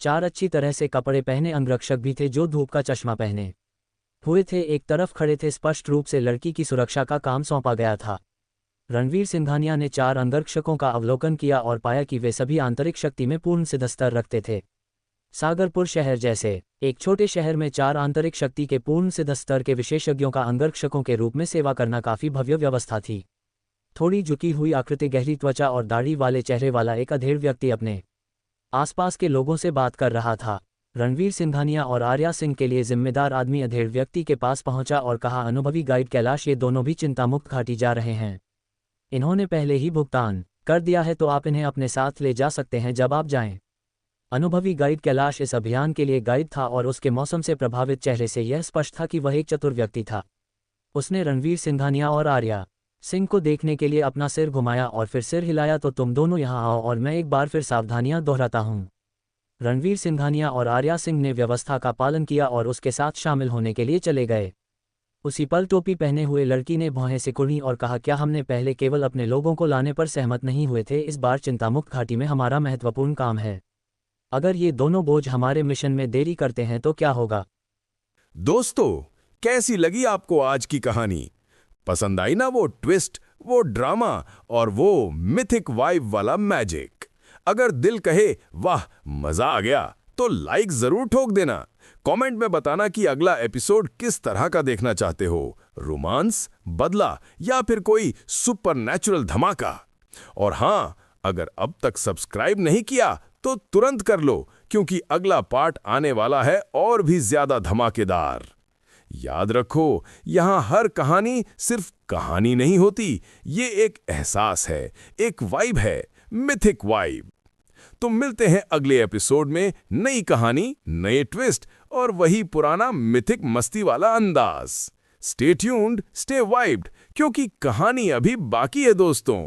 4 अच्छी तरह से कपड़े पहने अंगरक्षक भी थे जो धूप का चश्मा पहने हुए थे, एक तरफ खड़े थे। स्पष्ट रूप से लड़की की सुरक्षा का काम सौंपा गया था। रणवीर सिंघानिया ने 4 अंगरक्षकों का अवलोकन किया और पाया कि वे सभी आंतरिक शक्ति में पूर्ण सिद्धस्तर रखते थे। सागरपुर शहर जैसे एक छोटे शहर में 4 आंतरिक शक्ति के पूर्ण सिद्ध स्तर के विशेषज्ञों का अंगरक्षकों के रूप में सेवा करना काफ़ी भव्य व्यवस्था थी। थोड़ी झुकी हुई आकृति, गहरी त्वचा और दाढ़ी वाले चेहरे वाला एक अधेड़ व्यक्ति अपने आसपास के लोगों से बात कर रहा था। रणवीर सिंघानिया और आर्या सिंह के लिए जिम्मेदार आदमी अधेड़ व्यक्ति के पास पहुंचा और कहा, अनुभवी गाइड कैलाश, ये दोनों भी चिंतामुक्त घाटी जा रहे हैं। इन्होंने पहले ही भुगतान कर दिया है तो आप इन्हें अपने साथ ले जा सकते हैं जब आप जाएं। अनुभवी गाइड कैलाश इस अभियान के लिए गाइड था और उसके मौसम से प्रभावित चेहरे से यह स्पष्ट था कि वह एक चतुर व्यक्ति था। उसने रणवीर सिंघानिया और आर्या सिंह को देखने के लिए अपना सिर घुमाया और फिर सिर हिलाया। तो तुम दोनों यहाँ आओ और मैं एक बार फिर सावधानियां दोहराता हूँ। रणवीर सिंघानिया और आर्या सिंह ने व्यवस्था का पालन किया और उसके साथ शामिल होने के लिए चले गए। उसी पल टोपी पहने हुए लड़की ने भौहें सिकुड़ी और कहा, क्या हमने पहले केवल अपने लोगों को लाने पर सहमत नहीं हुए थे? इस बार चिंतामुक्त घाटी में हमारा महत्वपूर्ण काम है। अगर ये दोनों बोझ हमारे मिशन में देरी करते हैं तो क्या होगा? दोस्तों, कैसी लगी आपको आज की कहानी? पसंद आई ना वो ट्विस्ट, वो ड्रामा और वो मिथिक वाइब वाला मैजिक? अगर दिल कहे वाह मजा आ गया तो लाइक जरूर ठोक देना। कमेंट में बताना कि अगला एपिसोड किस तरह का देखना चाहते हो, रोमांस, बदला या फिर कोई सुपरनैचुरल धमाका। और हाँ, अगर अब तक सब्सक्राइब नहीं किया तो तुरंत कर लो, क्योंकि अगला पार्ट आने वाला है और भी ज्यादा धमाकेदार। याद रखो, यहां हर कहानी सिर्फ कहानी नहीं होती, ये एक एहसास है, एक वाइब है, मिथिक वाइब। तो मिलते हैं अगले एपिसोड में, नई कहानी, नए ट्विस्ट और वही पुराना मिथिक मस्ती वाला अंदाज। स्टे ट्यून्ड, स्टे वाइब्ड, क्योंकि कहानी अभी बाकी है दोस्तों।